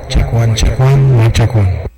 Check one, mic check one.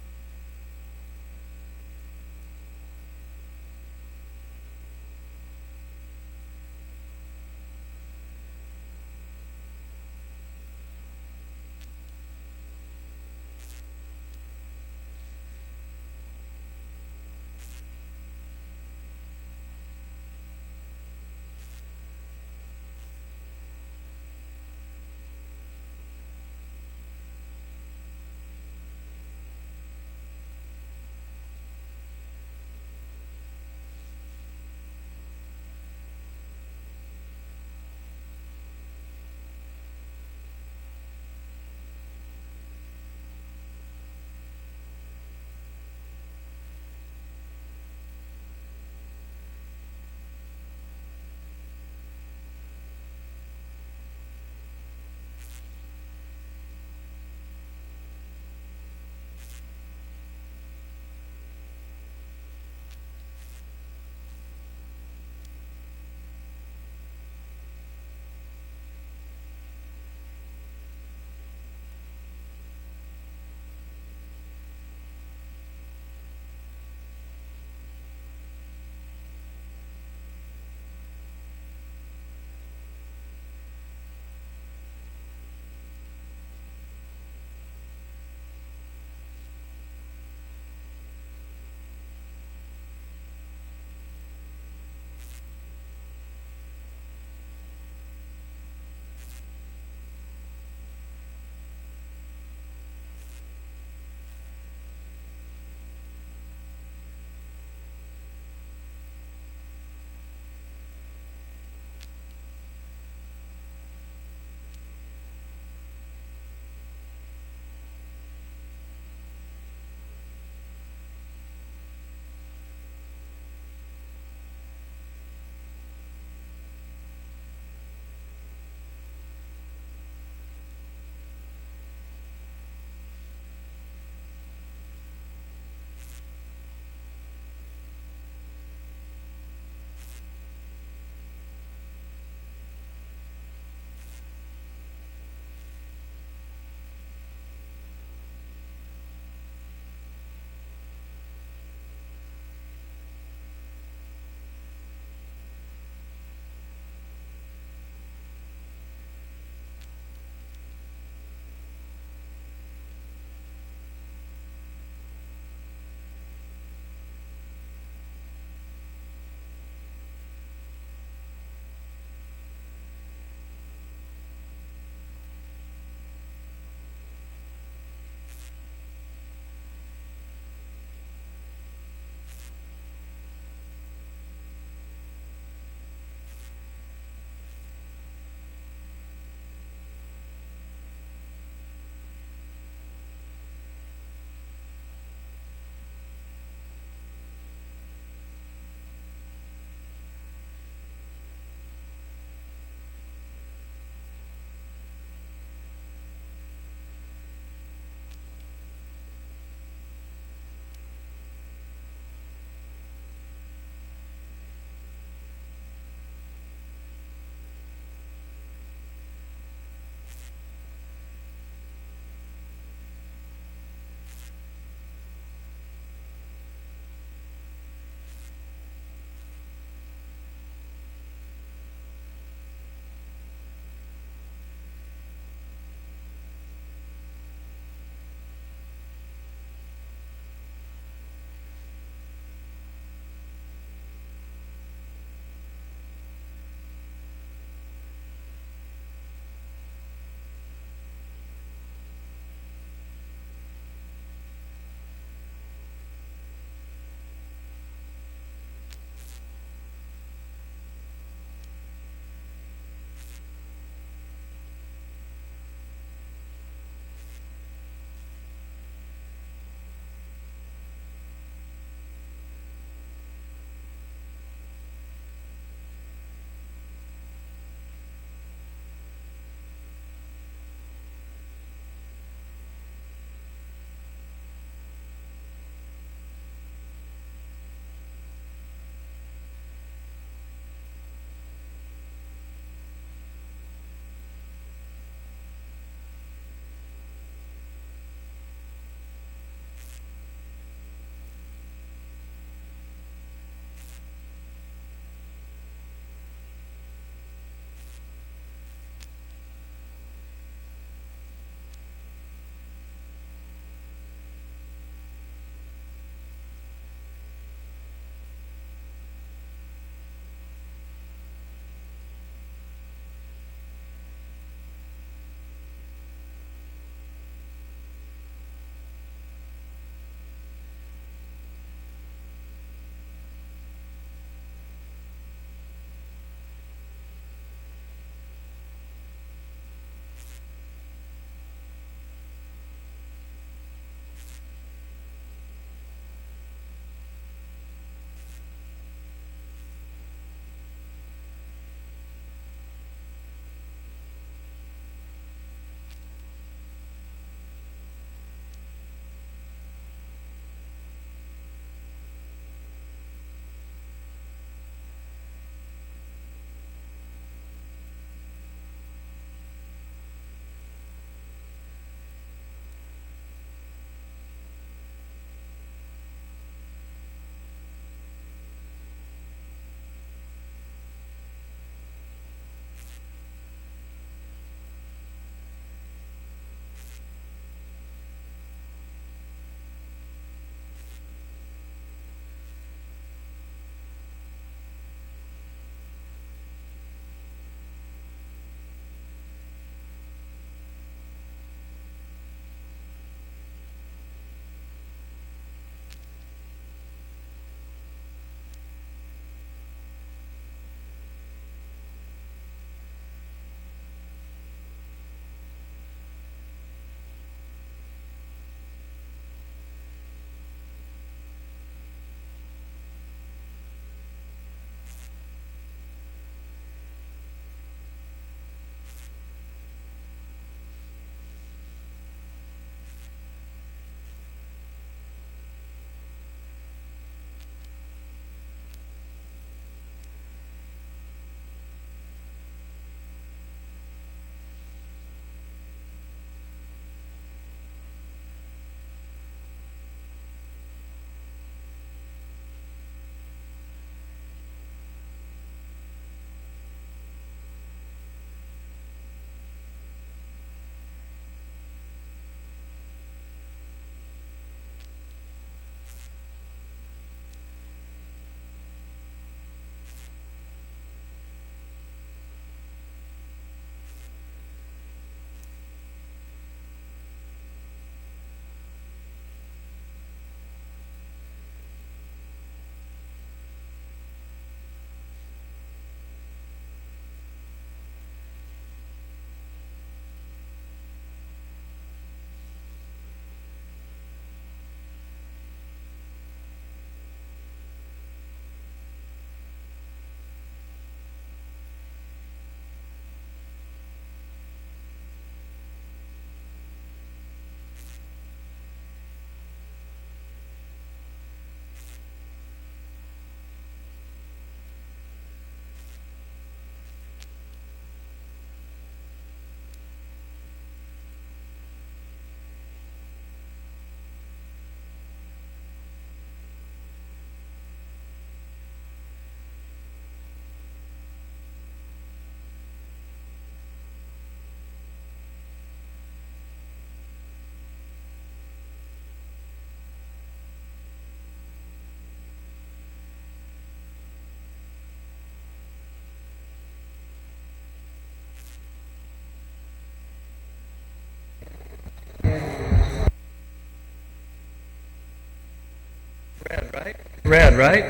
Red, right?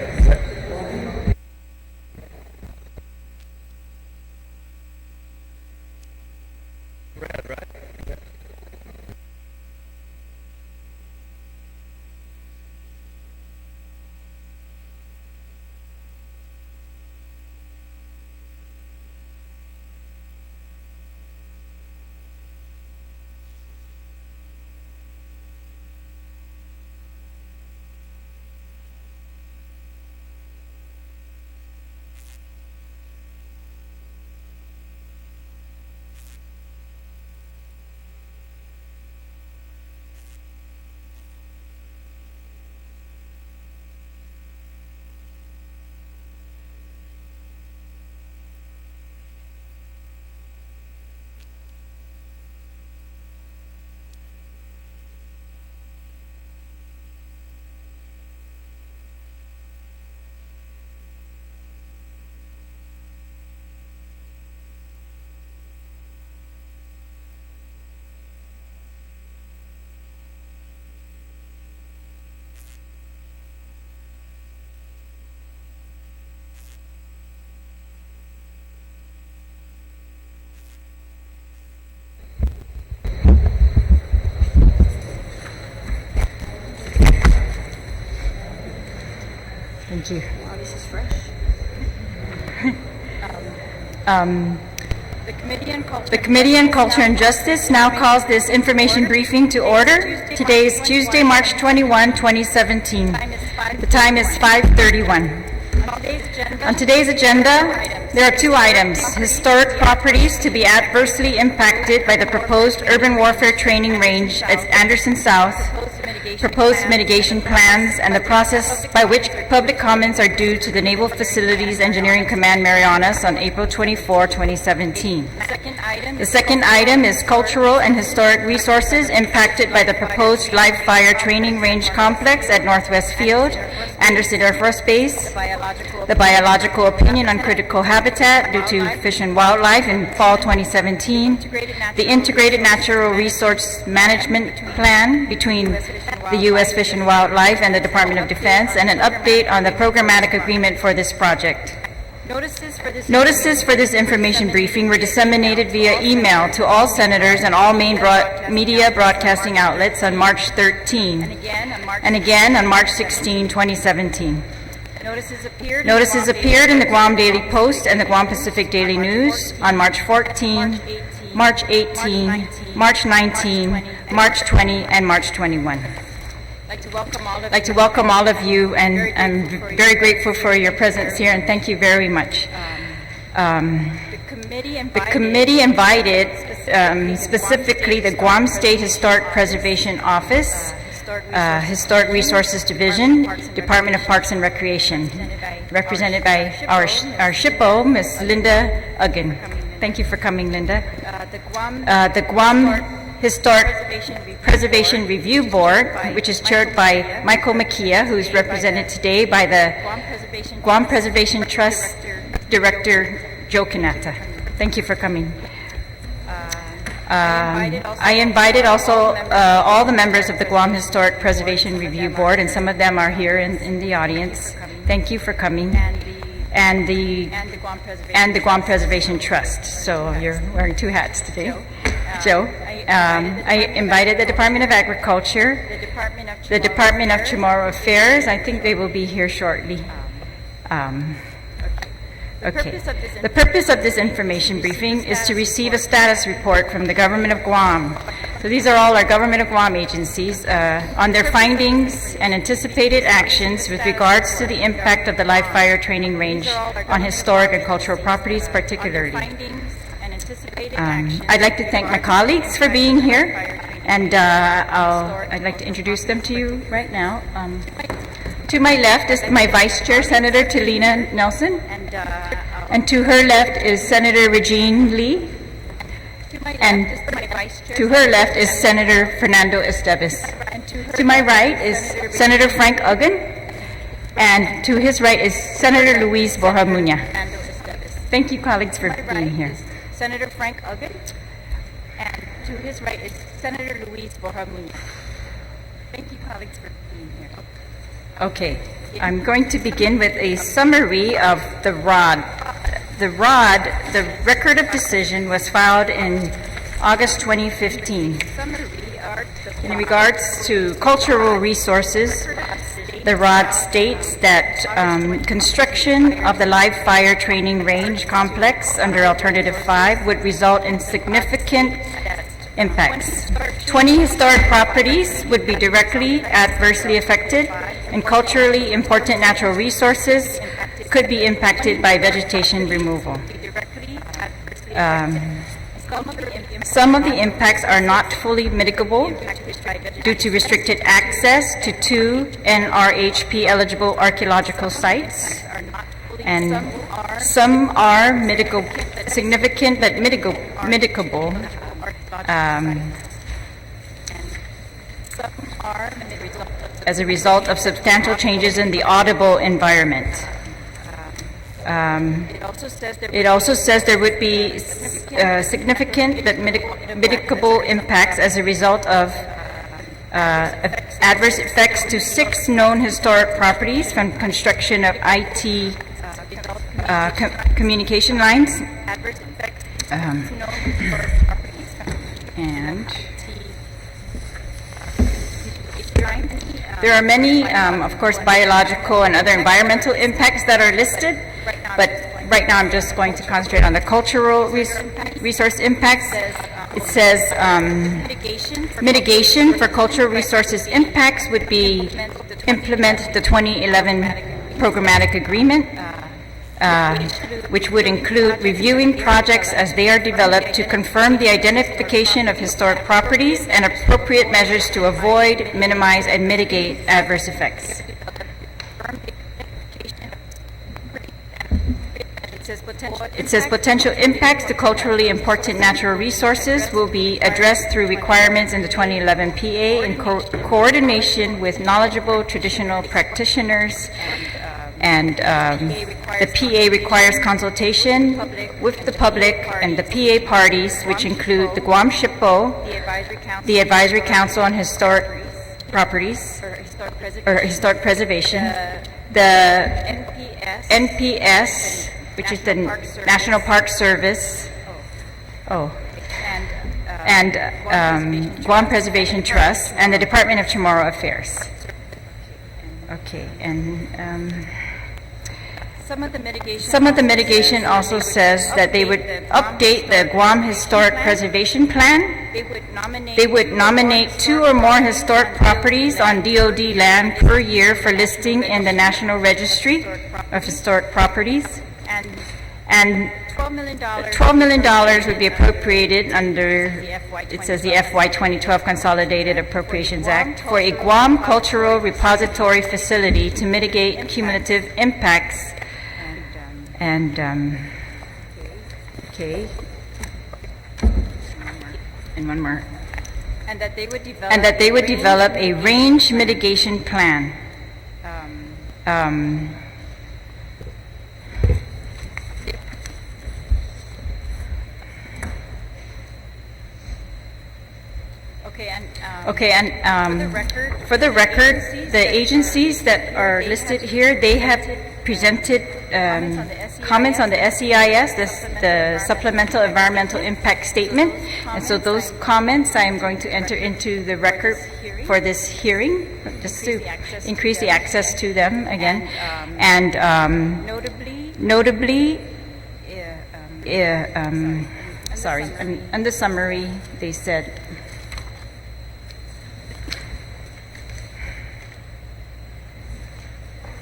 Thank you. Wow, this is fresh. The Committee on Culture and Justice now calls this information briefing to order. Today is Tuesday, March 21, 2017. The time is 5:31. On today's agenda, there are two items: historic properties to be adversely impacted by the proposed urban warfare training range at Andersen South, proposed mitigation plans, and the process by which public comments are due to the Naval Facilities Engineering Command Marianas on April 24, 2017. The second item is cultural and historic resources impacted by the proposed live fire training range complex at Northwest Field, Andersen Air Force Base, the biological opinion on critical habitat due to fish and wildlife in fall 2017, the integrated natural resource management plan between the U.S. Fish and Wildlife and the Department of Defense, and an update on the programmatic agreement for this project. Notices for this information briefing were disseminated via email to all senators and all main media broadcasting outlets on March 13, and again on March 16, 2017. Notices appeared in the Guam Daily Post and the Guam Pacific Daily News on March 14, March 18, March 19, March 20, and March 21. I'd like to welcome all of you, and I'm very grateful for your presence here, and thank you very much. The committee invited specifically the Guam State Historic Preservation Office, Historic Resources Division, Department of Parks and Recreation, represented by our SHPO, Ms. Linda Uggan. Thank you for coming, Linda. The Guam Historic Preservation Review Board, which is chaired by Michael Makia, who is represented today by the Guam Preservation Trust Director Joe Kanata. Thank you for coming. I invited also all the members of the Guam Historic Preservation Review Board, and some of them are here in the audience. Thank you for coming. And the Guam Preservation Trust. So you're wearing two hats today. Joe. I invited the Department of Agriculture, the Department of Chamorro Affairs. I think they will be here shortly. Okay. The purpose of this information briefing is to receive a status report from the Government of Guam. So these are all our Government of Guam agencies on their findings and anticipated actions with regards to the impact of the live fire training range on historic and cultural properties particularly. I'd like to thank my colleagues for being here, and I'd like to introduce them to you right now. To my left is my Vice Chair, Senator Talina Nelson, and to her left is Senator Regine Lee, and to her left is Senator Fernando Esteves. To my right is Senator Frank Uggan, and to his right is Senator Luis Borja Muña. Thank you, colleagues, for being here. Senator Frank Uggan, and to his right is Senator Luis Borja Muña. Thank you, colleagues, for being here. Okay, I'm going to begin with a summary of the ROD. The ROD, the Record of Decision, was filed in August 2015. In regards to cultural resources, the ROD states that construction of the live fire training range complex under Alternative 5 would result in significant impacts. 20 historic properties would be directly adversely affected, and culturally important natural resources could be impacted by vegetation removal. Some of the impacts are not fully mitigable due to restricted access to 2 NRHP eligible archaeological sites, and some are significant but mitigable. As a result of substantial changes in the audible environment. It also says there would be significant but mitigable impacts as a result of adverse effects to 6 known historic properties from construction of IT communication lines. And there are many, of course, biological and other environmental impacts that are listed, but right now I'm just going to concentrate on the cultural resource impacts. It says mitigation for cultural resources impacts would be implement the 2011 Programmatic Agreement, which would include reviewing projects as they are developed to confirm the identification of historic properties and appropriate measures to avoid, minimize, and mitigate adverse effects. It says potential impacts to culturally important natural resources will be addressed through requirements in the 2011 PA in coordination with knowledgeable traditional practitioners. And the PA requires consultation with the public and the PA parties, which include the Guam SHPO, the Advisory Council on Historic Properties, or Historic Preservation, the NPS, which is the National Park Service, and Guam Preservation Trust, and the Department of Chamorro Affairs. Okay, and some of the mitigation also says that they would update the Guam Historic Preservation Plan. They would nominate 2 or more historic properties on DOD land per year for listing in the National Registry of Historic Properties. And $12 million would be appropriated under, it says the FY 2012 Consolidated Appropriations Act, for a Guam Cultural Repository Facility to mitigate cumulative impacts. And, okay. And one more. And that they would develop a range mitigation plan. For the record, the agencies that are listed here, they have presented comments on the SEIS, the Supplemental Environmental Impact Statement, and so those comments I am going to enter into the record for this hearing, just to increase the access to them again. And notably, sorry, on the summary, they said,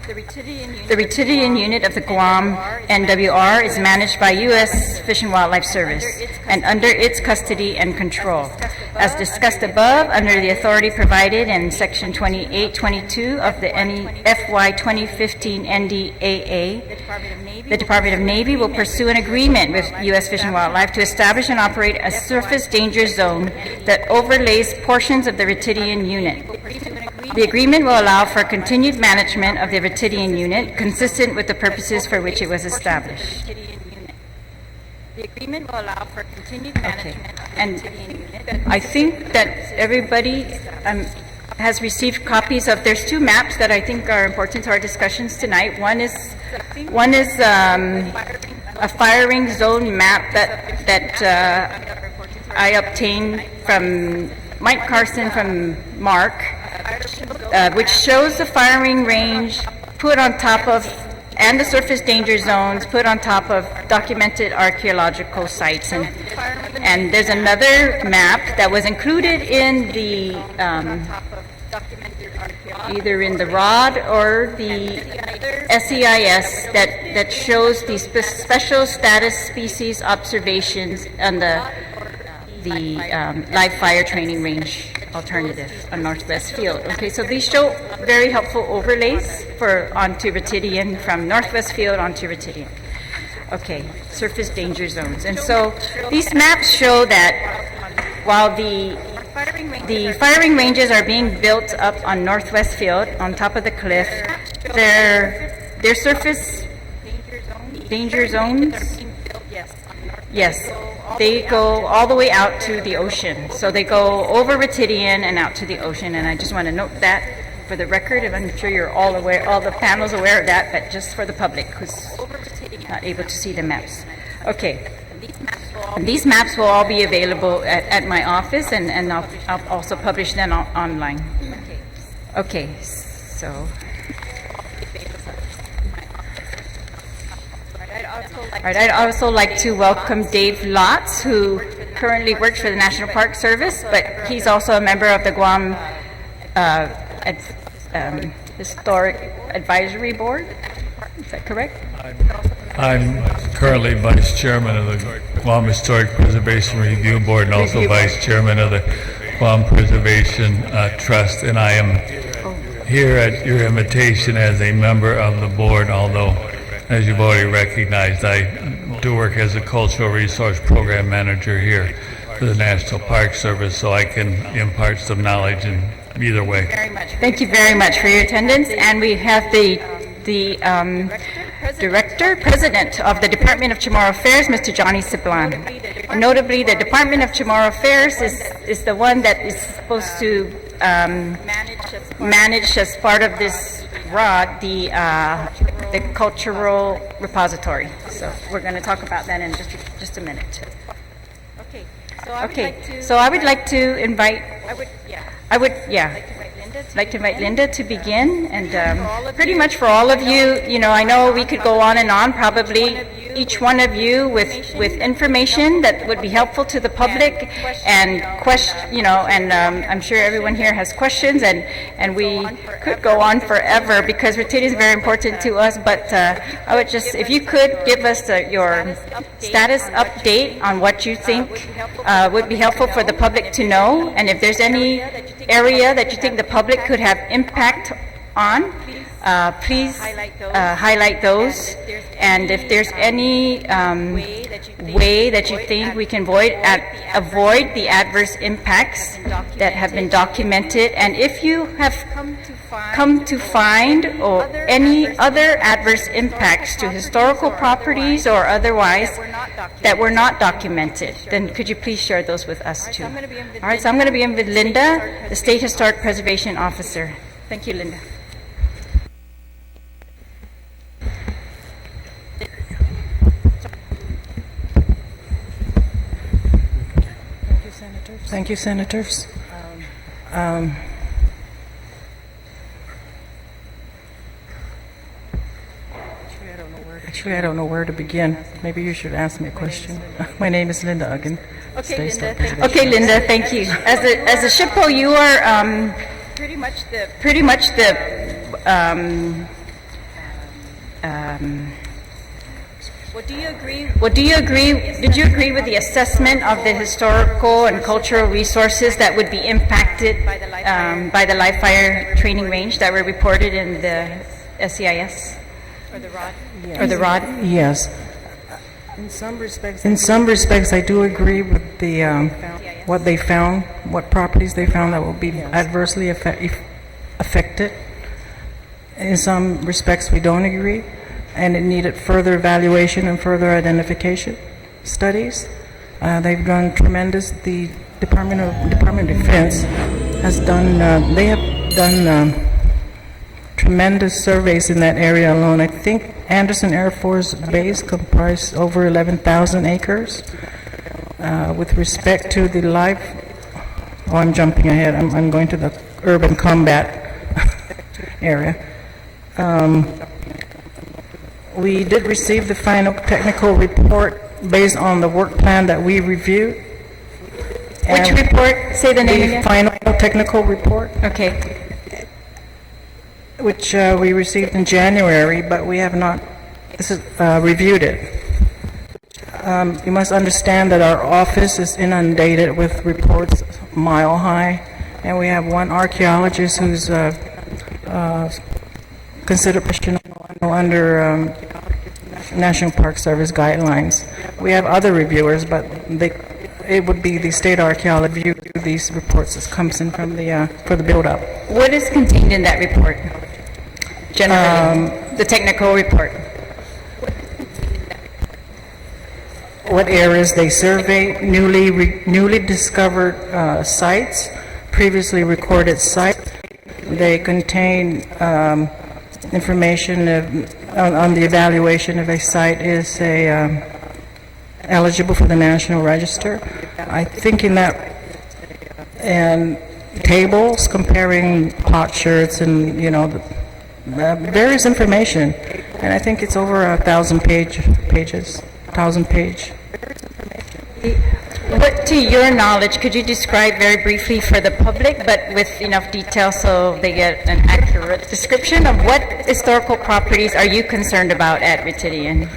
the Retidian unit of the Guam NWR is managed by U.S. Fish and Wildlife Service and under its custody and control. As discussed above, under the authority provided in Section 2822 of the FY 2015 NDAA, the Department of Navy will pursue an agreement with U.S. Fish and Wildlife to establish and operate a surface danger zone that overlays portions of the Retidian unit. The agreement will allow for continued management of the Retidian unit consistent with the purposes for which it was established. The agreement will allow for continued management of the Retidian unit. I think that everybody, has received copies of, there's two maps that I think are important to our discussions tonight. One is a firing zone map that I obtained from Mike Carson from Mark, which shows the firing range put on top of, and the surface danger zones put on top of documented archaeological sites. And there's another map that was included in the either in the ROD or the SEIS that shows the special status species observations on the live fire training range alternative on Northwest Field. Okay, so these show very helpful overlays onto Retidian, from Northwest Field onto Retidian. Okay, surface danger zones. And so these maps show that while the firing ranges are being built up on Northwest Field on top of the cliff, their surface danger zones, yes, they go all the way out to the ocean. So they go over Retidian and out to the ocean. And I just want to note that for the record, and I'm sure you're all aware, all the panel's aware of that, but just for the public who's not able to see the maps. Okay. And these maps will all be available at my office, and I'll also publish them online. Okay, so. All right, I'd also like to welcome Dave Lotz, who currently works for the National Park Service, but he's also a member of the Guam Historic Advisory Board. Is that correct? I'm currently Vice Chairman of the Guam Historic Preservation Review Board and also Vice Chairman of the Guam Preservation Trust, and I am here at your invitation as a member of the board, although, as you've already recognized, I do work as a Cultural Resource Program Manager here for the National Park Service, so I can impart some knowledge in either way. Thank you very much for your attendance, and we have the President of the Department of Chamorro Affairs, Mr. Johnny Sablan. And notably, the Department of Chamorro Affairs is the one that is supposed to manage as part of this ROD the cultural repository. So we're going to talk about that in just a minute. Okay. So I would like to invite. I'd like to invite Linda to begin, and pretty much for all of you, I know we could go on and on, probably each one of you with information that would be helpful to the public, and I'm sure everyone here has questions, and we could go on forever because Retidian is very important to us, but I would just, if you could give us your status update on what you think would be helpful for the public to know, and if there's any area that you think the public could have impact on, please highlight those. And if there's any way that you think we can avoid the adverse impacts that have been documented, and if you have come to find or any other adverse impacts to historical properties or otherwise that were not documented, then could you please share those with us too? All right, so I'm going to begin with Linda, the State Historic Preservation Officer. Thank you, Linda. Thank you, Senators. Actually, I don't know where to begin. Maybe you should ask me a question. My name is Linda Uggan. Okay, Linda, thank you. As a SHPO, you are pretty much the Did you agree with the assessment of the historical and cultural resources that would be impacted by the live fire training range that were reported in the SEIS? Or the ROD? Yes. In some respects, I do agree with the what they found, what properties they found that will be adversely affected. In some respects, we don't agree, and it needed further evaluation and further identification studies. They've done tremendous. The Department of Defense has done, they have done tremendous surveys in that area alone. I think Andersen Air Force Base comprised over 11,000 acres. With respect to the live, I'm jumping ahead. I'm going to the urban combat area. We did receive the final technical report based on the work plan that we reviewed. Which report? Say the name again. The final technical report, Okay. which we received in January, but we have not reviewed it. You must understand that our office is inundated with reports mile high, and we have one archaeologist who's considered professional under National Park Service guidelines. We have other reviewers, but it would be the state archaeologist review these reports that comes in from the for the build-up. What is contained in that report? Generally, the technical report. What areas they surveyed, newly discovered sites, previously recorded sites. They contain information on the evaluation if a site is eligible for the National Register. I think in that, and tables comparing potsherds and, you know, various information. And I think it's over 1,000 pages. 1,000-page. What, to your knowledge, could you describe very briefly for the public, but with enough detail so they get an accurate description of what historical properties are you concerned about at Ritidian?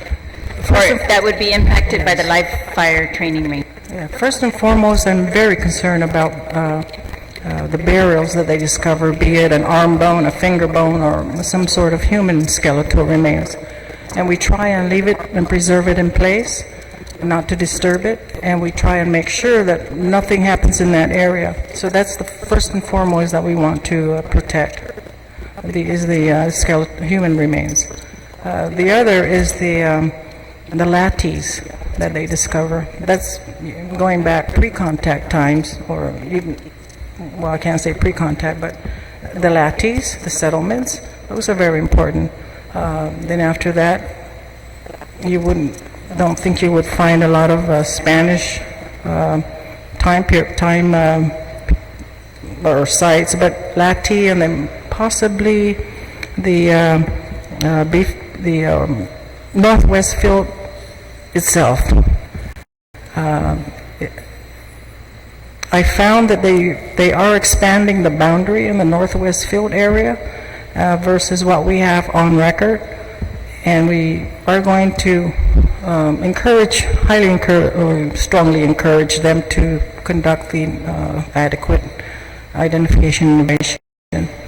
Or that would be impacted by the live fire training range? Yeah, first and foremost, I'm very concerned about the burials that they discover, be it an arm bone, a finger bone, or some sort of human skeletal remains. And we try and leave it and preserve it in place, not to disturb it, and we try and make sure that nothing happens in that area. So that's the first and foremost that we want to protect, is the skeletal human remains. The other is the lattice that they discover. That's going back pre-contact times, or even, well, I can't say pre-contact, but the lattice, the settlements, those are very important. Then after that, don't think you would find a lot of Spanish time or sites, but Lati, and then possibly the Northwest Field itself. I found that they are expanding the boundary in the Northwest Field area versus what we have on record, and we are going to strongly encourage them to conduct the adequate identification and evaluation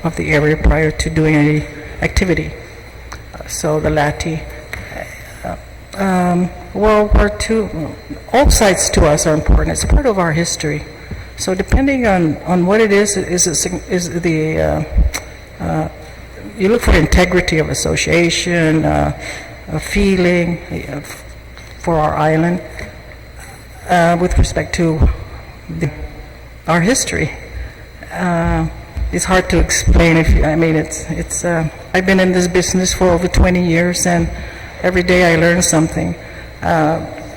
of the area prior to doing any activity. So the Lati, World War II, all sites to us are important. It's part of our history. So depending on what it is you look for integrity of association, a feeling for our island with respect to our history. It's hard to explain. It's I've been in this business for over 20 years, and every day I learn something.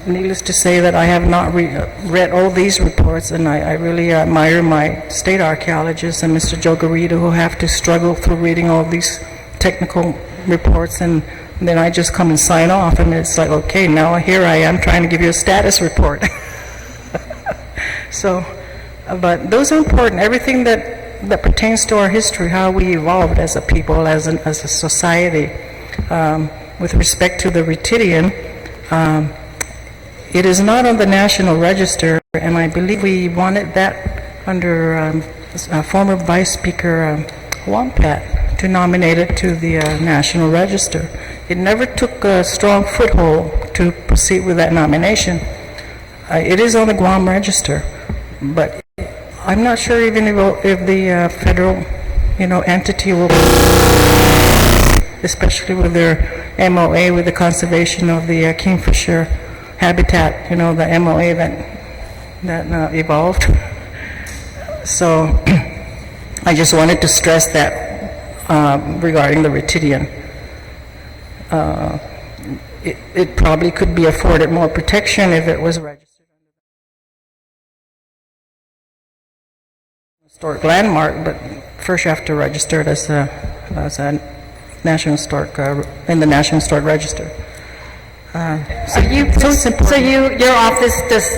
Needless to say that I have not read all these reports, and I really admire my state archaeologists and Mr. Joe Garrido, who have to struggle through reading all these technical reports, and then I just come and sign off, and it's like, okay, now here I am trying to give you a status report. So, but those are important. Everything that pertains to our history, how we evolved as a people, as a society. With respect to the Ritidian, it is not on the National Register, and I believe we wanted that under former Vice Speaker Wampat to nominate it to the National Register. It never took a strong foothold to proceed with that nomination. It is on the Guam Register, but I'm not sure even if the federal, entity will, especially with their MOA, with the conservation of the kingfisher habitat, the MOA that evolved. So I just wanted to stress that regarding the Ritidian. It probably could be afforded more protection if it was registered as a historic landmark, but first you have to register it as a national historic in the National Historic Register. So your office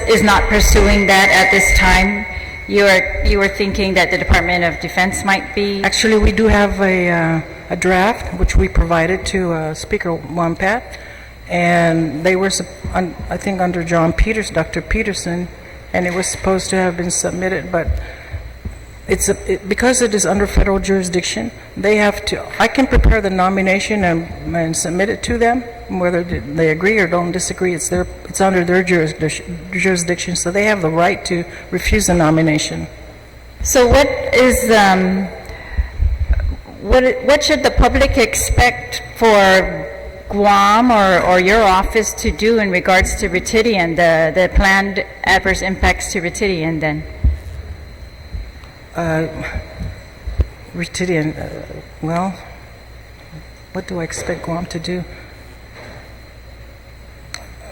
is not pursuing that at this time? You were thinking that the Department of Defense might be? Actually, we do have a draft which we provided to Speaker Wampat, and they were, I think, under Dr. Peterson, and it was supposed to have been submitted, but because it is under federal jurisdiction, they have to. I can prepare the nomination and submit it to them, whether they agree or don't disagree. It's under their jurisdiction, so they have the right to refuse the nomination. So what is what should the public expect for Guam or your office to do in regards to Ritidian, the planned adverse impacts to Ritidian then? Ritidian, well, what do I expect Guam to do?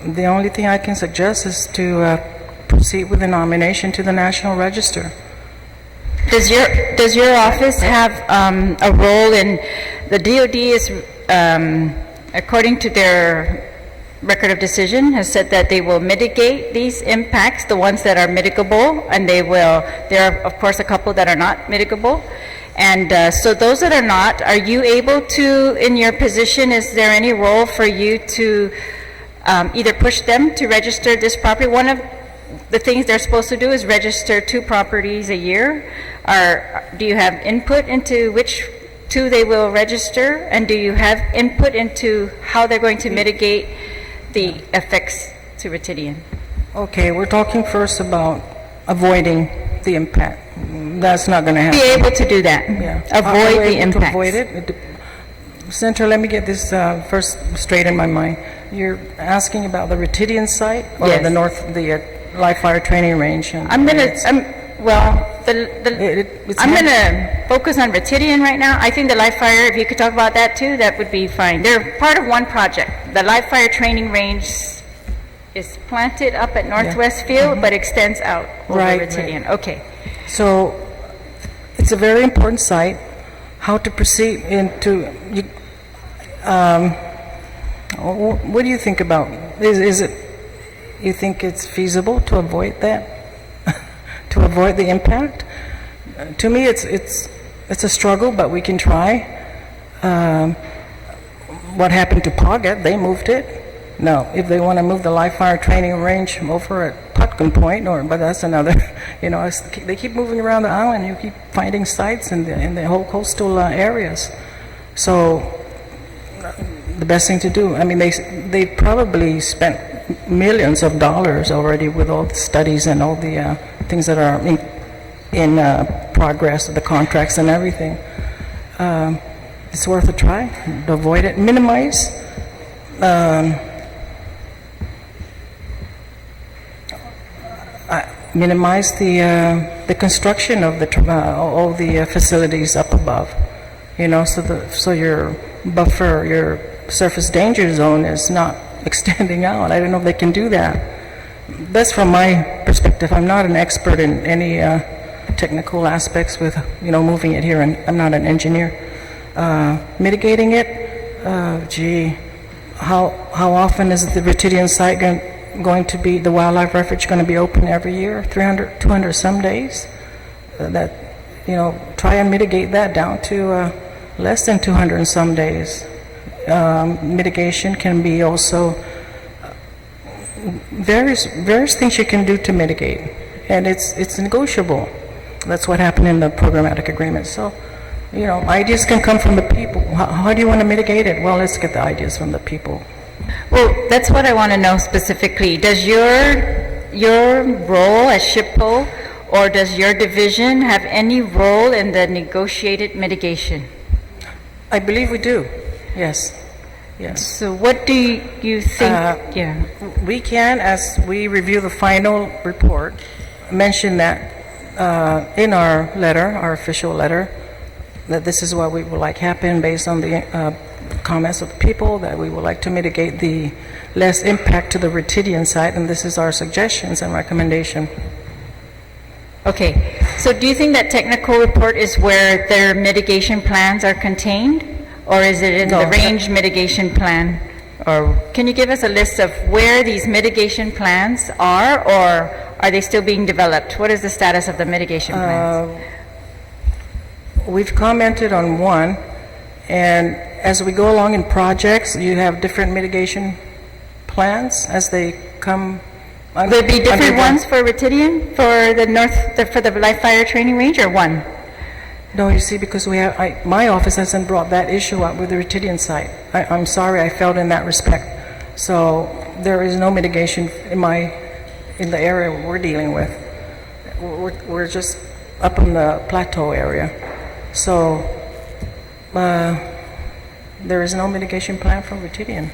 The only thing I can suggest is to proceed with the nomination to the National Register. Does your office have a role in the DoD? Is according to their record of decision, has said that they will mitigate these impacts, the ones that are mitigable, and there are of course a couple that are not mitigable. And so those that are not, are you able to, in your position, is there any role for you to either push them to register this property? One of the things they're supposed to do is register 2 properties a year. Do you have input into which 2 they will register? And do you have input into how they're going to mitigate the effects to Ritidian? Okay, we're talking first about avoiding the impact. That's not going to happen. Be able to do that. Yeah. Avoid the able to impacts. avoid it. Senator, let me get this first straight in my mind. You're asking about the Ritidian site or Yes. the live fire training range? I'm going to focus on Ritidian right now. I think the live fire, if you could talk about that too, that would be fine. They're part of one project. The live fire training range is planted up at Northwest Field, but extends out over Ritidian. Right. Okay. So it's a very important site. How to proceed into? What do you think about? Is it? You think it's feasible to avoid that? To avoid the impact? To me, it's a struggle, but we can try. What happened to Pagat? They moved it. No, if they want to move the live fire training range over at Putcom Point, but that's another. They keep moving around the island. You keep finding sites in the whole coastal areas. So the best thing to do. I mean, they probably spent millions of dollars already with all the studies and all the things that are in progress, the contracts and everything. It's worth a try to avoid it, minimize. Minimize the construction of all the facilities up above, so your buffer, your surface danger zone is not extending out. I don't know if they can do that. That's from my perspective. I'm not an expert in any technical aspects with moving it here, and I'm not an engineer. Mitigating it, how often is the Ritidian site going to be, the wildlife refuge going to be open every year? 200 some days? Try and mitigate that down to less than 200 and some days. Mitigation can be also various things you can do to mitigate, and it's negotiable. That's what happened in the Programmatic Agreement. So, ideas can come from the people. How do you want to mitigate it? Well, let's get the ideas from the people. Well, that's what I want to know specifically. Does your role as SHPO or does your division have any role in the negotiated mitigation? I believe we do. Yes. So what do you think? We can, as we review the final report, mention that in our letter, our official letter, that this is what we would like happen based on the comments of the people, that we would like to mitigate the less impact to the Retidian site, and this is our suggestions and recommendation. Okay, so do you think that technical report is where their mitigation plans are contained? Or is it in No, the range mitigation plan? Or can you give us a list of where these mitigation plans are, or are they still being developed? What is the status of the mitigation plans? We've commented on one, and as we go along in projects, you have different mitigation plans as they come. Will there be different ones for Retidian, for the live fire training range, or one? No, you see, because we have, my office hasn't brought that issue up with the Retidian site. I'm sorry, I failed in that respect. So there is no mitigation in the area we're dealing with. We're just up in the plateau area. So there is no mitigation plan for Retidian.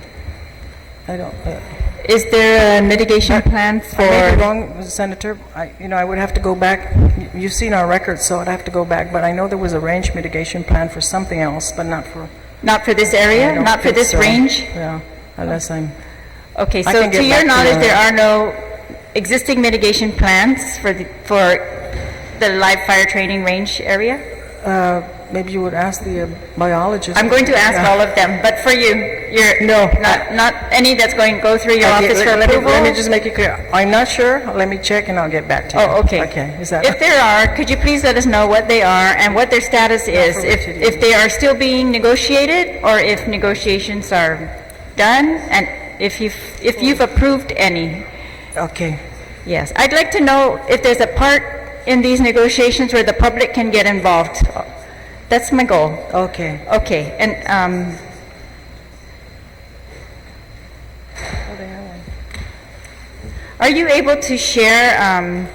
I don't. Is there a mitigation plan for? I may be wrong, Senator. I would have to go back. You've seen our records, so I'd have to go back. But I know there was a range mitigation plan for something else, but not for. Not for this area? Not for this range? Yeah, unless I'm. Okay, I so can get to your back to knowledge, you. there are no existing mitigation plans for the live fire training range area? Maybe you would ask the biologist. I'm going to ask all of them, but for you, not any that's going to go through your office for approval? Let me just make it clear. I'm not sure. Let me check and I'll get back to you. Oh, okay. Okay, is that? If there are, could you please let us know what they are and what their status is? for If Retidian. they are still being negotiated, or if negotiations are done, and if you've approved any. Okay. Yes, I'd like to know if there's a part in these negotiations where the public can get involved. That's my goal. Okay. Okay, and are you able to share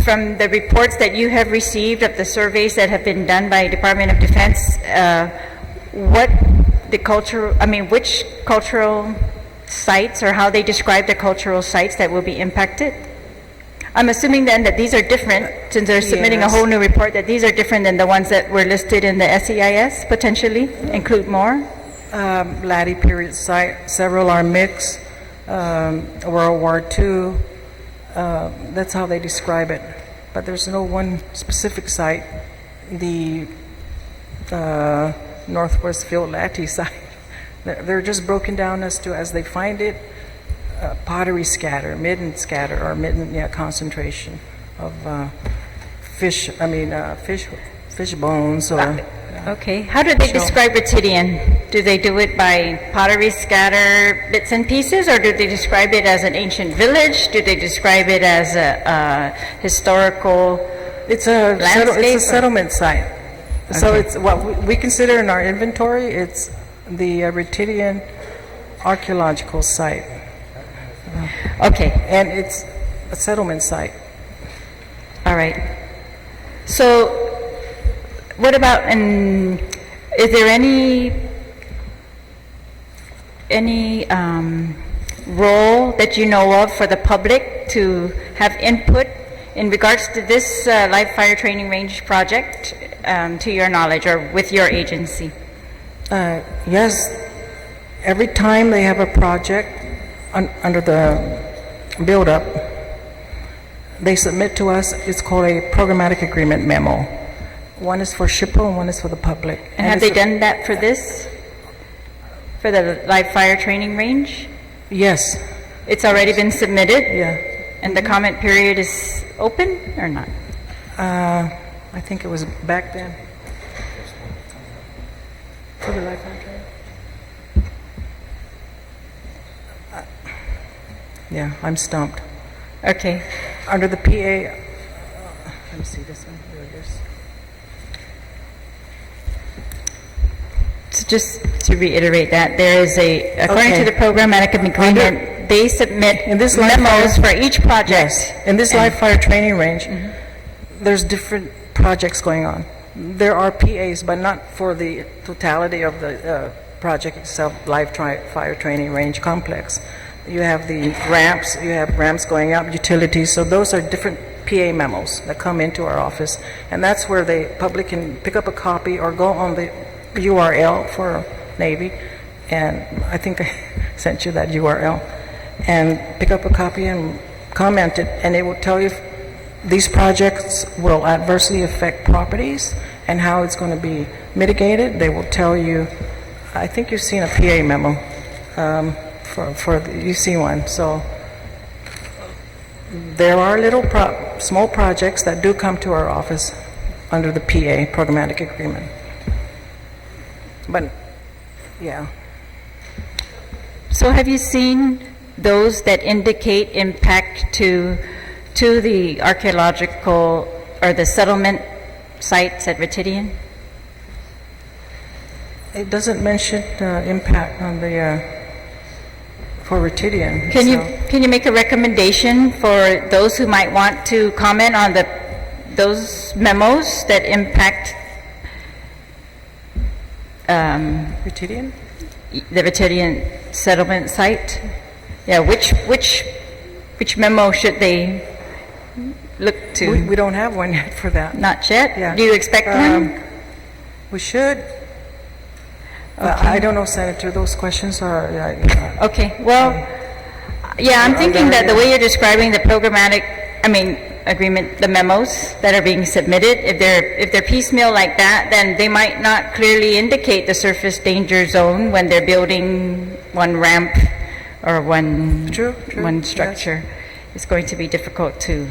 from the reports that you have received of the surveys that have been done by Department of Defense, which cultural sites, or how they describe the cultural sites that will be impacted? I'm assuming then that these are different, since they're submitting a Yes. whole new report, that these are different than the ones that were listed in the SEIS, potentially, include more? Laddie period site, several are mixed, World War II, that's how they describe it. But there's no one specific site, the Northwest Field Laddie site. They're just broken down as they find it. Pottery scatter, midden scatter, or midden concentration of fish bones, or Okay. How do they describe Retidian? Do they do it by pottery scatter bits and pieces, or do they describe it as an ancient village? Do they describe it as a historical it's a landscape, or- settlement site. So Okay. it's what we consider in our inventory. It's the Retidian archaeological site, Okay. and it's a settlement site. All right. So, what about, is there any role that you know of for the public to have input in regards to this live fire training range project, to your knowledge, or with your agency? Yes, every time they have a project under the build-up, they submit to us. It's called a Programmatic Agreement memo. One is for SHPO and one is for the public. And have they done that for this? For the live fire training range? Yes. It's already been submitted? Yeah. And the comment period is open or not? I think it was back then. For the life contract. Yeah, I'm stumped. Okay. Under the PA, let me see this one. Here it is. So just to reiterate that, there is according Okay. to the Programmatic Agreement, they submit In this live memos fire- for each project. Yes. In this live fire training range, there's different projects going on. There are PAs, but not for the totality of the project itself, fire training range complex. You have the ramps, you have ramps going up, utilities, so those are different PA memos that come into our office, and that's where the public can pick up a copy or go on the URL for Navy, and I think I sent you that URL, and pick up a copy and comment it, and it will tell you if these projects will adversely affect properties and how it's going to be mitigated. They will tell you, I think you've seen a PA memo, you've seen one, so there are small projects that do come to our office under the PA, Programmatic Agreement. But, yeah. So have you seen those that indicate impact to the archaeological or the settlement sites at Ritidian? It doesn't mention impact on the, for Ritidian. Can so. you make a recommendation for those who might want to comment on those memos that impact Ritidian? the Ritidian settlement site? Yeah, which memo should they look to? We don't have one yet for that. Not yet? Yeah. Do you expect one? We should. I don't know, Senator. Those questions are... Okay, well, yeah, I'm thinking that the way you're describing the programmatic, agreement, the memos that are being submitted, if they're piecemeal like that, then they might not clearly indicate the surface danger zone when they're building one ramp or one structure. Yes. It's going to be difficult to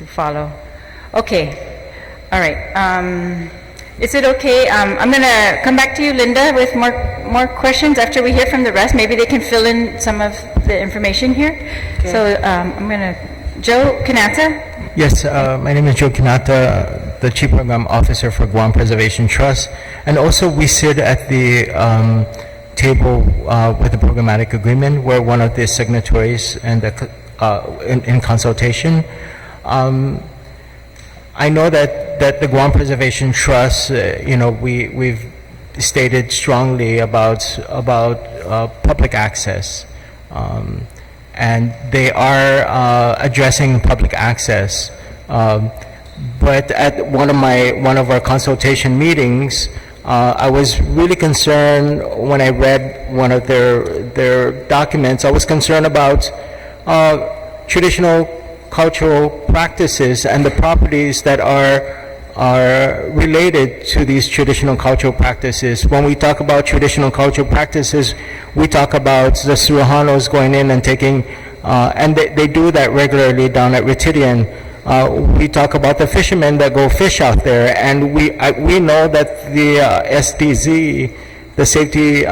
follow. Okay, all right. Is it okay? I'm going to come back to you, Linda, with more questions after we hear from the rest. Maybe they can fill in some of the information here. Okay. So I'm going to... Joe Kanata? Yes, my name is Joe Kanata, the Chief Program Officer for Guam Preservation Trust. And also we sit at the table with the Programmatic Agreement. We're one of the signatories and in consultation. I know that the Guam Preservation Trust, we've stated strongly about public access, and they are addressing public access. But at one of our consultation meetings, I was really concerned when I read one of their documents. I was concerned about traditional cultural practices and the properties that are related to these traditional cultural practices. When we talk about traditional cultural practices, we talk about the Suruhanos going in and taking, and they do that regularly down at Ritidian. We talk about the fishermen that go fish out there, and we know that the SDZ, the safety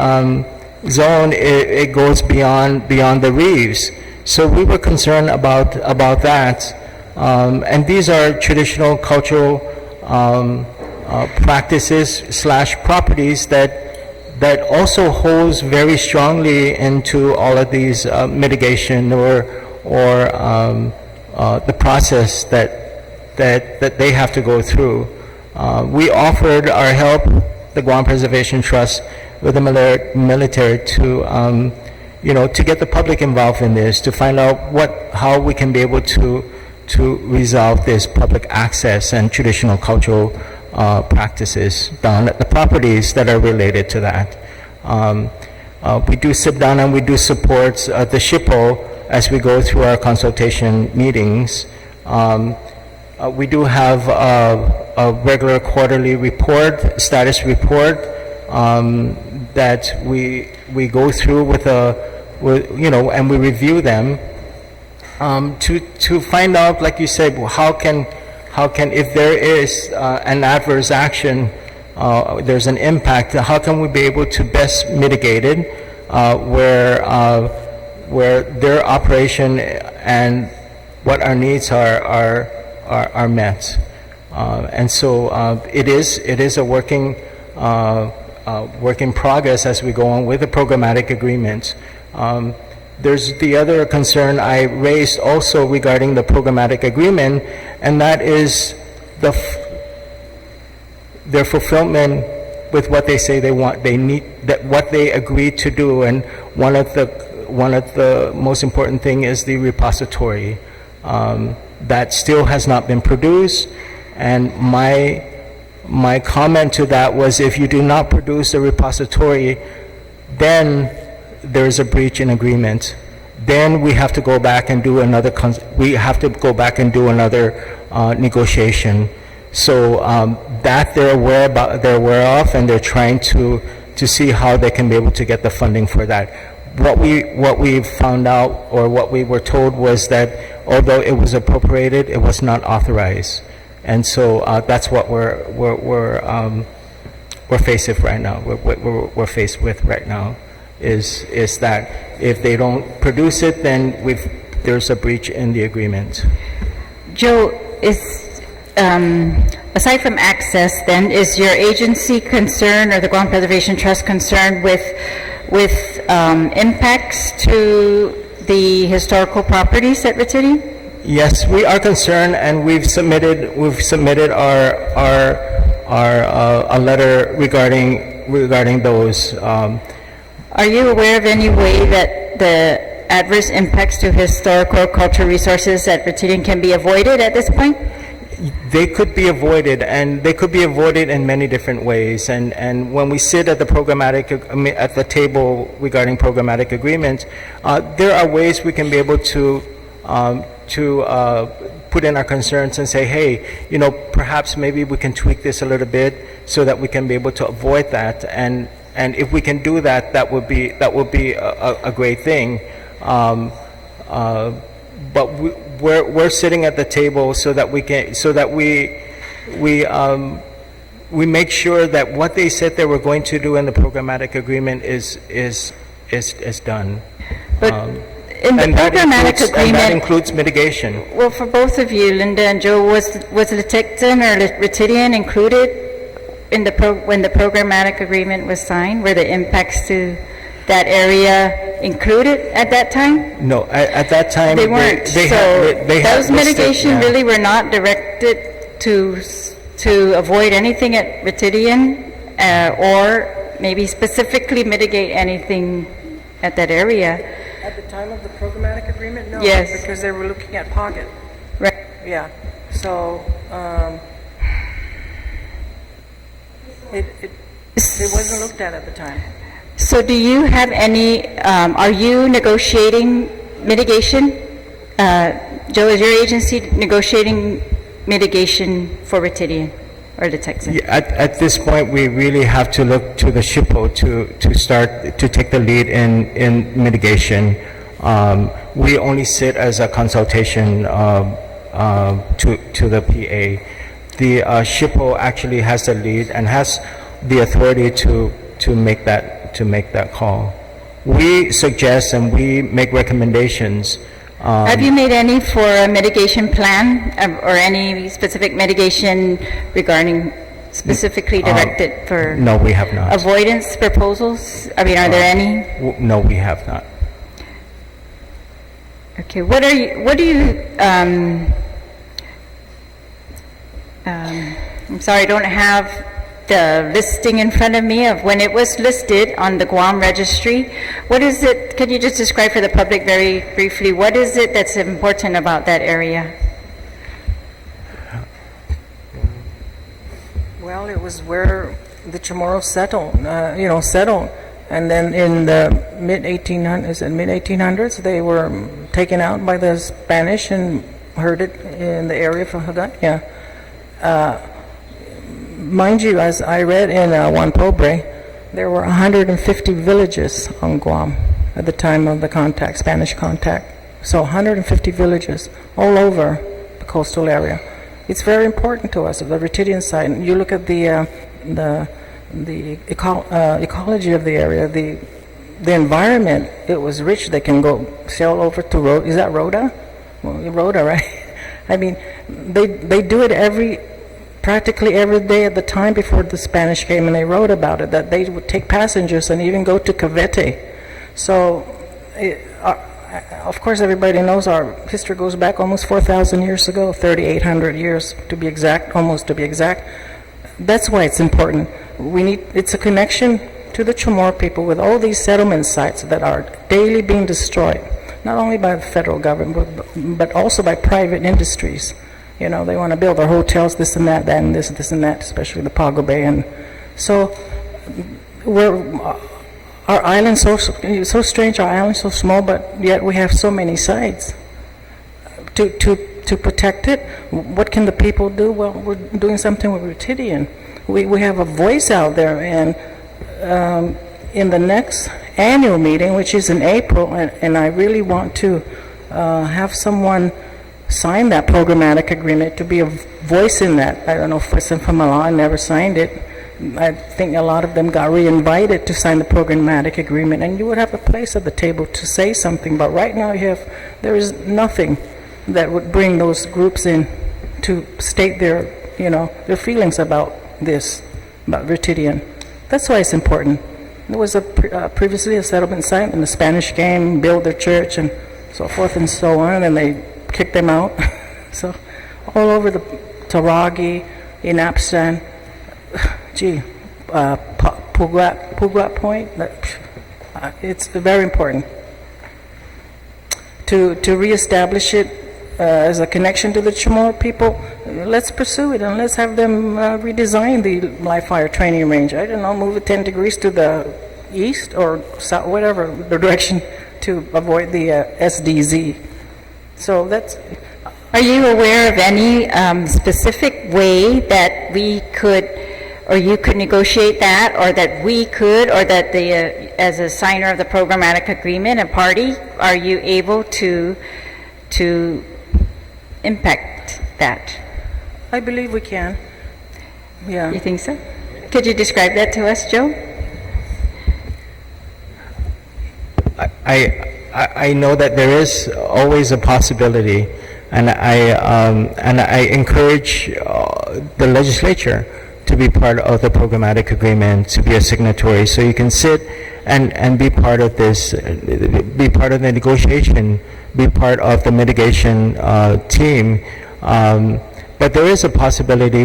zone, it goes beyond the reefs. So we were concerned about that, and these are traditional cultural practices / properties that also holds very strongly into all of these mitigation or the process that they have to go through. We offered our help, the Guam Preservation Trust, with the military to get the public involved in this, to find out how we can be able to resolve this public access and traditional cultural practices down at the properties that are related to that. We do sit down and we do support the SHPO as we go through our consultation meetings. We do have a regular quarterly report, status report, that we go through and we review them to find out, like you said, how can if there is an adverse action, there's an impact, how can we be able to best mitigate it where their operation and what our needs are met. And so it is a work in progress as we go on with the programmatic agreement. There's the other concern I raised also regarding the programmatic agreement, and that is their fulfillment with what they say they want, they need, that what they agree to do. And one of the most important thing is the repository. that still has not been produced. And my comment to that was, if you do not produce a repository, then there is a breach in agreement. Then we have to go back and do another negotiation. So that they're aware of, and they're trying to see how they can be able to get the funding for that. What we found out, or what we were told, was that although it was appropriated, it was not authorized, and so that's what we're faced with right now. We're faced with right now is that if they don't produce it, then there's a breach in the agreement. Joe, aside from access, then, is your agency concerned, or the Guam Preservation Trust concerned with impacts to the historical properties at Ritidian? Yes, we are concerned, and we've submitted a letter regarding those. Are you aware of any way that the adverse impacts to historical cultural resources at Ritidian can be avoided at this point? They could be avoided, and they could be avoided in many different ways. And when we sit at the table regarding programmatic agreement, there are ways we can be able to put in our concerns and say, hey, perhaps maybe we can tweak this a little bit so that we can be able to avoid that. And if we can do that, that would be a great thing. But we're sitting at the table so that we make sure that what they said they were going to do in the programmatic agreement is done. But in the programmatic agreement, and that includes mitigation. Well, for both of you, Linda and Joe, was Liticton or Ritidian included in when the programmatic agreement was signed? Were the impacts to that area included at that time? No, at that time they weren't. Those mitigation really were not directed to avoid anything at Ritidian, or maybe specifically mitigate anything at that area. At the time of the programmatic agreement, no. Yes. Because they were looking at pocket. Right. Yeah. So it wasn't looked at the time. So do you have any, are you negotiating mitigation? Joe, is your agency negotiating mitigation for Ritidian or the Texan? Yeah, at this point, we really have to look to the SHPO to start to take the lead in mitigation. We only sit as a consultation to the PA. The SHPO actually has the lead and has the authority to make that call. We suggest and we make recommendations. Have you made any for a mitigation plan or any specific mitigation regarding specifically directed for no, we have not. Avoidance proposals? I mean, are there any? No, we have not. Okay, what do you I'm sorry, I don't have the listing in front of me of when it was listed on the Guam registry. What is it, can you just describe for the public very briefly, what is it that's important about that area? Well, it was where the Chamorros settled, and then in the mid-1800s, they were taken out by the Spanish and herded in the area for Hagaya. Mind you, as I read in Juan Pobre, there were 150 villages on Guam at the time of the Spanish contact. So 150 villages all over the coastal area. It's very important to us, the Ritidian side. And you look at the ecology of the area, the environment. It was rich. They can go sail over to Rhoda. Is that Rhoda? Well, Rhoda, right? I mean, they do it practically every day at the time before the Spanish came, and they wrote about it, that they would take passengers and even go to Cavite. So, of course, everybody knows our history goes back almost 4,000 years ago, 3,800 years to be exact, almost to be exact. That's why it's important. It's a connection to the Chamorro people with all these settlement sites that are daily being destroyed. not only by the federal government, but also by private industries. You know, they want to build their hotels, this and that, and this and that, especially the Pago Bay. And so our island's so strange, our island's so small, but yet we have so many sides. To protect it, what can the people do? Well, we're doing something with Retidian. We have a voice out there, and in the next annual meeting, which is in April, and I really want to have someone sign that programmatic agreement to be a voice in that. I don't know, Person from Milan never signed it. I think a lot of them got re-invited to sign the programmatic agreement, and you would have a place at the table to say something. But right now, there is nothing that would bring those groups in to state their feelings about this, about Retidian. That's why it's important. There was previously a settlement site, and the Spanish came, built their church, and so forth and so on, and they kicked them out. So all over the Terlaje, in Abstan, Pugrat Point, it's very important to reestablish it as a connection to the Chamorro people. Let's pursue it, and let's have them redesign the live fire training range. I don't know, move it 10 degrees to the east or south, whatever the direction, to avoid the SDZ. So that's. Are you aware of any specific way that we could, or you could negotiate that, or that we could, or that as a signer of the programmatic agreement, a party, are you able to impact that? I believe we can. Yeah. You think so? Could you describe that to us, Joe? I know that there is always a possibility, and I encourage the legislature to be part of the programmatic agreement, to be a signatory, so you can sit and be part of this, be part of the negotiation, be part of the mitigation team. But there is a possibility.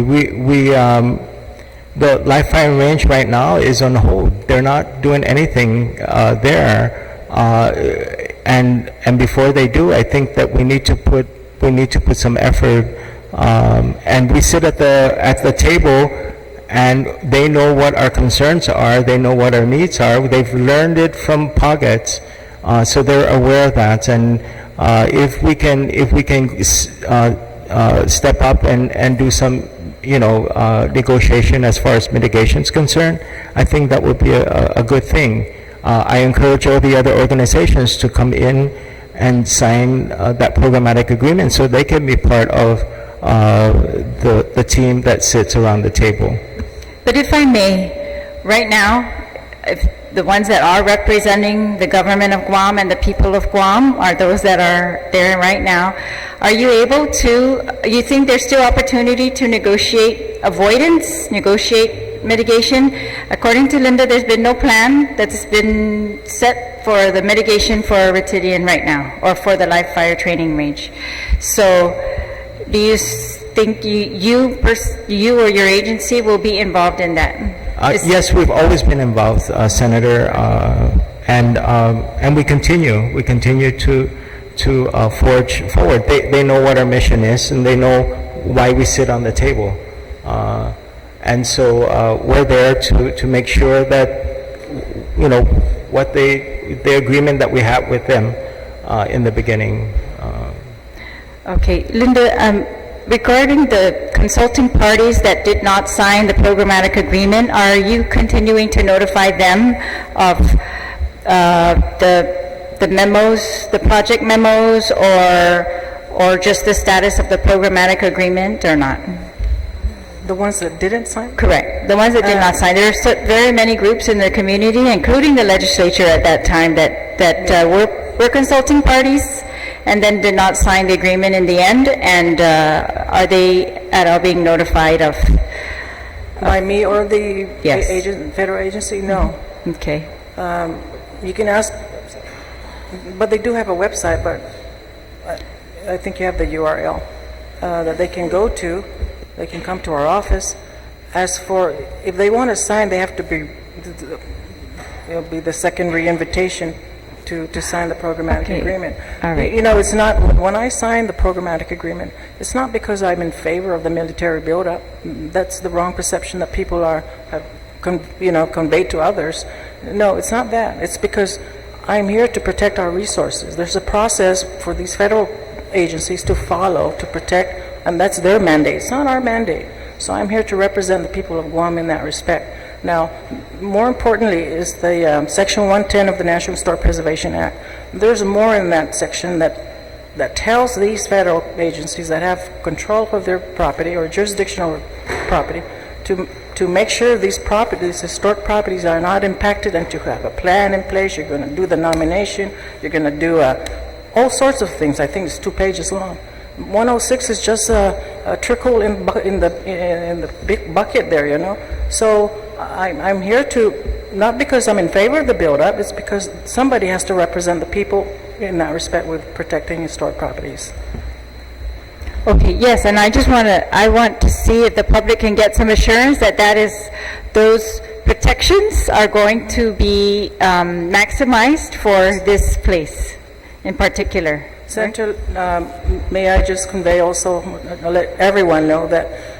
The live firing range right now is on hold. They're not doing anything there. And before they do, I think that we need to put some effort, and we sit at the table, and they know what our concerns are, they know what our needs are, they've learned it from Pagets, so they're aware of that. And if we can step up and do some negotiation as far as mitigation is concerned, I think that would be a good thing. I encourage all the other organizations to come in and sign that programmatic agreement so they can be part of the team that sits around the table. But if I may, right now, if the ones that are representing the government of Guam and the people of Guam are those that are there right now, are you able to, you think there's still opportunity to negotiate avoidance, negotiate mitigation? According to Linda, there's been no plan that's been set for the mitigation for Retidian right now, or for the live fire training range. So do you think you or your agency will be involved in that? Yes, we've always been involved, Senator, and we continue to forge forward. They know what our mission is, and they know why we sit on the table. And so we're there to make sure that, what the agreement that we have with them in the beginning. Okay, Linda, regarding the consulting parties that did not sign the programmatic agreement, are you continuing to notify them of the memos, the project memos, or just the status of the programmatic agreement, or not? The ones that didn't sign? Correct. The ones that did not sign. There are very many groups in the community, including the legislature at that time, that were consulting parties and then did not sign the agreement in the end. And are they at all being notified of? By me or the Yes. federal agency? No. Okay. You can ask, but they do have a website, but I think you have the URL that they can go to. They can come to our office. As for, if they want to sign, they have to be, it'll be the second re-invitation to sign the programmatic Okay. agreement. All right. You know, it's not, when I signed the programmatic agreement, it's not because I'm in favor of the military buildup. That's the wrong perception that people have conveyed to others. No, it's not that. It's because I'm here to protect our resources. There's a process for these federal agencies to follow, to protect, and that's their mandate. It's not our mandate. So I'm here to represent the people of Guam in that respect. Now, more importantly is the Section 110 of the National Historic Preservation Act. There's more in that section that tells these federal agencies that have control of their property or jurisdiction over property to make sure these properties, historic properties, are not impacted, and to have a plan in place. You're going to do the nomination. You're going to do all sorts of things. I think it's 2 pages long. 106 is just a trickle in the big bucket there, you know. So I'm here to, not because I'm in favor of the build-up, it's because somebody has to represent the people in that respect with protecting historic properties. Okay, yes, and I want to see if the public can get some assurance that those protections are going to be maximized for this place in particular. Senator, may I just convey also, let everyone know that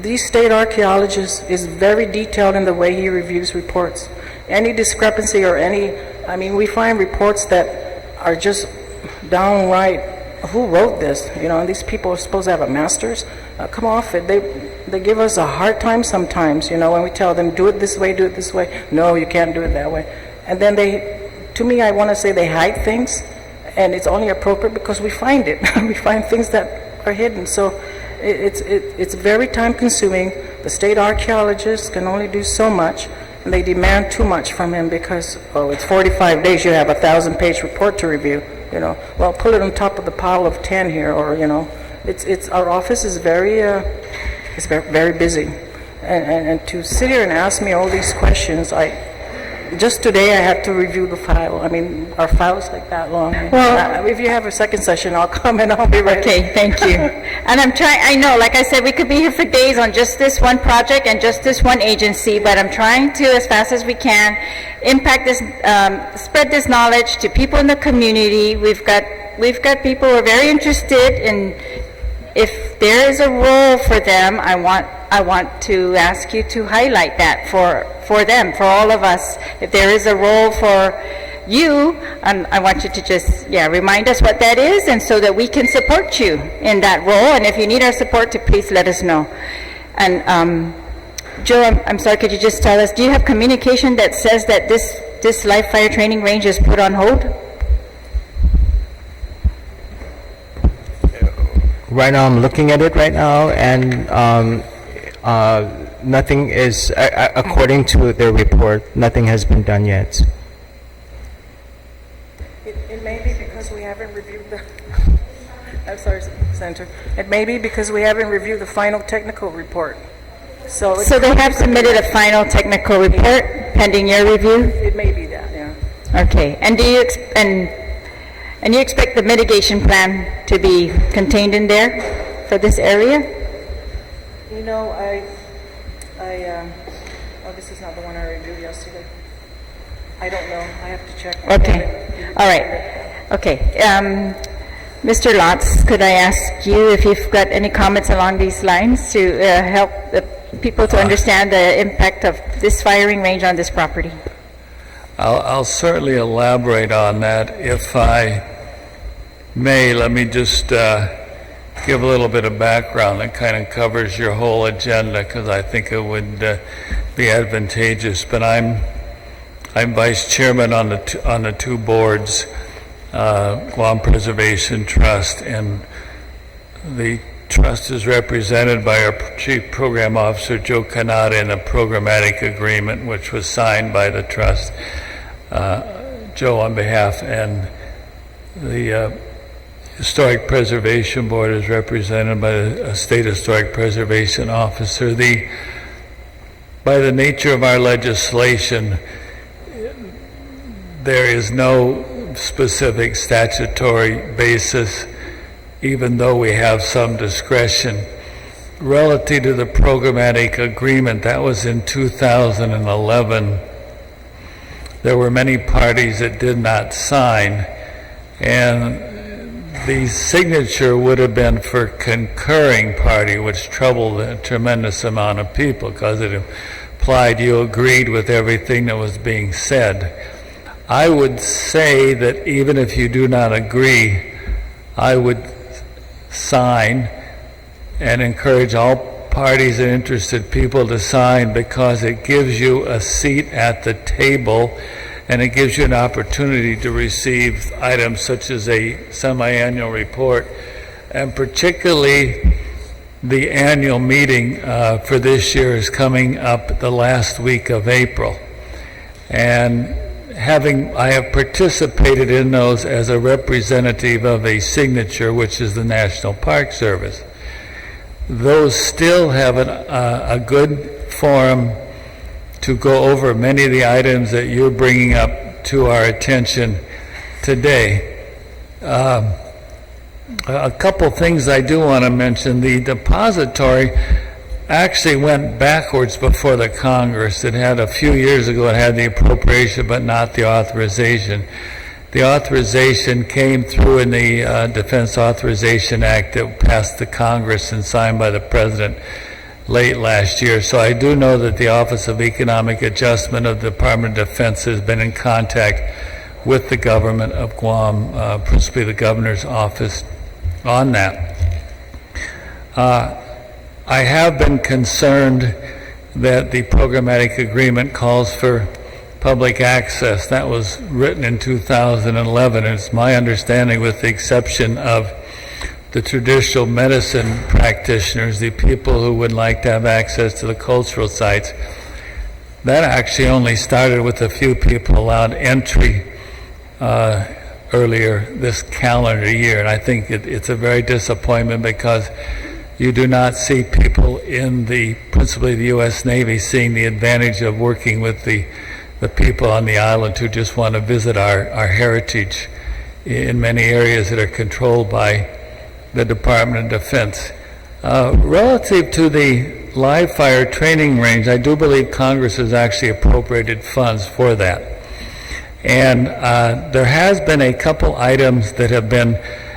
the state archaeologist is very detailed in the way he reviews reports. Any discrepancy or we find reports that are just downright, who wrote this? You know, and these people are supposed to have a master's. Come off it. They give us a hard time sometimes, you know, when we tell them, do it this way, do it this way. No, you can't do it that way. And then to me, I want to say they hide things. And it's only appropriate because we find it. We find things that are hidden. So it's very time consuming. The state archaeologists can only do so much, and they demand too much from him because, it's 45 days, you have a 1,000-page report to review, you know. Well, put it on top of the pile of 10 here, or, you know, our office is very busy. And to sit here and ask me all these questions, just today I had to review the file. I mean, our file is like that long. Well, if you have a second session, I'll come and I'll be ready. Okay, thank you. And I know, like I said, we could be here for days on just this one project and just this one agency, but I'm trying to, as fast as we can, impact this, spread this knowledge to people in the community. We've got people who are very interested in, if there is a role for them, I want to ask you to highlight that for them, for all of us. If there is a role for you, I want you to just, remind us what that is, and so that we can support you in that role. And if you need our support, please let us know. And Joe, I'm sorry, could you just tell us, do you have communication that says that this live fire training range is put on hold? Right now, I'm looking at it right now, and nothing is, according to their report, nothing has been done yet. It may be because we haven't reviewed the, I'm sorry, Senator. It may be because we haven't reviewed the final technical report. So they have submitted a final technical report pending your review? It may be that, yeah. Okay, and do you and you expect the mitigation plan to be contained in there for this area? You know, this is not the one I reviewed yesterday. I don't know. I have to check. Okay. All right. Okay. Mr. Lotz, could I ask you if you've got any comments along these lines to help the people to understand the impact of this firing range on this property? I'll certainly elaborate on that. If I may, let me just give a little bit of background that kind of covers your whole agenda, because I think it would be advantageous. But I'm vice chairman on the two boards, Guam Preservation Trust, and the trust is represented by our Chief Program Officer, Joe Kanata, in a programmatic agreement which was signed by the trust. Joe on behalf, and the Historic Preservation Board is represented by a State Historic Preservation Officer. By the nature of our legislation, there is no specific statutory basis, even though we have some discretion. Relative to the programmatic agreement, that was in 2011. there were many parties that did not sign, and the signature would have been for concurring party, which troubled a tremendous amount of people because it implied you agreed with everything that was being said. I would say that even if you do not agree, I would sign and encourage all parties and interested people to sign, because it gives you a seat at the table and it gives you an opportunity to receive items such as a semi-annual report, and particularly the annual meeting for this year is coming up the last week of April. And I have participated in those as a representative of a signature, which is the National Park Service. Those still have a good forum to go over many of the items that you're bringing up to our attention today. A couple things I do want to mention. The depository actually went backwards before the Congress. It had a few years ago, it had the appropriation but not the authorization. The authorization came through in the Defense Authorization Act that passed the Congress and signed by the President late last year. So I do know that the Office of Economic Adjustment of the Department of Defense has been in contact with the government of Guam, principally the governor's office, on that. I have been concerned that the Programmatic Agreement calls for public access. That was written in 2011, and it's my understanding, with the exception of the traditional medicine practitioners, the people who would like to have access to the cultural sites, that actually only started with a few people allowed entry earlier this calendar year. And I think it's a very disappointment, because you do not see people in principally the U.S. Navy, seeing the advantage of working with the people on the island who just want to visit our heritage in many areas that are controlled by the Department of Defense. Relative to the live fire training range, I do believe Congress has actually appropriated funds for that. And there has been a couple items that have been,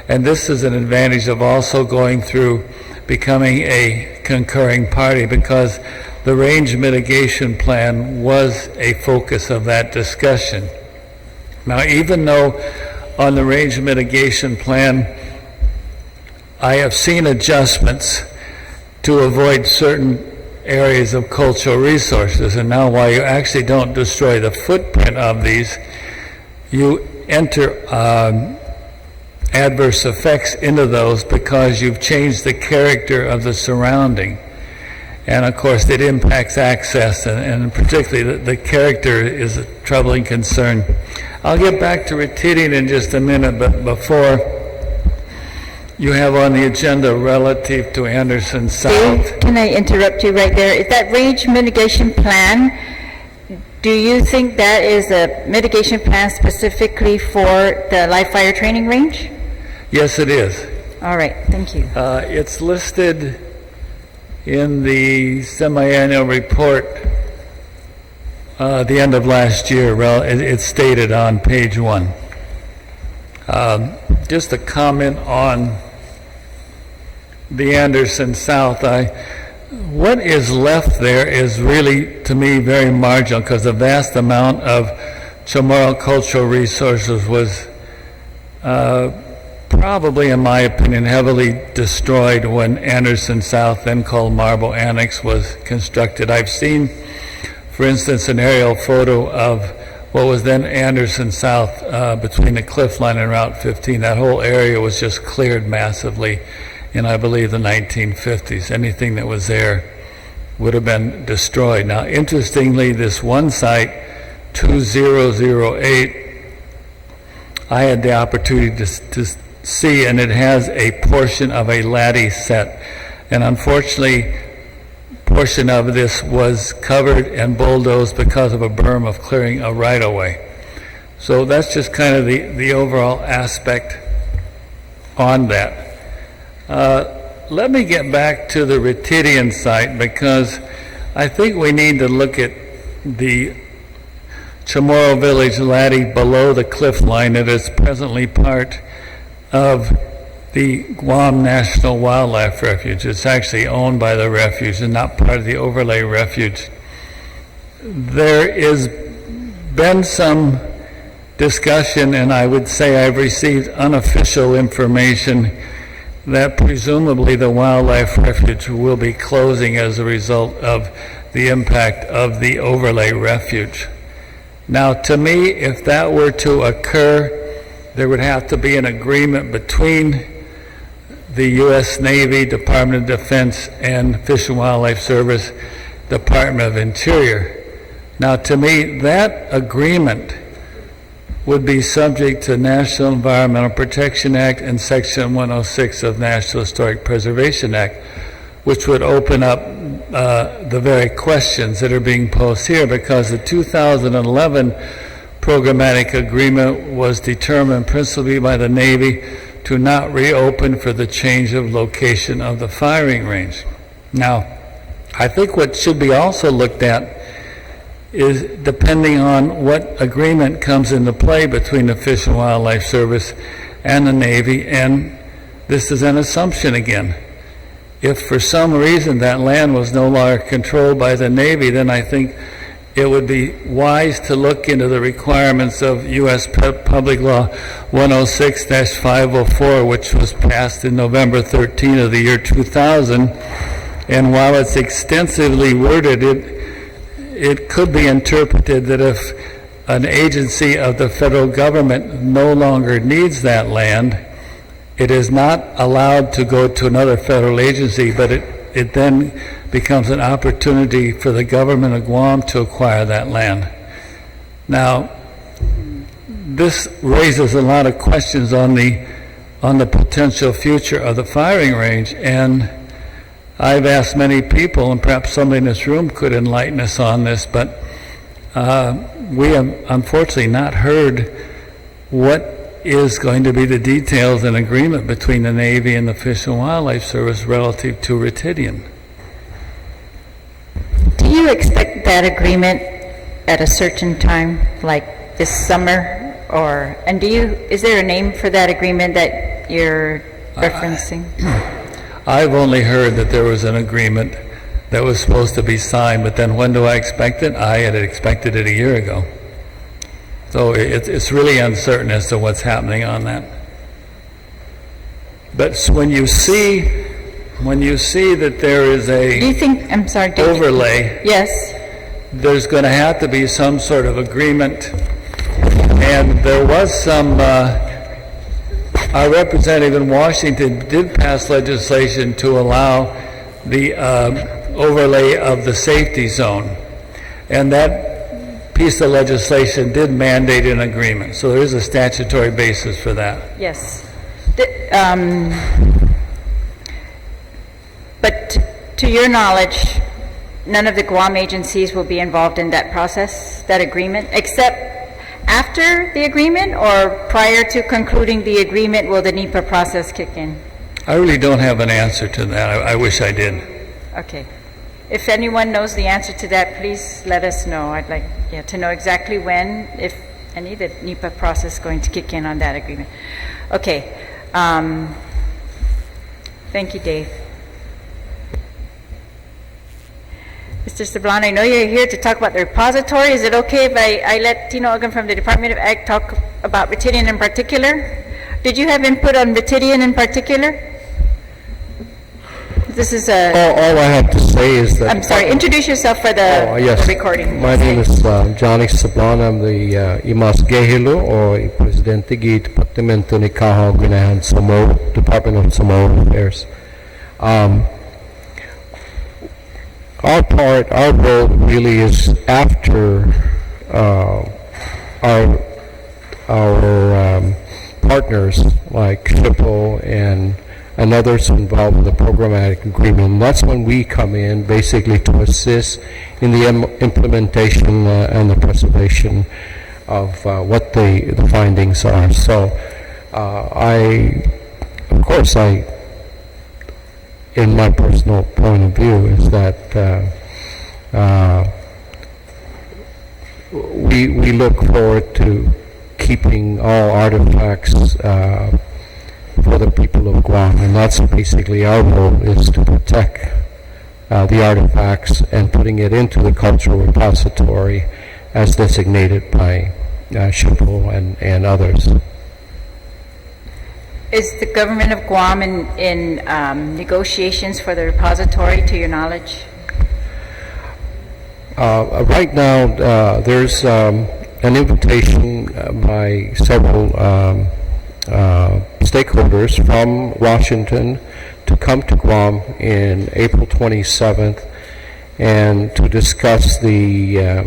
and this is an advantage of also going through becoming a concurring party, because the range mitigation plan was a focus of that discussion. Now, even though on the range mitigation plan I have seen adjustments to avoid certain areas of cultural resources, and now while you actually don't destroy the footprint of these, you enter adverse effects into those because you've changed the character of the surrounding. And of course it impacts access, and particularly the character is a troubling concern. I'll get back to Retidian in just a minute, but before, you have on the agenda relative to Andersen South. Dave, can I interrupt you right there? Is that range mitigation plan, do you think that is a mitigation plan specifically for the live fire training range? Yes, it is. All right, thank you. It's listed in the semi-annual report the end of last year. It's stated on page 1. Just a comment on the Andersen South. What is left there is really, to me, very marginal, because the vast amount of Chamorro cultural resources was probably, in my opinion, heavily destroyed when Andersen South, then called Marble Annex, was constructed. I've seen, for instance, an aerial photo of what was then Andersen South between the cliff line and Route 15. That whole area was just cleared massively in, I believe, the 1950s. Anything that was there would have been destroyed. Now, interestingly, this one site, 2008, I had the opportunity to see, and it has a portion of a latte set. And unfortunately, portion of this was covered and bulldozed because of a berm of clearing a right-of-way. So that's just kind of the overall aspect on that. Let me get back to the Retidian site, because I think we need to look at the Chamorro Village Laddie below the cliff line. It is presently part of the Guam National Wildlife Refuge. It's actually owned by the refuge and not part of the overlay refuge. There has been some discussion, and I would say I've received unofficial information that presumably the wildlife refuge will be closing as a result of the impact of the overlay refuge. Now, to me, if that were to occur, there would have to be an agreement between the U.S. Navy, Department of Defense, and Fish and Wildlife Service, Department of Interior. Now, to me, that agreement would be subject to National Environmental Protection Act and Section 106 of National Historic Preservation Act, which would open up the very questions that are being posed here, because the 2011 Programmatic Agreement was determined principally by the Navy to not reopen for the change of location of the firing range. Now, I think what should be also looked at is, depending on what agreement comes into play between the Fish and Wildlife Service and the Navy, and this is an assumption again. If for some reason that land was no longer controlled by the Navy, then I think it would be wise to look into the requirements of U.S. Public Law 106-504, which was passed in November 13 of the year 2000. And while it's extensively worded, it could be interpreted that if an agency of the federal government no longer needs that land, it is not allowed to go to another federal agency, but it then becomes an opportunity for the government of Guam to acquire that land. Now, this raises a lot of questions on the potential future of the firing range, and I've asked many people, and perhaps somebody in this room could enlighten us on this, but we have unfortunately not heard what is going to be the details and agreement between the Navy and the Fish and Wildlife Service relative to Ritidian. Do you expect that agreement at a certain time, like this summer, or, and is there a name for that agreement that you're referencing? I've only heard that there was an agreement that was supposed to be signed, but then when do I expect it? I had expected it a year ago. So it's really uncertain as to what's happening on that. But when you see that there is a Do you think, I'm sorry, David. overlay, Yes. there's going to have to be some sort of agreement. And there was some, our representative in Washington did pass legislation to allow the overlay of the safety zone. And that piece of legislation did mandate an agreement. So there is a statutory basis for that. Yes. But to your knowledge, none of the Guam agencies will be involved in that process, that agreement, except after the agreement, or prior to concluding the agreement, will the NEPA process kick in? I really don't have an answer to that. I wish I did. Okay. If anyone knows the answer to that, please let us know. I'd like to know exactly when, if any, the NEPA process is going to kick in on that agreement. Okay. Thank you, Dave. Mr. Sablan, I know you're here to talk about the repository. Is it okay if I let Tino Ogan from the Department of Ag talk about Ritidian in particular? Did you have input on Ritidian in particular? This is a... All I have to say is that... I'm sorry, introduce yourself for the, yes. the recording. My name is Johnny Sablan. I'm the Imas Gehilo, or Presidente gi Departamento ni Kaho Ginahan Samoa, Department of Samoan Affairs. Our role really is after our partners like SHPO and others involved in the Programmatic Agreement. That's when we come in basically to assist in the implementation and the preservation of what the findings are. So in my personal point of view, is that we look forward to keeping all artifacts for the people of Guam, and that's basically our role, is to protect the artifacts and putting it into the cultural repository as designated by SHPO and others. Is the government of Guam in negotiations for the repository, to your knowledge? Right now, there's an invitation by several stakeholders from Washington to come to Guam in April 27th and to discuss the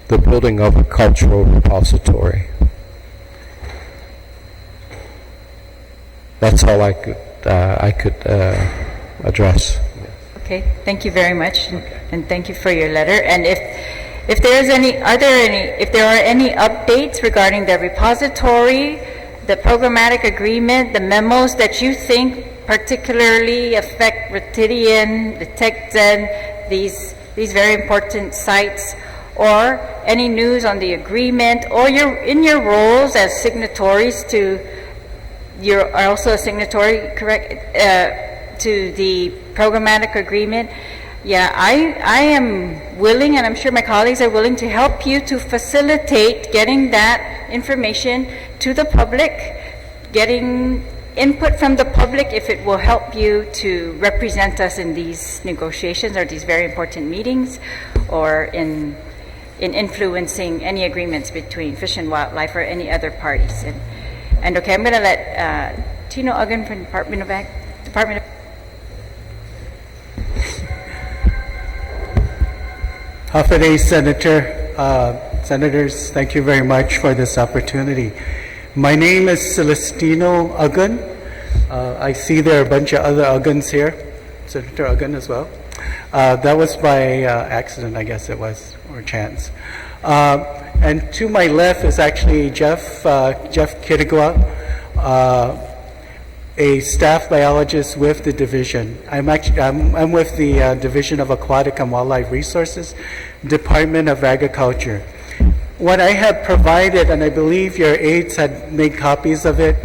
building of a cultural repository. That's all I could address. Okay, thank you very much, and thank you for your letter. And if there are any updates regarding the repository, the programmatic agreement, the memos that you think particularly affect Retidian, the TechZen, these very important sites, or any news on the agreement, or in your roles as signatories to, you're also a signatory, correct, to the programmatic agreement. Yeah, I am willing, and I'm sure my colleagues are willing to help you to facilitate getting that information to the public, getting input from the public if it will help you to represent us in these negotiations or these very important meetings, or in influencing any agreements between Fish and Wildlife or any other parties. And okay, I'm going to let Tino Uggan from Department of Hafaday Senators, thank you very much for this opportunity. My name is Celestino Uggan. I see there are a bunch of other Uggans here, Senator Uggan as well. That was by accident, I guess it was, or chance. And to my left is actually Jeff Kirigua, a staff biologist with the division. I'm with the Division of Aquatic and Wildlife Resources, Department of Agriculture. What I have provided, and I believe your aides had made copies of it,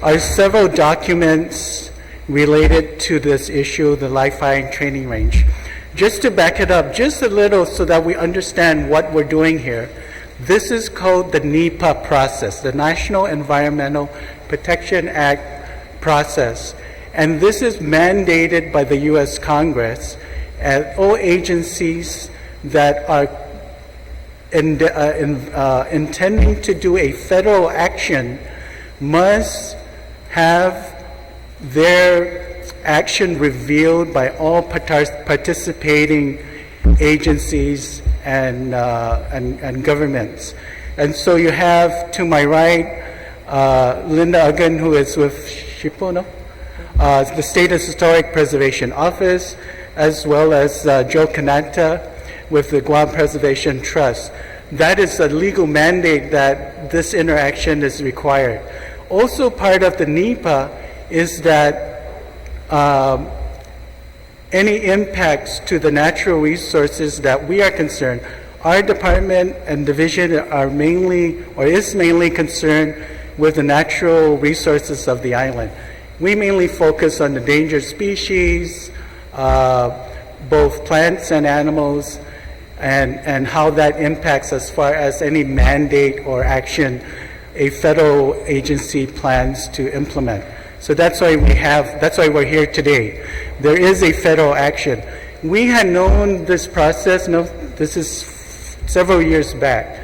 are several documents related to this issue, the live firing training range. Just to back it up just a little so that we understand what we're doing here, this is called the NEPA process, the National Environmental Protection Act process. And this is mandated by the U.S. Congress, and all agencies that are intending to do a federal action must have their action revealed by all participating agencies and governments. And so you have, to my right, Linda Uggan, who is with SHPO, the State Historic Preservation Office, as well as Joe Kanata with the Guam Preservation Trust. That is a legal mandate that this interaction is required. Also part of the NEPA is that any impacts to the natural resources that we are concerned, our department and division are mainly, or is mainly concerned with the natural resources of the island. We mainly focus on the endangered species, both plants and animals, and how that impacts as far as any mandate or action a federal agency plans to implement. So that's why we're here today. There is a federal action. We had known this process, this is several years back.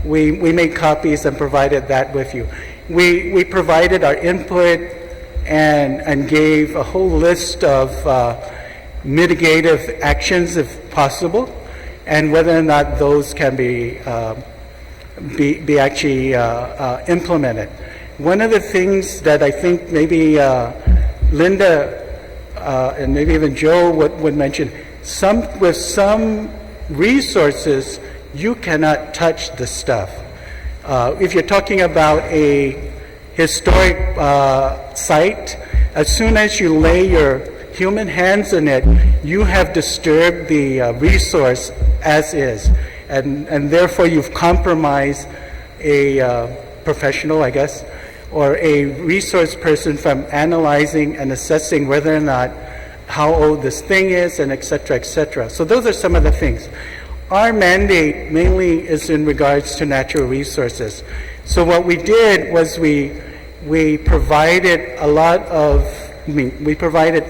We made copies and provided that with you. We provided our input and gave a whole list of mitigative actions if possible, and whether or not those can be actually implemented. One of the things that I think maybe Linda and maybe even Joe would mention, with some resources, you cannot touch the stuff. If you're talking about a historic site, as soon as you lay your human hands on it, you have disturbed the resource as is. and therefore you've compromised a professional, I guess, or a resource person from analyzing and assessing whether or not how old this thing is, and et cetera, et cetera. So those are some of the things. Our mandate mainly is in regards to natural resources. So what we did was we provided a lot of, we provided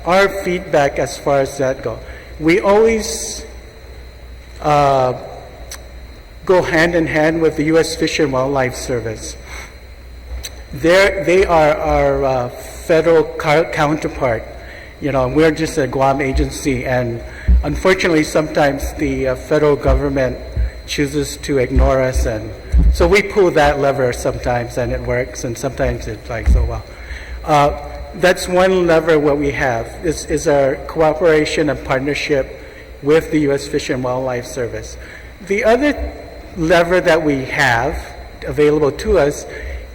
our feedback as far as that go. We always go hand in hand with the U.S. Fish and Wildlife Service. They are our federal counterpart. You know, we're just a Guam agency, and unfortunately sometimes the federal government chooses to ignore us, and so we pull that lever sometimes and it works, and sometimes it's like, so well. That's one lever what we have, is our cooperation and partnership with the U.S. Fish and Wildlife Service. The other lever that we have available to us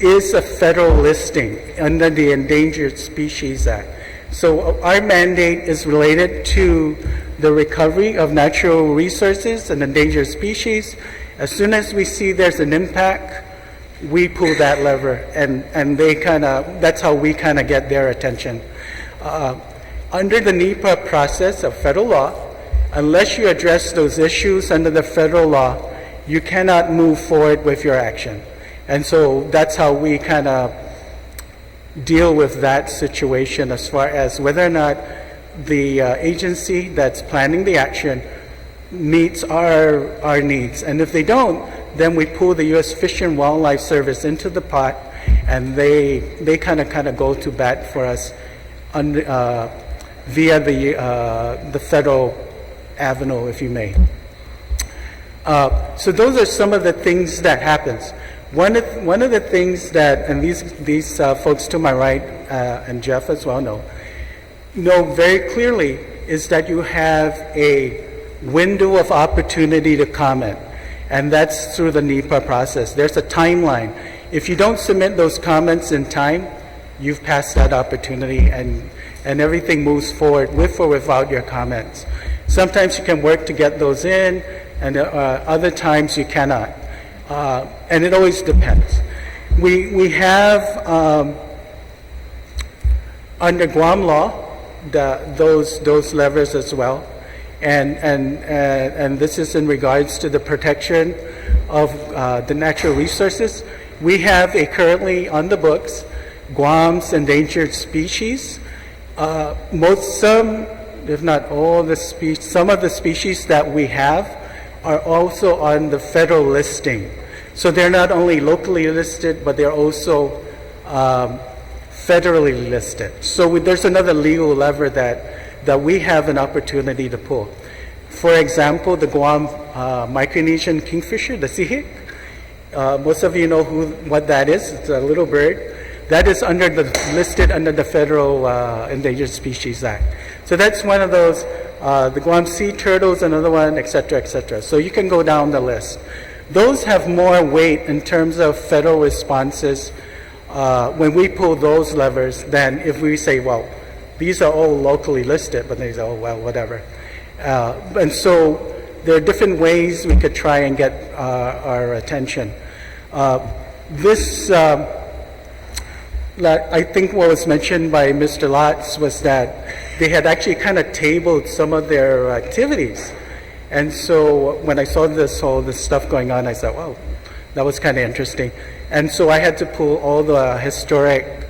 is a federal listing under the Endangered Species Act. So our mandate is related to the recovery of natural resources and endangered species. As soon as we see there's an impact, we pull that lever, and they that's how we kind of get their attention. Under the NEPA process of federal law, unless you address those issues under the federal law, you cannot move forward with your action. And so that's how we kind of deal with that situation, as far as whether or not the agency that's planning the action meets our needs. And if they don't, then we pull the U.S. Fish and Wildlife Service into the pot, and they kind of go to bat for us via the federal avenue, if you may. So those are some of the things that happens. One of the things that, and these folks to my right, and Jeff as well know very clearly, is that you have a window of opportunity to comment, and that's through the NEPA process. There's a timeline. If you don't submit those comments in time, you've passed that opportunity, and everything moves forward with or without your comments. Sometimes you can work to get those in, and other times you cannot. And it always depends. We have under Guam law those levers as well, and this is in regards to the protection of the natural resources. We have currently on the books Guam's endangered species. Some, if not all, some of the species that we have are also on the federal listing. So they're not only locally listed, but they're also federally listed. So there's another legal lever that we have an opportunity to pull. For example, the Guam Micronesian kingfisher, the sihik. Most of you know what that is. It's a little bird. That is listed under the Federal Endangered Species Act. So that's one of those. The Guam sea turtle is another one, et cetera, et cetera. So you can go down the list. Those have more weight in terms of federal responses when we pull those levers than if we say, well, these are all locally listed, but they say, oh, well, whatever. And so there are different ways we could try and get our attention. I think what was mentioned by Mr. Lotz was that they had actually kind of tabled some of their activities. And so when I saw this stuff going on, I said, wow, that was kind of interesting. And so I had to pull all the historic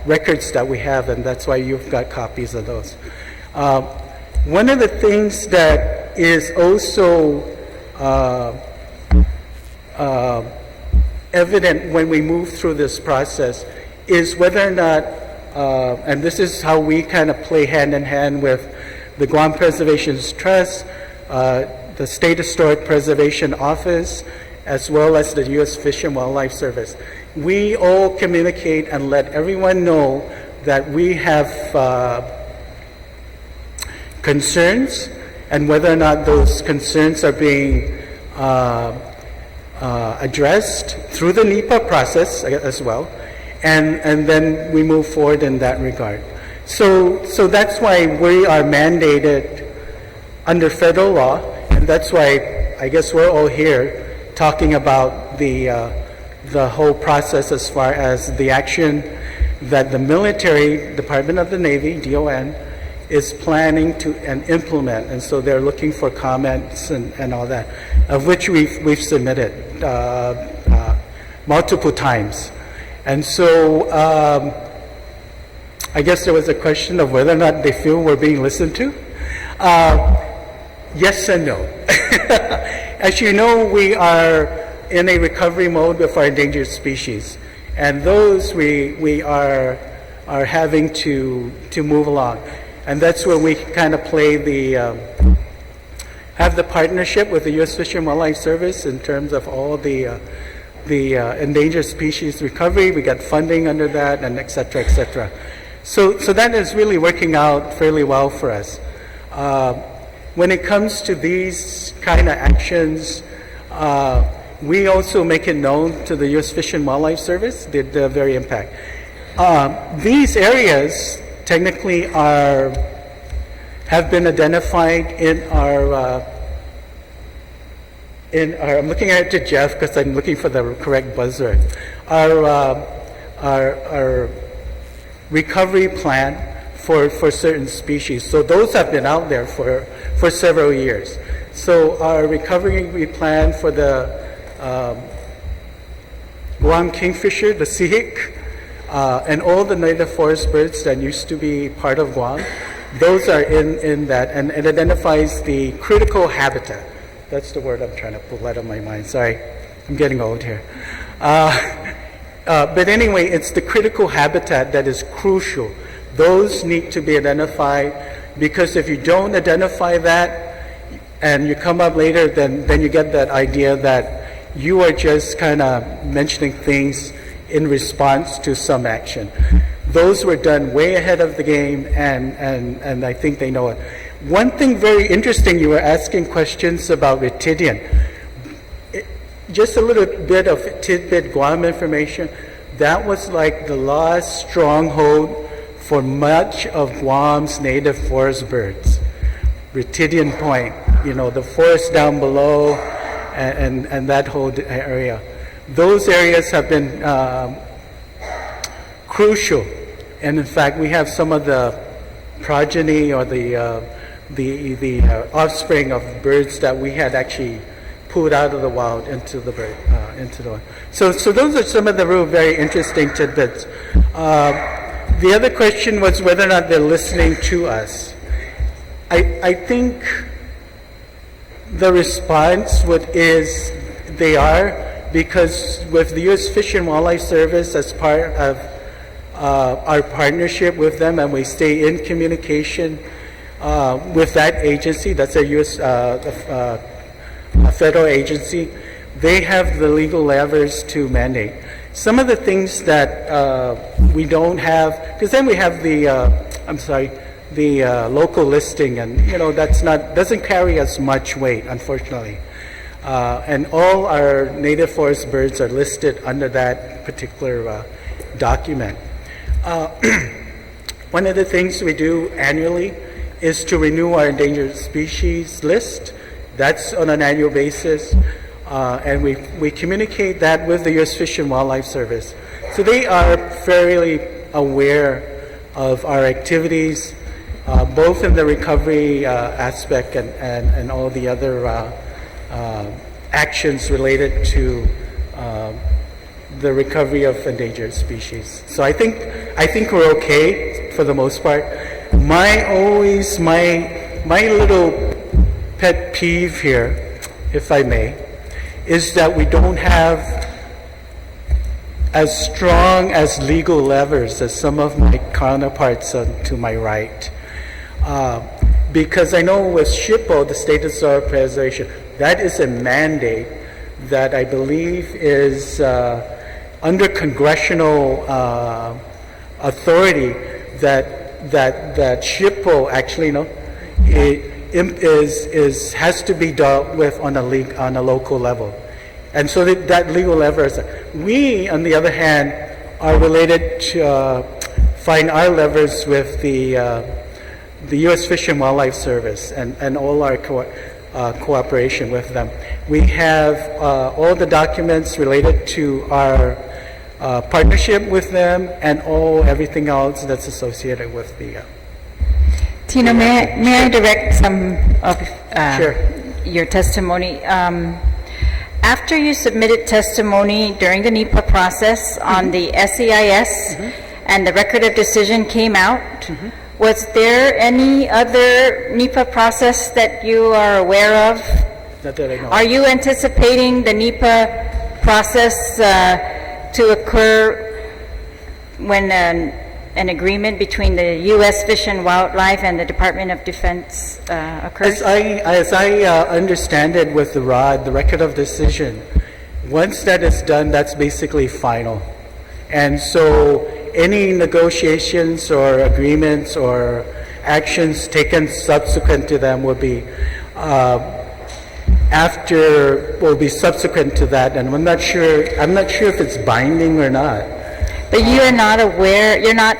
records that we have, and that's why you've got copies of those. One of the things that is also evident when we move through this process is whether or not, and this is how we kind of play hand in hand with the Guam Preservation Trust, the State Historic Preservation Office, as well as the U.S. Fish and Wildlife Service. We all communicate and let everyone know that we have concerns, and whether or not those concerns are being addressed through the NEPA process as well, and then we move forward in that regard. So that's why we are mandated under federal law, and and that's why I guess we're all here talking about the whole process as far as the action that the military, Department of the Navy, DON, is planning to and implement. And so they're looking for comments and all that, of which we've submitted multiple times. And so I guess there was a question of whether or not they feel we're being listened to. Yes and no. As you know, we are in a recovery mode with our endangered species, and those we are having to move along, and that's where we kind of play have the partnership with the U.S. Fish and Wildlife Service in terms of all the endangered species recovery. We got funding under that, and et cetera, et cetera. So that is really working out fairly well for us. When it comes to these kind of actions, we also make it known to the U.S. Fish and Wildlife Service, the very impact. These areas technically have been identified in our, I'm looking at it to Jeff because I'm looking for the correct buzzword. Our recovery plan for certain species. So those have been out there for several years. So our recovery plan for the Guam kingfisher, the sihik, and all the native forest birds that used to be part of Guam, those are in that, and it identifies the critical habitat. That's the word I'm trying to pull out of my mind. Sorry, I'm getting old here. But anyway, it's the critical habitat that is crucial. Those need to be identified, because if you don't identify that and you come up later, then you get that idea that you are just kind of mentioning things in response to some action. Those were done way ahead of the game, and I think they know it. One thing very interesting, you were asking questions about Retidian. Just a little bit of tidbit Guam information. That was like the last stronghold for much of Guam's native forest birds. Retidian Point, the forest down below, and that whole area. Those areas have been crucial, and in fact, we have some of the progeny or the offspring of birds that we had actually pulled out of the wild into the bird, into the wild. So those are some of the real very interesting tidbits. The other question was whether or not they're listening to us. I think the response is they are, because with the U.S. Fish and Wildlife Service as part of our partnership with them, and we stay in communication with that agency, that's a U.S. Federal agency, they have the legal levers to mandate. Some of the things that we don't have, because then we have the local listing, and doesn't carry as much weight, unfortunately. And all our native forest birds are listed under that particular document. One of the things we do annually is to renew our endangered species list. That's on an annual basis. And we communicate that with the U.S. Fish and Wildlife Service. So they are fairly aware of our activities, both in the recovery aspect and all the other actions related to the recovery of endangered species. So I think we're okay for the most part. My little pet peeve here, if I may, is that we don't have as strong as legal levers as some of my counterparts to my right. Because I know with SHPO, the State of Soil Preservation, that is a mandate that I believe is under congressional authority that SHPO actually, has to be dealt with on a local level. And so that legal lever is, we, on the other hand, are related to find our levers with the U.S. Fish and Wildlife Service and all our cooperation with them. We have all the documents related to our partnership with them and everything else that's associated with the... Tino, may I direct some of Sure. your testimony? After you submitted testimony during the NEPA process on the SEIS and the record of decision came out, was there any other NEPA process that you are aware of? Not that I know. Are you anticipating the NEPA process to occur when an agreement between the U.S. Fish and Wildlife and the Department of Defense occurs? As I understand it with the ROD, the record of decision, once that is done, that's basically final. And so any negotiations or agreements or actions taken subsequent to them will be subsequent to that. And I'm not sure if it's binding or not. But you are not aware, you're not,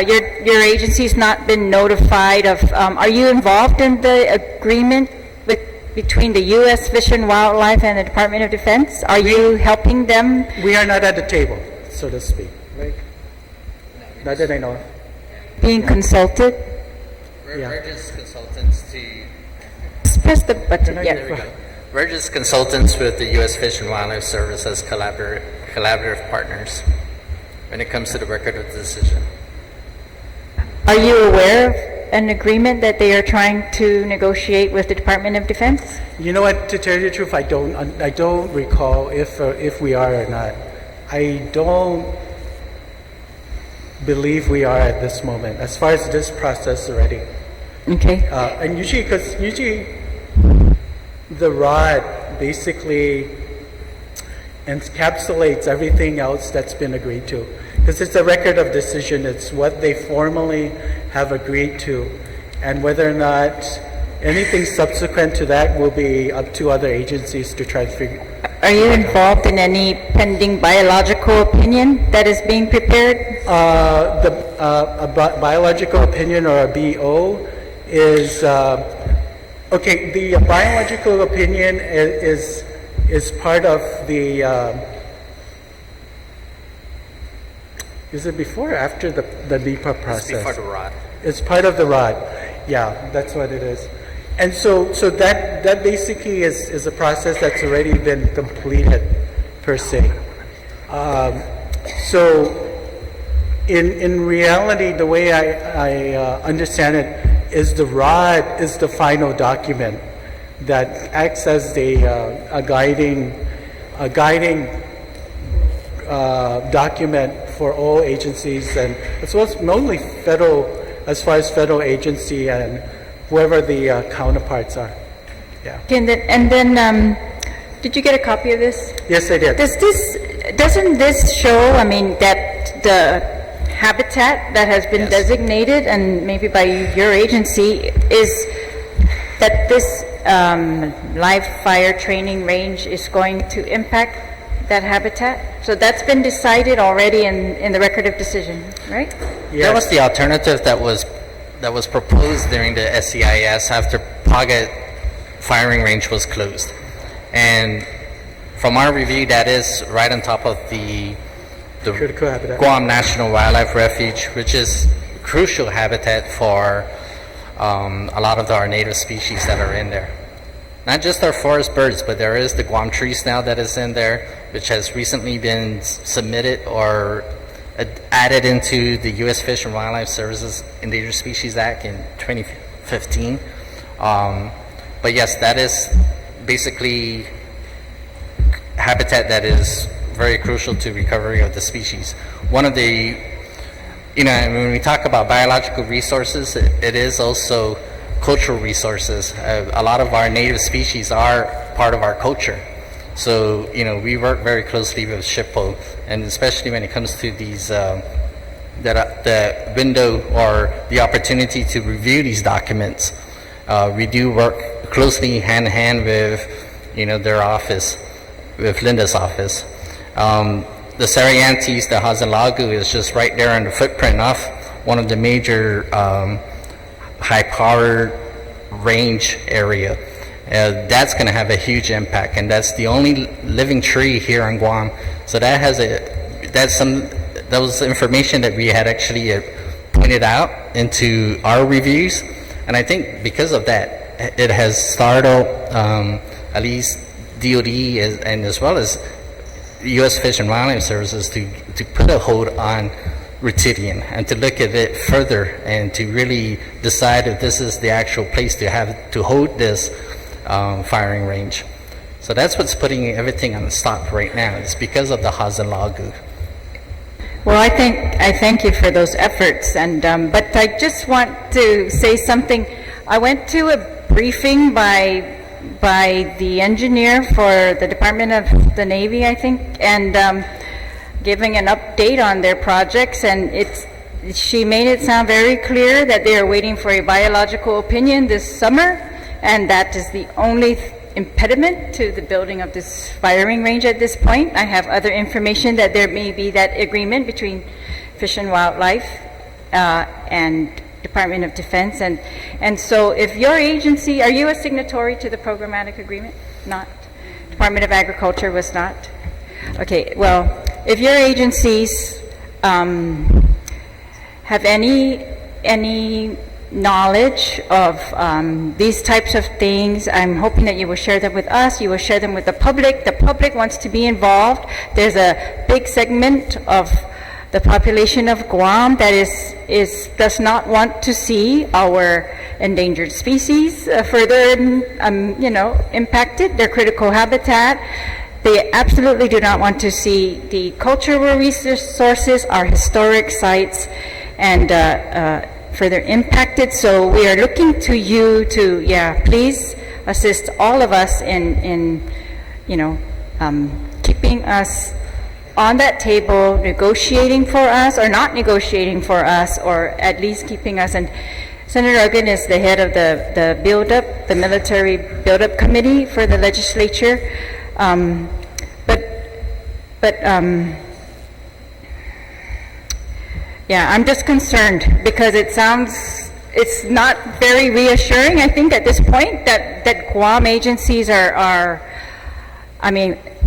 your agency's not been notified of, are you involved in the agreement between the U.S. Fish and Wildlife and the Department of Defense? Are you helping them? We are not at the table, so to speak, right? Not that I know of. Being consulted? We're just consultants to... Just press the button, There we yeah. go. We're just consultants with the U.S. Fish and Wildlife Service as collaborative partners when it comes to the record of decision. Are you aware of an agreement that they are trying to negotiate with the Department of Defense? You know what? To tell you the truth, I don't recall if we are or not. I don't believe we are at this moment, as far as this process already. Okay. And usually the ROD basically encapsulates everything else that's been agreed to. Because it's a record of decision, it's what they formally have agreed to. And whether or not anything subsequent to that will be up to other agencies to try to figure. Are you involved in any pending biological opinion that is being prepared? A biological opinion or a BO is, okay, the biological opinion is part of the, is it before or after the NEPA process? It's before the ROD. It's part of the ROD. Yeah, that's what it is. And so that basically is a process that's already been completed, per se. So in reality, the way I understand it is the ROD is the final document that acts as a guiding document for all agencies, and as well as not only federal, as far as federal agency and whoever the counterparts are. Yeah. Okay, and then, did you get a copy of this? Yes, I did. Doesn't this show, I mean, that the habitat that has been designated, and maybe by your agency, is that this live fire training range is going to impact that habitat? So that's been decided already in the record of decision, right? Yes. That was the alternative that was proposed during the SEIS after Paga firing range was closed. And from our review, that is right on top of the Critical habitat. Guam National Wildlife Refuge, which is crucial habitat for a lot of our native species that are in there. Not just our forest birds, but there is the Guam tree snail that is in there, which has recently been submitted or added into the U.S. Fish and Wildlife Services Endangered Species Act in 2015. But yes, that is basically habitat that is very crucial to recovery of the species. One of the, when we talk about biological resources, it is also cultural resources. A lot of our native species are part of our culture. So, we work very closely with SHPO, and especially when it comes to these, the window or the opportunity to review these documents. We do work closely hand in hand with, their office, with Linda's office. The Sariantes, the Hazalagu is just right there on the footprint of one of the major high-powered range area. that's going to have a huge impact, and that's the only living tree here on Guam. So that was information that we had actually pointed out into our reviews, and I think because of that, it has startled at least DOD and as well as U.S. Fish and Wildlife Services to put a hold on Rutidian and to look at it further and to really decide if this is the actual place to hold this firing range. So that's what's putting everything on stop right now. It's because of the Hazalagu. Well, I thank you for those efforts, and but I just want to say something. I went to a briefing by the engineer for the Department of the Navy, I think, and giving an update on their projects, and she made it sound very clear that they are waiting for a biological opinion this summer, and that is the only impediment to the building of this firing range at this point. I have other information that there may be that agreement between Fish and Wildlife and Department of Defense, and so if your agency, are you a signatory to the Programmatic Agreement? Not. Department of Agriculture was not. Okay, well, if your agencies have any knowledge of these types of things, I'm hoping that you will share them with us, you will share them with the public. The public wants to be involved. There's a big segment of the population of Guam that does not want to see our endangered species further impacted, their critical habitat. They absolutely do not want to see the cultural resources, our historic sites, and further impacted. So we are looking to you to, please assist all of us in keeping us on that table, negotiating for us, or not negotiating for us, or at least keeping us. And Senator Uggan is the head of the build-up, the military build-up committee for the legislature. I'm just concerned because it's not very reassuring, I think, at this point that Guam agencies are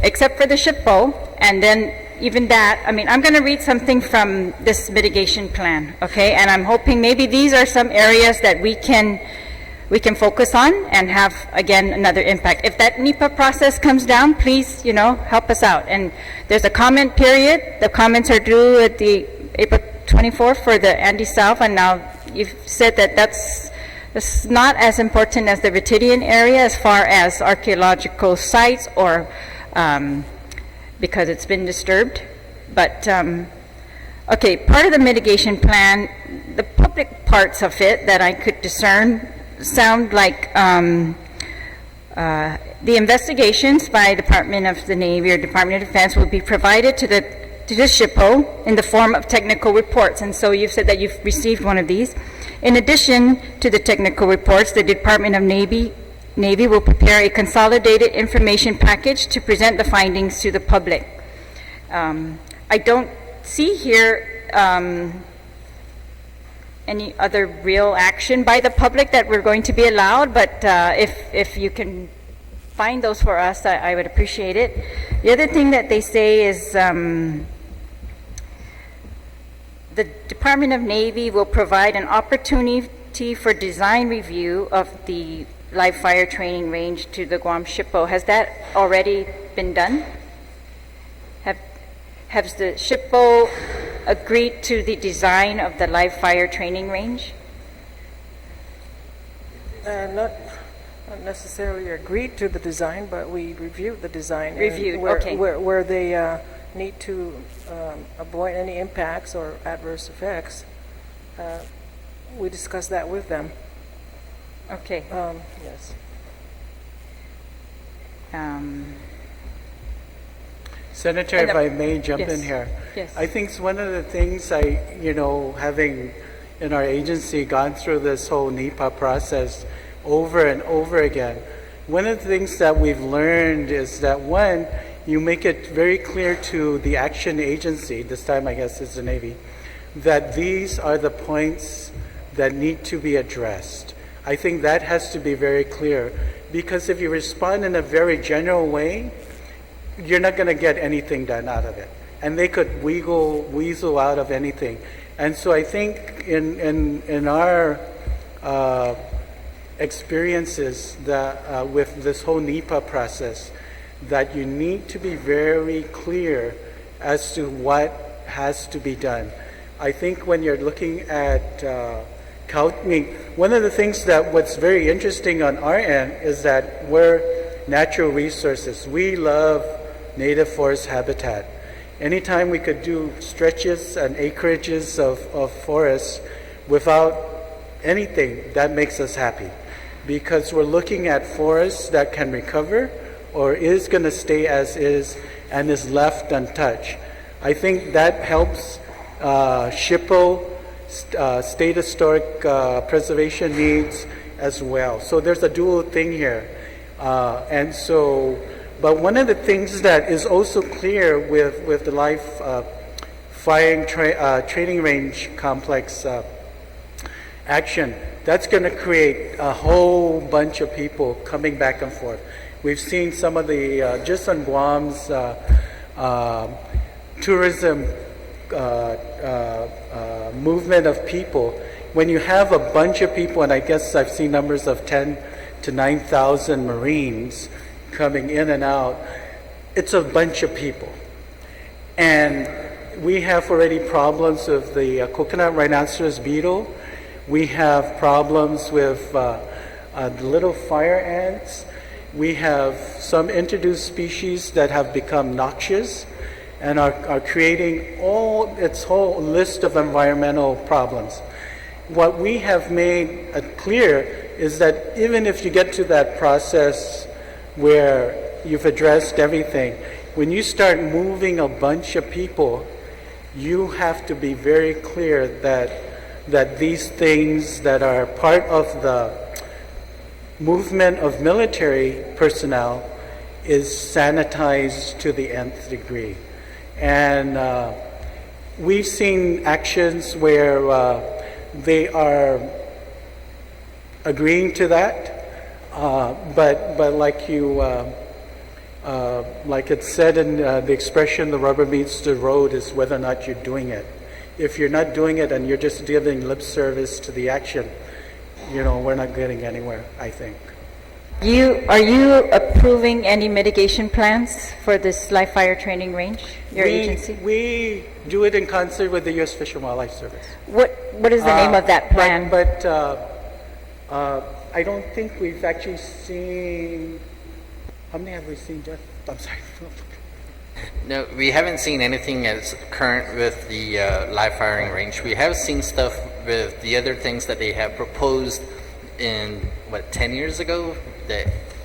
except for the SHPO, and then even that, I'm going to read something from this mitigation plan, okay? And I'm hoping maybe these are some areas that we can focus on and have, again, another impact. If that NEPA process comes down, please, help us out. And there's a comment period. The comments are due at the April 24th for the Andersen South, and now you've said that that's not as important as the Rutidian area as far as archaeological sites or because it's been disturbed. But, okay, part of the mitigation plan, the public parts of it that I could discern sound like the investigations by Department of the Navy or Department of Defense will be provided to the SHPO in the form of technical reports. And so you've said that you've received one of these. In addition to the technical reports, the Department of Navy will prepare a consolidated information package to present the findings to the public. I don't see here any other real action by the public that we're going to be allowed, but if you can find those for us, I would appreciate it. The other thing that they say is the Department of Navy will provide an opportunity for design review of the live fire training range to the Guam SHPO. Has that already been done? Has the SHPO agreed to the design of the live fire training range? Not necessarily agreed to the design, but we reviewed the design. Reviewed, okay. Where they need to avoid any impacts or adverse effects, we discussed that with them. Okay. Yes. Senator, if I may jump in here. Yes. I think one of the things having in our agency gone through this whole NEPA process over and over again, one of the things that we've learned is that, one, you make it very clear to the action agency, this time I guess it's the Navy, that these are the points that need to be addressed. I think that has to be very clear, because if you respond in a very general way, you're not going to get anything done out of it. And they could weasel out of anything. And so I think in our experiences that, with this whole NEPA process, that you need to be very clear as to what has to be done. I think when you're looking at one of the things that what's very interesting on our end is that we're natural resources. We love native forest habitat. Anytime we could do stretches and acreages of forests without anything, that makes us happy, because we're looking at forests that can recover or is going to stay as is and is left untouched. I think that helps SHPO, state historic preservation needs as well. So there's a dual thing here. But one of the things that is also clear with the live firing training range complex action, that's going to create a whole bunch of people coming back and forth. We've seen some of the, just on Guam's tourism movement of people. When you have a bunch of people, and I guess I've seen numbers of 10 to 9,000 Marines coming in and out, it's a bunch of people. And we have already problems with the coconut rhinoceros beetle. We have problems with the little fire ants. We have some introduced species that have become noxious and are creating its whole list of environmental problems. What we have made clear is that even if you get to that process where you've addressed everything, when you start moving a bunch of people, you have to be very clear that these things that are part of the movement of military personnel is sanitized to the nth degree. And we've seen actions where they are agreeing to that, but like like it said in the expression, the rubber meets the road, is whether or not you're doing it. If you're not doing it and you're just giving lip service to the action, we're not getting anywhere, I think. Are you approving any mitigation plans for this live fire training range, your agency? We do it in concert with the U.S. Fish and Wildlife Service. What is the name of that plan? But I don't think we've actually seen. How many have we seen, Jeff? I'm sorry. No, we haven't seen anything as current with the live firing range. We have seen stuff with the other things that they have proposed in, 10 years ago,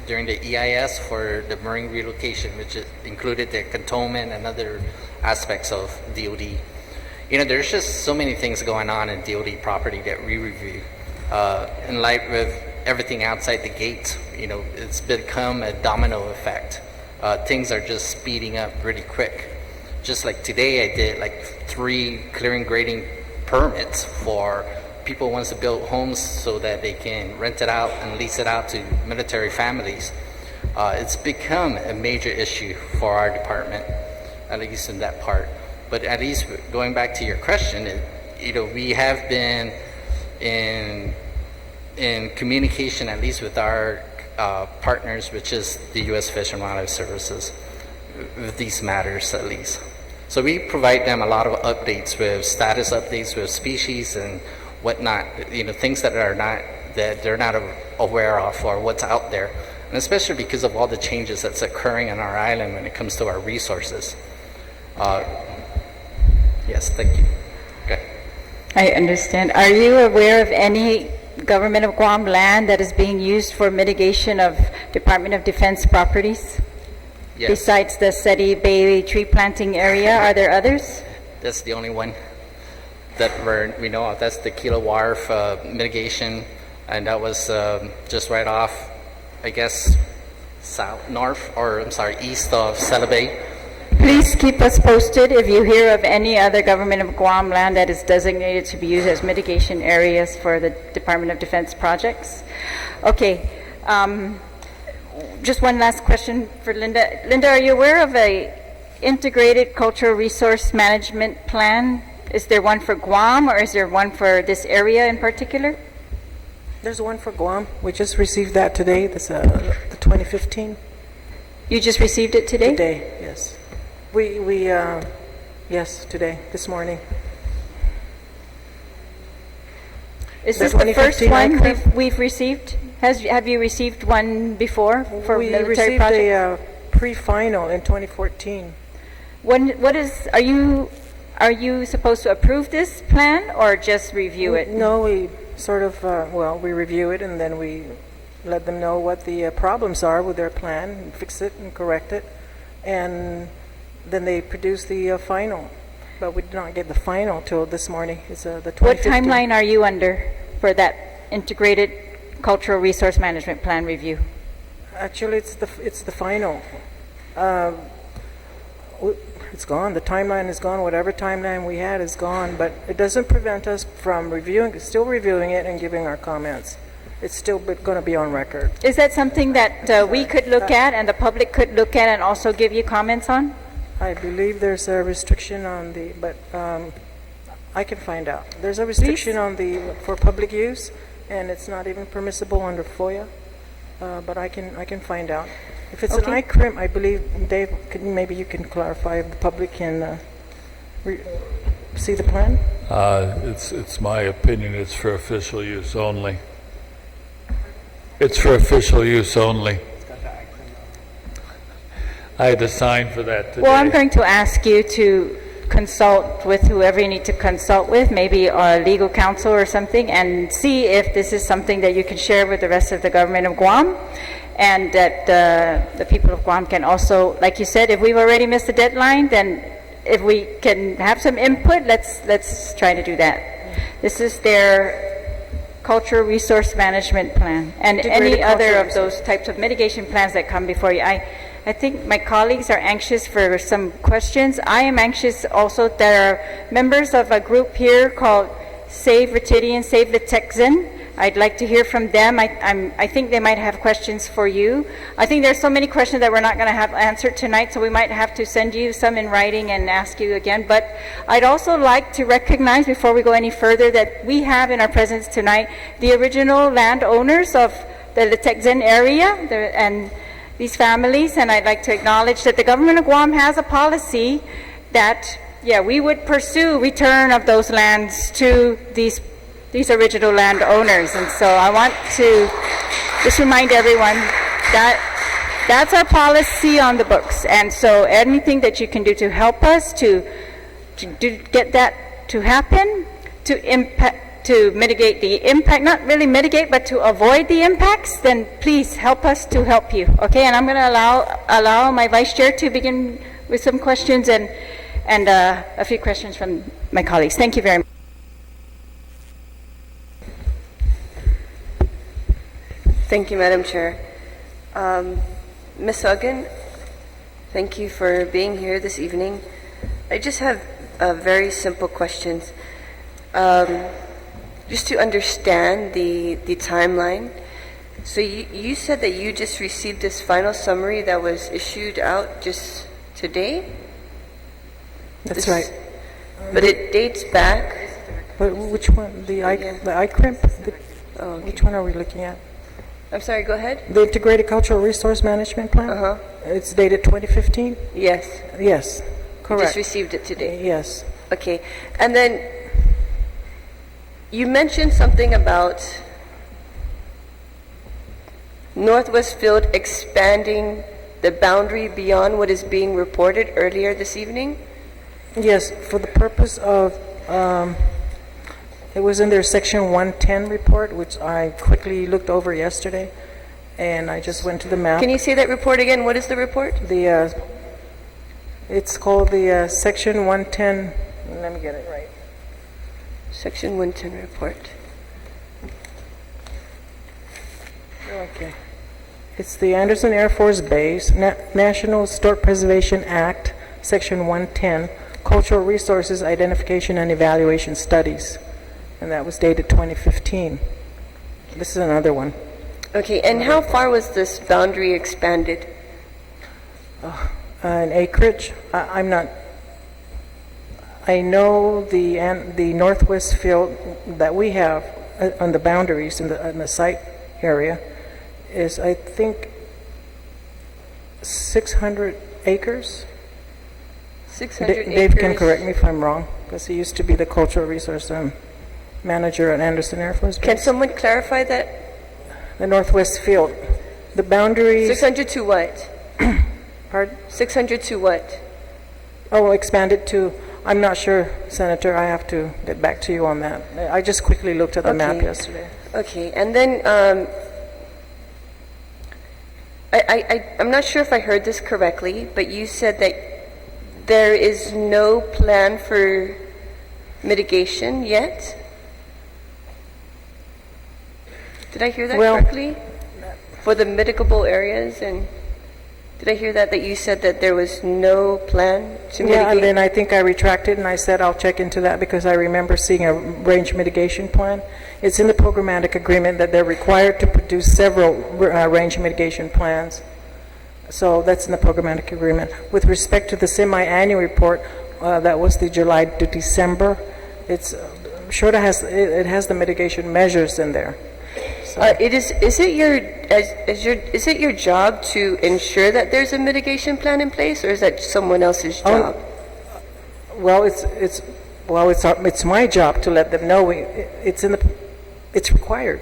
during the EIS for the marine relocation, which included the cantonment and other aspects of DOD. There's just so many things going on in DOD property that we review. In light with everything outside the gate, it's become a domino effect. Things are just speeding up really quick. Just like today, I did 3 clearing grading permits for people who wants to build homes so that they can rent it out and lease it out to military families. It's become a major issue for our department, at least in that part. But at least going back to your question, we have been in communication, at least with our partners, which is the U.S. Fish and Wildlife Services, with these matters at least. So we provide them a lot of updates, with status updates with species and whatnot, things that they're not aware of, or what's out there, and especially because of all the changes that's occurring on our island when it comes to our resources. Yes, thank you. Okay. I understand. Are you aware of any Government of Guam land that is being used for mitigation of Department of Defense properties? Yes. Besides the Seti Bay tree planting area, are there others? That's the only one that we know of. That's the Kilo Wharf mitigation, and that was just right off, I guess, east of Seti Bay. Please keep us posted if you hear of any other Government of Guam land that is designated to be used as mitigation areas for the Department of Defense projects. Okay. Just one last question for Linda. Linda, are you aware of a integrated cultural resource management plan? Is there one for Guam, or is there one for this area in particular? There's one for Guam. We just received that today. That's the 2015. You just received it today? Today, yes. Yes, today, this morning. Is The this the first 2015 one INRMP? we've received? Have you received one before for We military received projects? a pre-final in 2014. Are you supposed to approve this plan or just review it? No, we sort of, we review it and then we let them know what the problems are with their plan, and fix it and correct it, and then they produce the final. But we did not get the final till this morning. It's the 2015. What timeline are you under for that integrated cultural resource management plan review? Actually, it's the final. It's gone. The timeline is gone. Whatever timeline we had is gone. But it doesn't prevent us from still reviewing it and giving our comments. It's still going to be on record. Is that something that we could look at and the public could look at and also give you comments on? I believe there's a restriction on but I can find out. There's a restriction on for public use, and it's not even permissible under FOIA. But I can find out. If it's Okay. an INRMP, I believe, Dave, maybe you can clarify if the public can see the plan. It's my opinion. It's for official use only. It's for official use only. I had to sign for that today. Well, I'm going to ask you to consult with whoever you need to consult with, maybe a legal counsel or something, and see if this is something that you can share with the rest of the government of Guam, and that the people of Guam can also, like you said, if we've already missed the deadline, then if we can have some input, let's try to do that. This is their cultural resource management plan, and any other of those types of mitigation plans that come before you. I think my colleagues are anxious for some questions. I am anxious also. There are members of a group here called Save Retidian, Save the Texan. I'd like to hear from them. I think they might have questions for you. I think there's so many questions that we're not going to have answered tonight, so we might have to send you some in writing and ask you again. But I'd also like to recognize, before we go any further, that we have in our presence tonight the original landowners of the Texan area, and these families, and I'd like to acknowledge that the government of Guam has a policy that, we would pursue return of those lands to these original landowners. And so I want to just remind everyone that that's our policy on the books. And so anything that you can do to help us to get that to happen, to mitigate the impact, not really mitigate, but to avoid the impacts, then please help us to help you. Okay, and I'm going to allow my vice chair to begin with some questions and a few questions from my colleagues. Thank you very much. Thank you, Madam Chair. Ms. Huggan, thank you for being here this evening. I just have very simple questions. Just to understand the timeline. So you said that you just received this final summary that was issued out just today? That's right. But it dates back. But which one? The INRMP? Oh, okay. Which one are we looking at? I'm sorry, go ahead. The Integrated Cultural Resource Management Plan? Uh-huh. It's dated 2015? Yes. Yes, You correct. just received it today. Yes. Okay. And then you mentioned something about Northwest Field expanding the boundary beyond what is being reported earlier this evening? Yes, for the purpose of, it was in their Section 110 report, which I quickly looked over yesterday, and I just went to the map. Can you say that report again? What is the report? It's called the Section 110, let me get it right. Section 110 report. Okay. It's the Andersen Air Force Base, National Historic Preservation Act, Section 110, Cultural Resources Identification and Evaluation Studies. And that was dated 2015. This is another one. Okay, and how far was this boundary expanded? An acreage, I'm not, I know the northwest field that we have on the boundaries in the site area is, I think, 600 acres. 600 acres? Dave can correct me if I'm wrong, because he used to be the cultural resource manager at Andersen Air Force Base. Can someone clarify that? The northwest field. The boundaries... 600 to what? Pardon? 600 to what? Oh, expanded to... I'm not sure, Senator. I have to get back to you on that. I just quickly looked at the map yesterday. Okay, and then I'm not sure if I heard this correctly, but you said that there is no plan for mitigation yet? Did I hear that correctly? For the mitigable areas, and did I hear that you said that there was no plan to mitigate? Yeah, and then I think I retracted and I said I'll check into that because I remember seeing a range mitigation plan. It's in the Programmatic Agreement that they're required to produce several range mitigation plans. So that's in the Programmatic Agreement. With respect to the semi-annual report, that was the July to December. It's sure it has the mitigation measures in there. So. Is it your job to ensure that there's a mitigation plan in place, or is that someone else's job? Well, it's my job to let them know it's required.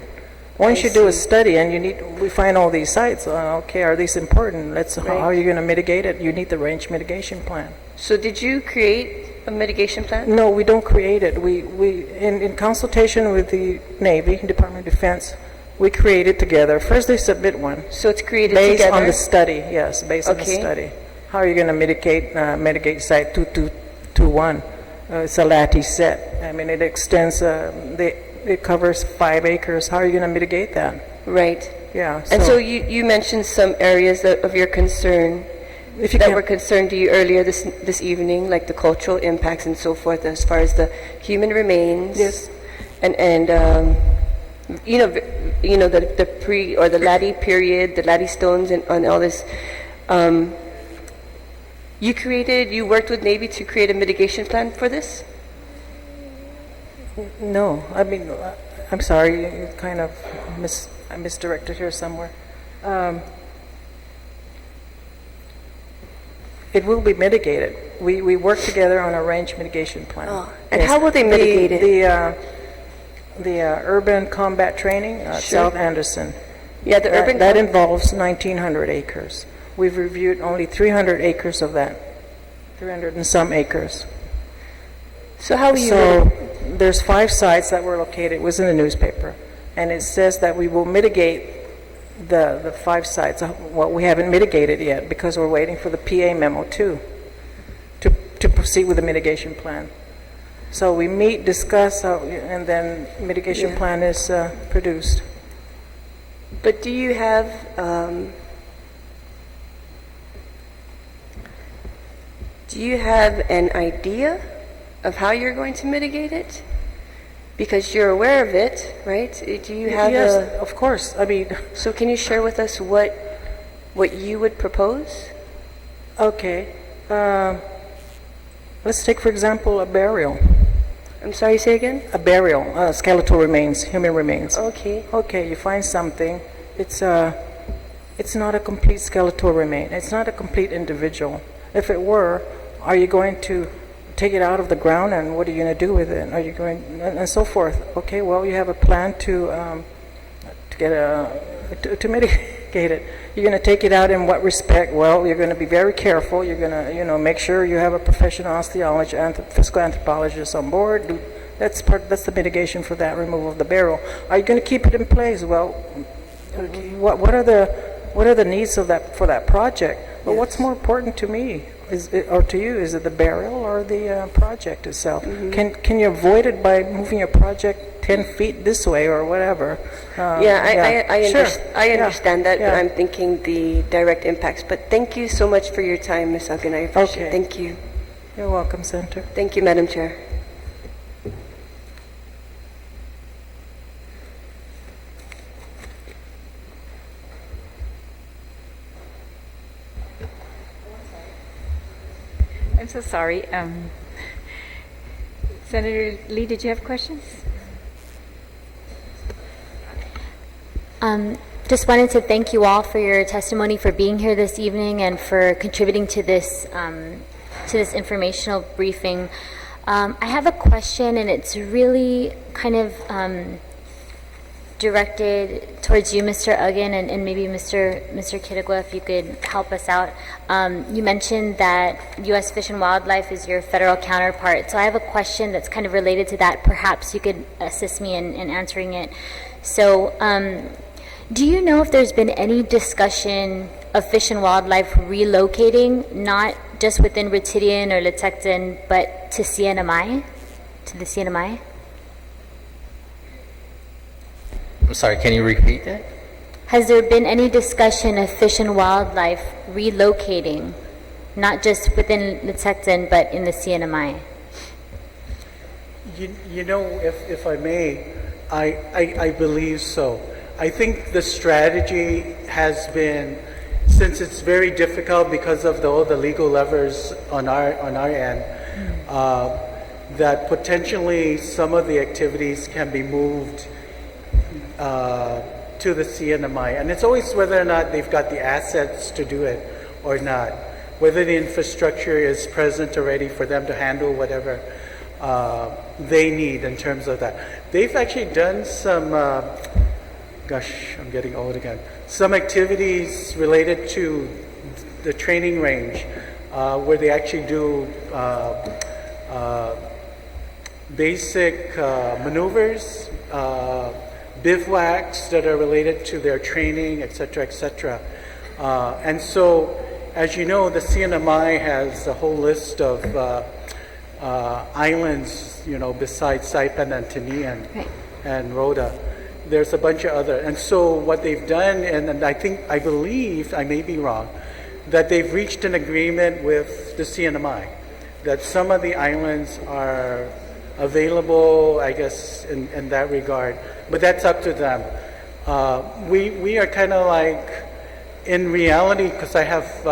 Once you do a study and we find all these sites, okay, are these important? How are you going to mitigate it? You need the range mitigation plan. So did you create a mitigation plan? No, we don't create it. We in consultation with the Navy, Department of Defense, we create it together. First they submit one. So it's created based together? on the study, yes, based on the study. How are you going to mitigate site 2221? It's a lattice set. I mean, it extends, it covers 5 acres. How are you going to mitigate that? Right. Yeah. And so you mentioned some areas of your concern that were concerned to you earlier this evening, like the cultural impacts and so forth, as far as the human remains. Yes. And the pre or the laddie period, the laddie stones, and all this. You worked with Navy to create a mitigation plan for this? No, I mean, I'm sorry, you kind of I misdirected here somewhere. It will be mitigated. We work together on a range mitigation plan. Oh. And how will they mitigate it? The urban combat training, South Andersen. Yeah, the urban that involves 1,900 acres. We've reviewed only 300 acres of that, 300 and some acres. So how are you? So there's 5 sites that were located. It was in the newspaper, and it says that we will mitigate the 5 sites. Well, we haven't mitigated yet because we're waiting for the PA memo too to proceed with the mitigation plan. So we meet, discuss, and then mitigation plan is produced. But do you have an idea of how you're going to mitigate it? Because you're aware of it, right? Do you have Yes, of course. I mean, so can you share with us what you would propose? Okay. Let's take, for example, a burial. I'm sorry, say again? A burial, skeletal remains, human remains. Okay. Okay, you find something. It's not a complete skeletal remain. It's not a complete individual. If it were, are you going to take it out of the ground, and what are you going to do with it? Are you going, and so forth? Okay, well, you have a plan to mitigate it. You're going to take it out in what respect? Well, you're going to be very careful. You're going to, make sure you have a professional osteologist, physical anthropologist on board. That's the mitigation for that removal of the burial. Are you going to keep it in place? Well, what are the needs of that for that project? But what's more important to me? or to you, is it the barrel or the project itself? Can you avoid it by moving your project 10 feet this way or whatever? I understand that, but Yeah. I'm thinking the direct impacts. But thank you so much for your time, Ms. Uggan. I appreciate it. Okay. Thank you. You're welcome, Senator. Thank you, Madam Chair. I'm so sorry. Senator Lee, did you have questions? Just wanted to thank you all for your testimony, for being here this evening, and for contributing to this informational briefing. I have a question, and it's really kind of directed towards you, Mr. Uggan, and maybe Mr. Kittigwa, if you could help us out. You mentioned that U.S. Fish and Wildlife is your federal counterpart, so I have a question that's kind of related to that. Perhaps you could assist me in answering it. So, do you know if there's been any discussion of Fish and Wildlife relocating, not just within Retidian or Letecton, but to CNMI, to the CNMI? I'm sorry, can you repeat that? Has there been any discussion of Fish and Wildlife relocating, not just within Letecton, but in the CNMI? You know, if I may, I believe so. I think the strategy has been, since it's very difficult because of all the legal levers on our end, that potentially some of the activities can be moved to the CNMI. And it's always whether or not they've got the assets to do it or not, whether the infrastructure is present already for them to handle whatever they need in terms of that. They've actually done some, gosh, I'm getting old again, some activities related to the training range where they actually do basic maneuvers, bivouacs that are related to their training, et cetera, and so, as you know, the CNMI has a whole list of islands, you know, besides Saipan and Tinian and Rhoda. There's a bunch of other, and so what they've done, and I believe, I may be wrong, that they've reached an agreement with the CNMI that some of the islands are available, I guess, in that regard, but that's up to them. We are kind of like, in reality, because I have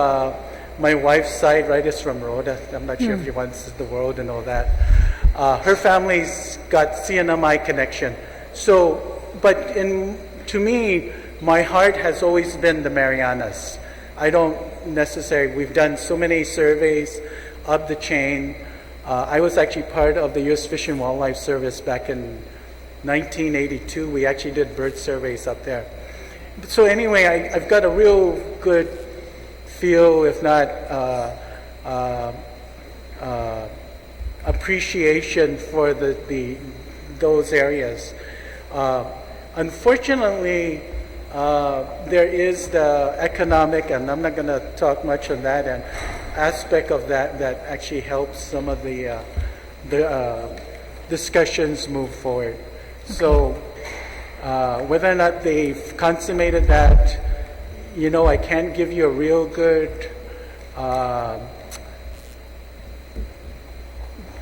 my wife's side, right, is from Rhoda. I'm not sure if she wants the world and all that. Her family's got CNMI connection. So, but to me, my heart has always been the Marianas. I don't necessarily, we've done so many surveys up the chain. I was actually part of the U.S. Fish and Wildlife Service back in 1982. We actually did bird surveys up there. So anyway, I've got a real good feel, if not appreciation for those areas. Unfortunately, there is the economic, and I'm not going to talk much on that end, aspect of that actually helps some of the discussions move forward. Okay. So whether or not they've consummated that, you know, I can't give you a real good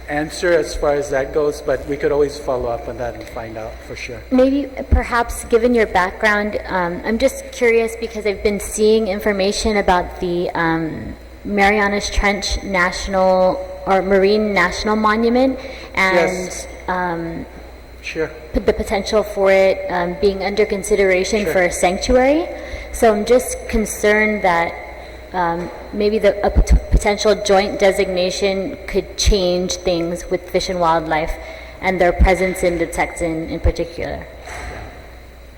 answer as far as that goes, but we could always follow up on that and find out for sure. Maybe, perhaps, given your background, I'm just curious because I've been seeing information about the Marianas Trench National or Marine National Monument and yes. Sure. The potential for it being under consideration Sure. for a sanctuary. So I'm just concerned that maybe a potential joint designation could change things with Fish and Wildlife and their presence in Letecton in particular.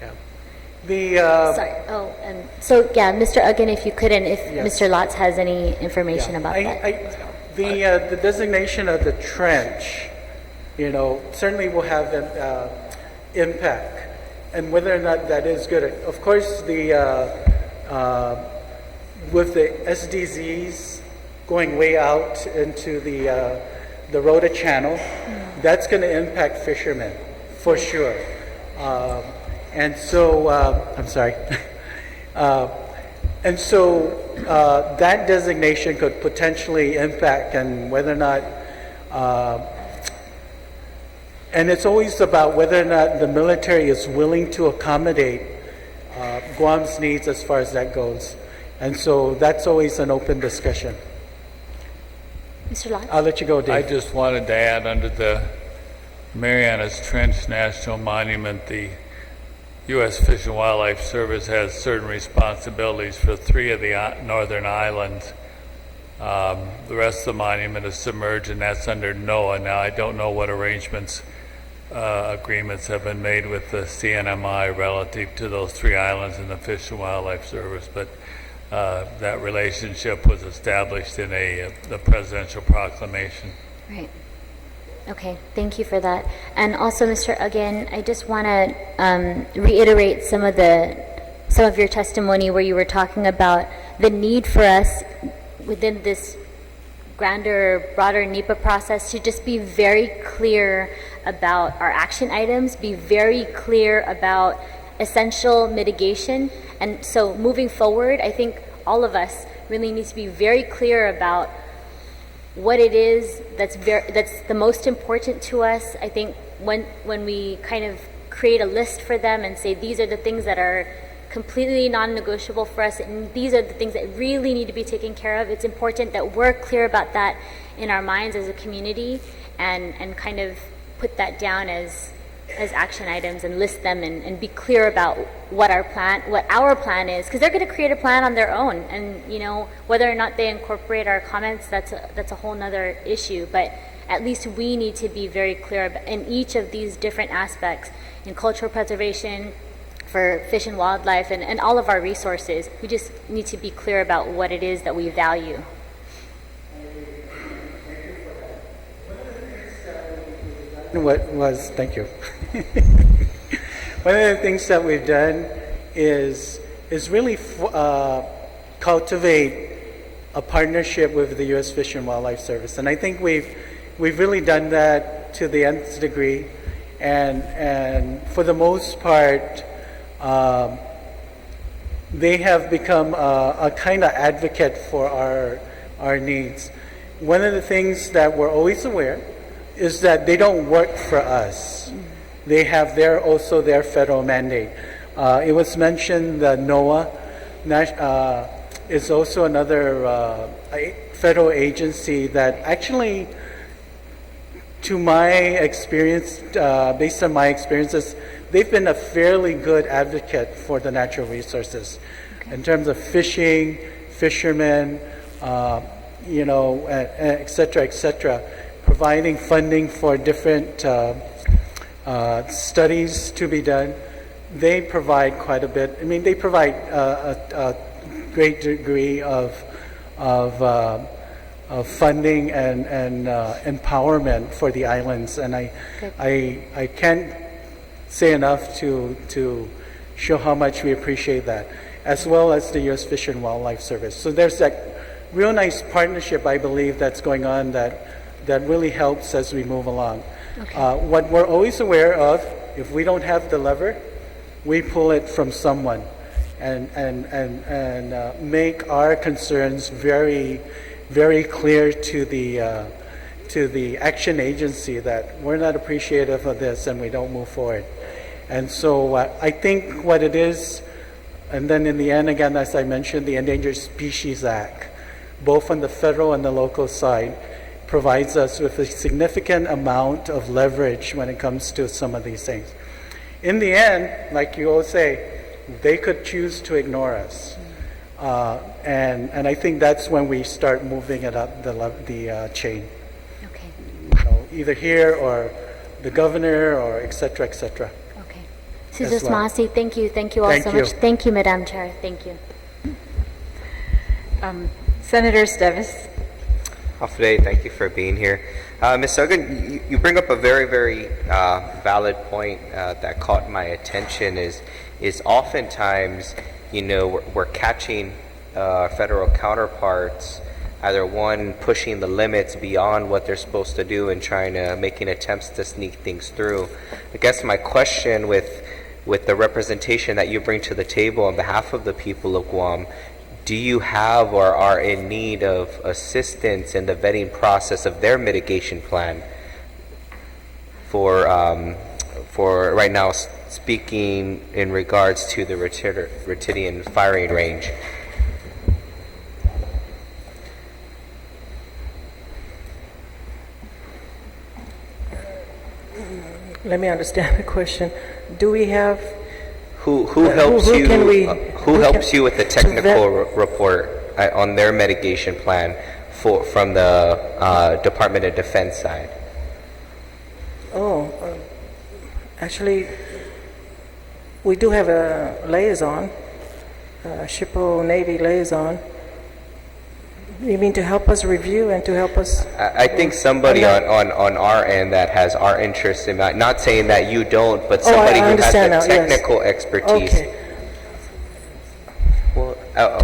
Yeah. Sorry. Oh, and so yeah, Mr. Uggan, if you could, and if Yes. Mr. Lotz has any information about that. The designation of the trench, you know, certainly will have an impact, and whether or not that is good. Of course, with the SDZs, going way out into the Rota Channel, that's going to impact fishermen for sure. And so, I'm sorry. And so that designation could potentially impact and whether or not, and it's always about whether or not the military is willing to accommodate Guam's needs as far as that goes. And so that's always an open discussion. Mr. Lott? I'll let you go, Dave. I just wanted to add under the Marianas Trench National Monument, the U.S. Fish and Wildlife Service has certain responsibilities for 3 of the northern islands. The rest of the monument is submerged, and that's under NOAA. Now, I don't know what arrangements, agreements have been made with the CNMI relative to those 3 islands in the Fish and Wildlife Service, but that relationship was established in the presidential proclamation. Right. Okay, thank you for that. And also, Mr. Uggan, I just want to reiterate some of your testimony where you were talking about the need for us within this grander, broader NEPA process to just be very clear about our action items, be very clear about essential mitigation. And so moving forward, I think all of us really need to be very clear about what it is that's the most important to us. I think when we kind of create a list for them and say these are the things that are completely non-negotiable for us and these are the things that really need to be taken care of, it's important that we're clear about that in our minds as a community and kind of put that down as action items and list them and be clear about what our plan is, because they're going to create a plan on their own, and whether or not they incorporate our comments, that's a whole nother issue. But at least we need to be very clear in each of these different aspects, in cultural preservation, for fish and wildlife, and all of our resources. We just need to be clear about what it is that we value. Thank you. One of the things that we've done is really cultivate a partnership with the U.S. Fish and Wildlife Service, and I think we've really done that to the nth degree, and for the most part, they have become a kind of advocate for our needs. One of the things that we're always aware is that they don't work for us. They have also their federal mandate. It was mentioned that NOAA is also another federal agency that actually, to my experience, based on my experiences, they've been a fairly good advocate for the natural resources in terms of fishing, fishermen, et cetera, providing funding for different studies to be done. They provide quite a bit. I mean, they provide a great degree of funding and empowerment for the islands, and I can't say enough to show how much we appreciate that, as well as the U.S. Fish and Wildlife Service. So there's that real nice partnership, I believe, that's going on that really helps as we move along. Okay. What we're always aware of, if we don't have the lever, we pull it from someone and make our concerns very, very clear to the action agency that we're not appreciative of this and we don't move forward. And so I think what it is, and then in the end, again, as I mentioned, the Endangered Species Act, both on the federal and the local side, provides us with a significant amount of leverage when it comes to some of these things. In the end, like you all say, they could choose to ignore us. And I think that's when we start moving it up the chain. Okay. Either here or the governor or et cetera, et cetera. Okay. Susan Smasi, thank you all so much. Thank you, Madam Chair. Thank you. Senator Stevis. Afterday, thank you for being here. Ms. Uggan, you bring up a very, very valid point that caught my attention is oftentimes, we're catching federal counterparts either one, pushing the limits beyond what they're supposed to do and making attempts to sneak things through. I guess my question with the representation that you bring to the table on behalf of the people of Guam, do you have or are in need of assistance in the vetting process of their mitigation plan for right now, speaking in regards to the Retidian firing range? Let me understand the question. Do we have... Who helps who you? can we- Who helps you with the technical report on their mitigation plan from the Department of Defense side? Actually, we do have a liaison, SHPO Navy liaison. You mean to help us review and to help us? I think somebody on our end that has our interests in mind, not saying that you don't, but somebody who has the technical expertise. Okay. Well,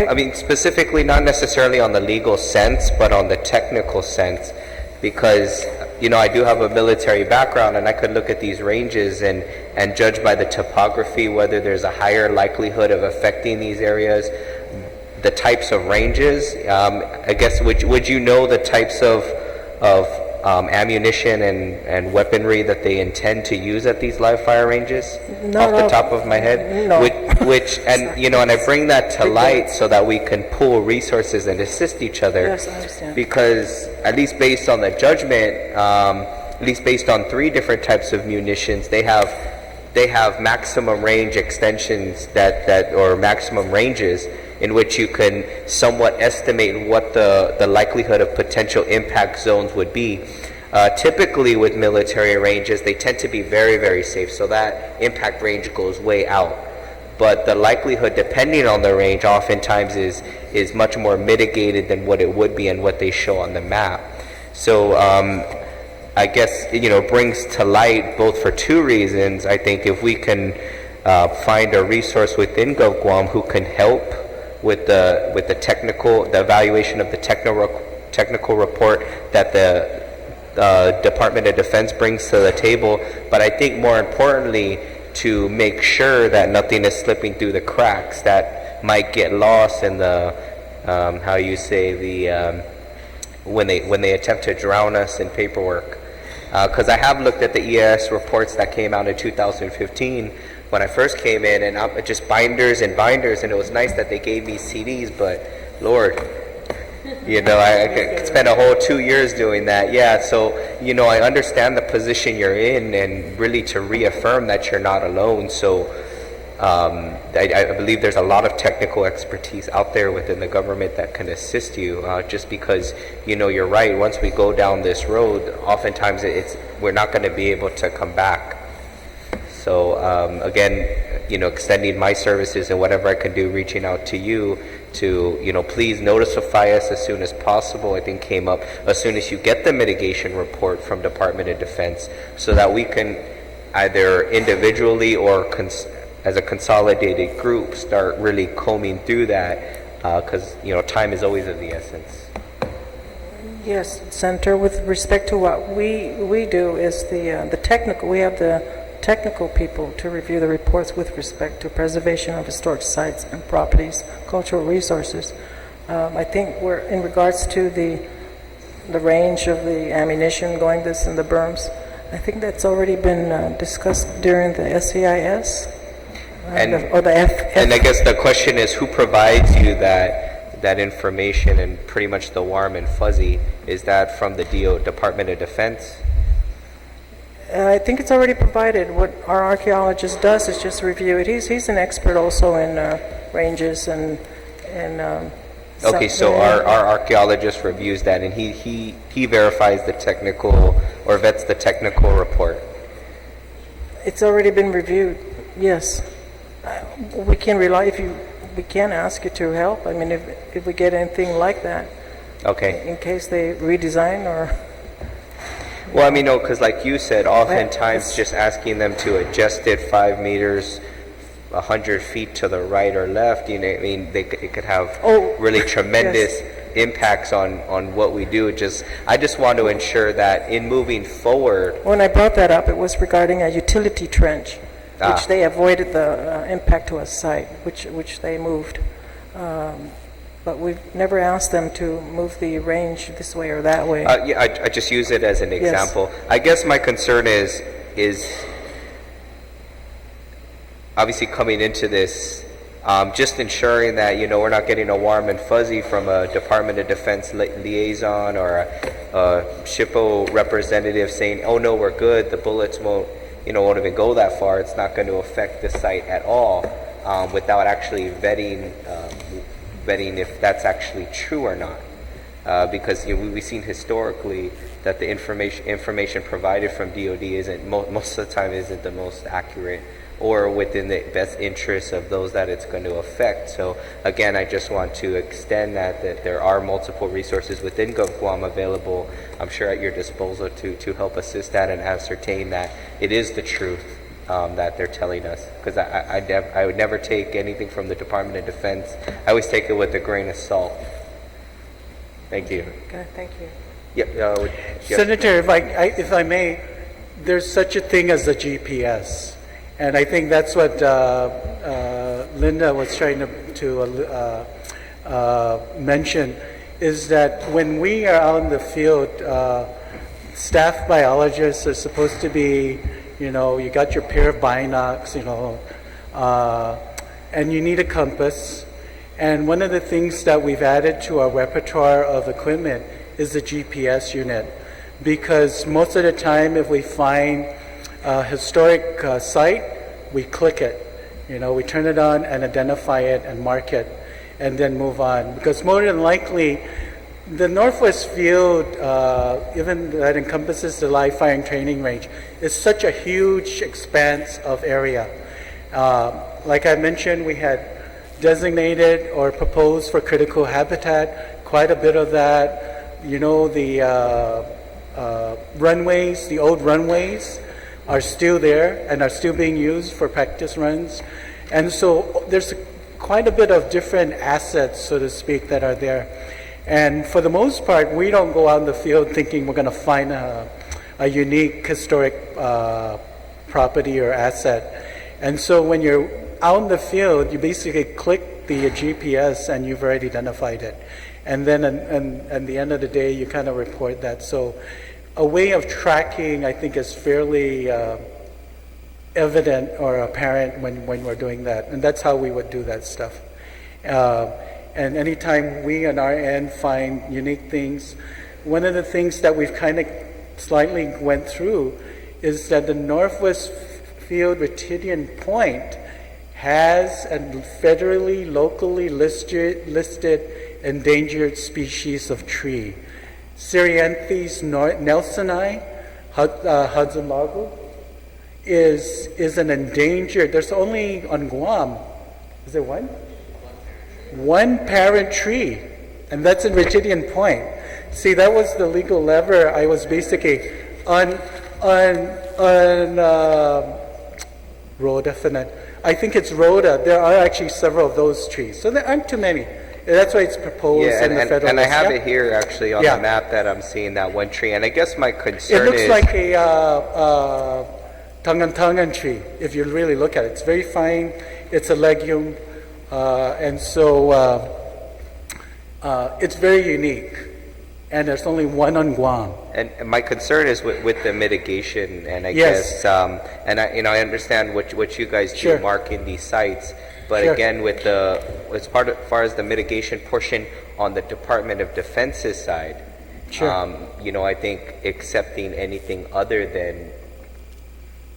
I mean, specifically, not necessarily on the legal sense, but on the technical sense, because, you know, I do have a military background, and I could look at these ranges and judge by the topography whether there's a higher likelihood of affecting these areas, the types of ranges. I guess, would you know the types of ammunition and weaponry that they intend to use at these live fire ranges? Off the top of my head? No. Which and you know, and I bring that to light so that we can pool resources and assist each other. Yes, I understand. Because at least based on the judgment, at least based on 3 different types of munitions, they have maximum range extensions or maximum ranges in which you can somewhat estimate what the likelihood of potential impact zones would be. Typically with military ranges, they tend to be very, very safe, so that impact range goes way out. But the likelihood, depending on the range, oftentimes is much more mitigated than what it would be and what they show on the map. So I guess, you know, brings to light both for 2 reasons. I think if we can find a resource within Gov Guam who can help with the evaluation of the technical report that the Department of Defense brings to the table, but I think more importantly to make sure that nothing is slipping through the cracks that might get lost in the when they attempt to drown us in paperwork. Because I have looked at the EAS reports that came out in 2015 when I first came in, and just binders and binders, and it was nice that they gave me CDs, but Lord, you know, I could spend a whole 2 years doing that. Yeah, so, you know, I understand the position you're in, and really to reaffirm that you're not alone. So I believe there's a lot of technical expertise out there within the government that can assist you, just because, you know, you're right, once we go down this road, oftentimes we're not going to be able to come back. So again, you know, extending my services and whatever I can do, reaching out to you to, you know, please notify us as soon as possible. I think came up as soon as you get the mitigation report from Department of Defense, so that we can either individually or as a consolidated group start really combing through that, because, you know, time is always of the essence. Yes, Senator, with respect to what we do is the technical, we have the technical people to review the reports with respect to preservation of historic sites and properties, cultural resources. I think we're, in regards to the range of the ammunition going this in the berms, I think that's already been discussed during the SCIS. Or the F. And I guess the question is, who provides you that information and pretty much the warm and fuzzy? Is that from the Department of Defense? I think it's already provided. What our archaeologist does is just review it. He's an expert also in ranges and okay, so our archaeologist reviews that, and he verifies the technical, or vets the technical report. It's already been reviewed. Yes, we can rely. We can ask you to help. I mean, if we get anything like that. Okay. In case they redesign or. Well, I mean, no, because like you said, oftentimes just asking them to adjust it 5 meters, 100 feet to the right or left, you know, I mean, it could have really tremendous impacts on what we do. I just want to ensure that in moving forward. When I brought that up, it was regarding a utility trench, which they avoided the impact to a site, which they moved. But we've never asked them to move the range this way or that way. Yeah, I just use it as an example. Yes. I guess my concern is obviously coming into this, just ensuring that, you know, we're not getting a warm and fuzzy from a Department of Defense liaison or a SHPO representative saying, oh no, we're good, the bullets won't even go that far, it's not going to affect the site at all, without actually vetting if that's actually true or not. Because we've seen historically that the information provided from DoD isn't most of the time isn't the most accurate or within the best interests of those that it's going to affect. So again, I just want to extend that there are multiple resources within Guam available, I'm sure at your disposal to help assist that and ascertain that it is the truth that they're telling us. Because I would never take anything from the Department of Defense. I always take it with a grain of salt. Thank you. Okay, thank you. Yeah, Senator, if I may, there's such a thing as a GPS. And I think that's what Linda was trying to mention, is that when we are out in the field, staff biologists are supposed to be, you got your pair of binocs, and you need a compass. And one of the things that we've added to our repertoire of equipment is the GPS unit. Because most of the time, if we find a historic site, we click it. We turn it on and identify it and mark it and then move on. Because more than likely, the Northwest Field, even that encompasses the live firing training range, is such a huge expanse of area. Like I mentioned, we had designated or proposed for critical habitat, quite a bit of that. The runways, the old runways, are still there and are still being used for practice runs. And so there's quite a bit of different assets, so to speak, that are there. And for the most part, we don't go out in the field thinking we're going to find a unique historic property or asset. And so when you're out in the field, you basically click the GPS and you've already identified it. And then at the end of the day, you kind of report that. So a way of tracking, I think, is fairly evident or apparent when we're doing that. And that's how we would do that stuff. And anytime we on our end find unique things, one of the things that we've kind of slightly went through is that the Northwest Field Retidian Point has a federally, locally listed endangered species of tree. Cereanthes nelsoni, Hudson Lago, is an endangered, there's only on Guam, is there one? One parent tree, and that's in Retidian Point. See, that was the legal lever I was basically on Rhoda, I think it's Rhoda. There are actually several of those trees, so there aren't too many. That's why it's proposed in the federal. And I have it here actually on the map that I'm seeing that one tree. And I guess my concern is... It looks like a tangan tree, if you really look at it. It's very fine. It's a legume. And so it's very unique. And there's only one on Guam. And my concern is with the mitigation. And I guess, and I understand what you guys do, marking these sites. But again, with as far as the mitigation portion on the Department of Defense's side, I think accepting anything other than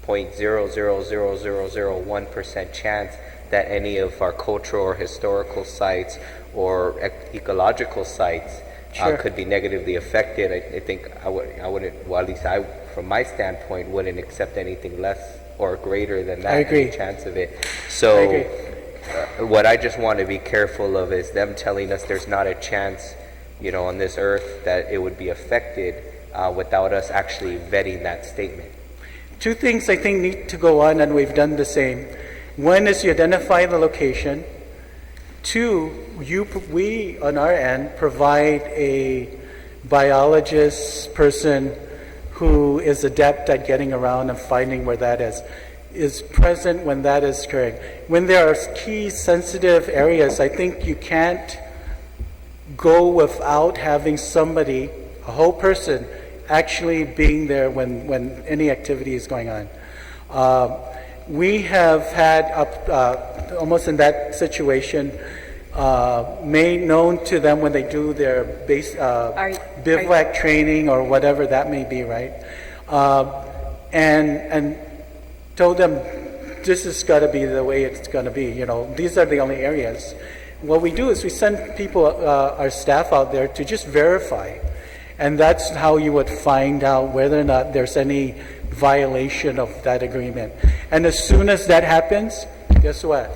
0.00001% chance that any of our cultural or historical sites or ecological sites could be negatively affected, I think I wouldn't, well, at least I, from my standpoint, wouldn't accept anything less or greater than that. I agree. Any chance of it. So what I just want to be careful of is them telling us there's not a chance, on this earth that it would be affected without us actually vetting that statement. Two things I think need to go on, and we've done the same. One is you identify the location. Two, we on our end provide a biologist person who is adept at getting around and finding where that is present when that is occurring. When there are key sensitive areas, I think you can't go without having somebody, a whole person, actually being there when any activity is going on. We have had, almost in that situation, made known to them when they do their bivouac training or whatever that may be, right? And told them this has got to be the way it's going to be. You know, these are the only areas. What we do is we send people, our staff out there to just verify, and that's how you would find out whether or not there's any violation of that agreement. And as soon as that happens, guess what?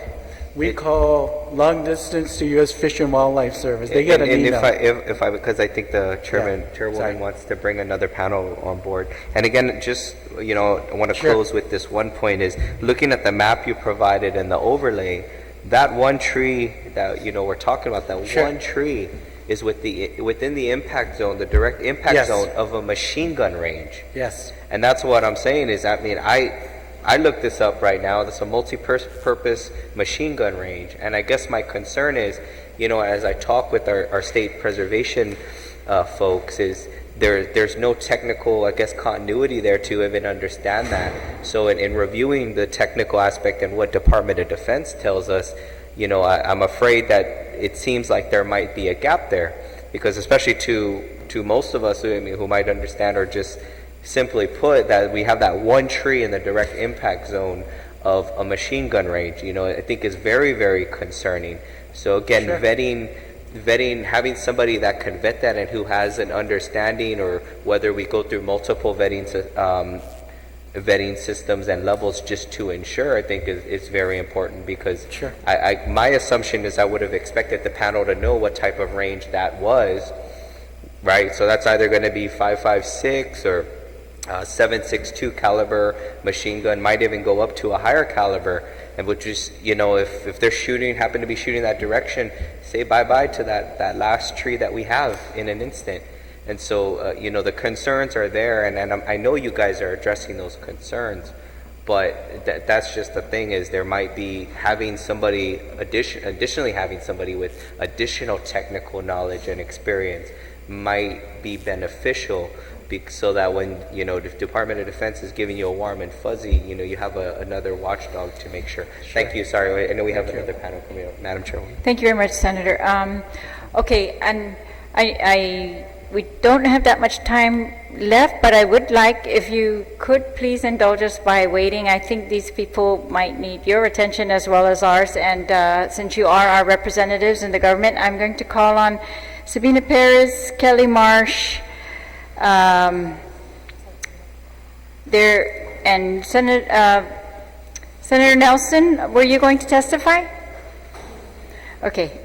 We call long distance to U.S. Fish and Wildlife Service. They get an email. If I, because I think the chairwoman wants to bring another panel on board. And again, just, you know, I want to close with this one point is looking at the map you provided and the overlay, that one tree that, you know, we're talking about, that one tree is within the impact zone, the direct impact zone of a machine gun range. Yes. And that's what I'm saying is, I mean, I looked this up right now. That's a multi-purpose machine gun range. And I guess my concern is, you know, as I talk with our state preservation folks, is there's no technical, I guess, continuity there to even understand that. So in reviewing the technical aspect and what Department of Defense tells us, you know, I'm afraid that it seems like there might be a gap there, because especially to most of us who might understand, or just simply put, that we have that one tree in the direct impact zone of a machine gun range, you know, I think is very, very concerning. So again, vetting, having somebody that can vet that and who has an understanding, or whether we go through multiple vetting systems and levels just to ensure, I think is very important, because my assumption is I would have expected the panel to know what type of range that was, right? So that's either going to be 5.56 or 7.62 caliber machine gun, might even go up to a higher caliber, and which is, you know, if they're happen to be shooting that direction, say bye-bye to that last tree that we have in an instant. And so, you know, the concerns are there, and I know you guys are addressing those concerns, but that's just the thing, is there might be having somebody, additionally having somebody with additional technical knowledge and experience might be beneficial, so that when, you know, the Department of Defense is giving you a warm and fuzzy, you know, you have another watchdog to make sure. Thank you. Sorry, I know we have another panel coming up. Madam Chairwoman. Thank you very much, Senator. Okay, and we don't have that much time left, but I would like, if you could please indulge us by waiting. I think these people might need your attention as well as ours, and since you are our representatives in the government, I'm going to call on Sabina Perez, Kelly Marsh, and Senator Nelson, were you going to testify? Okay.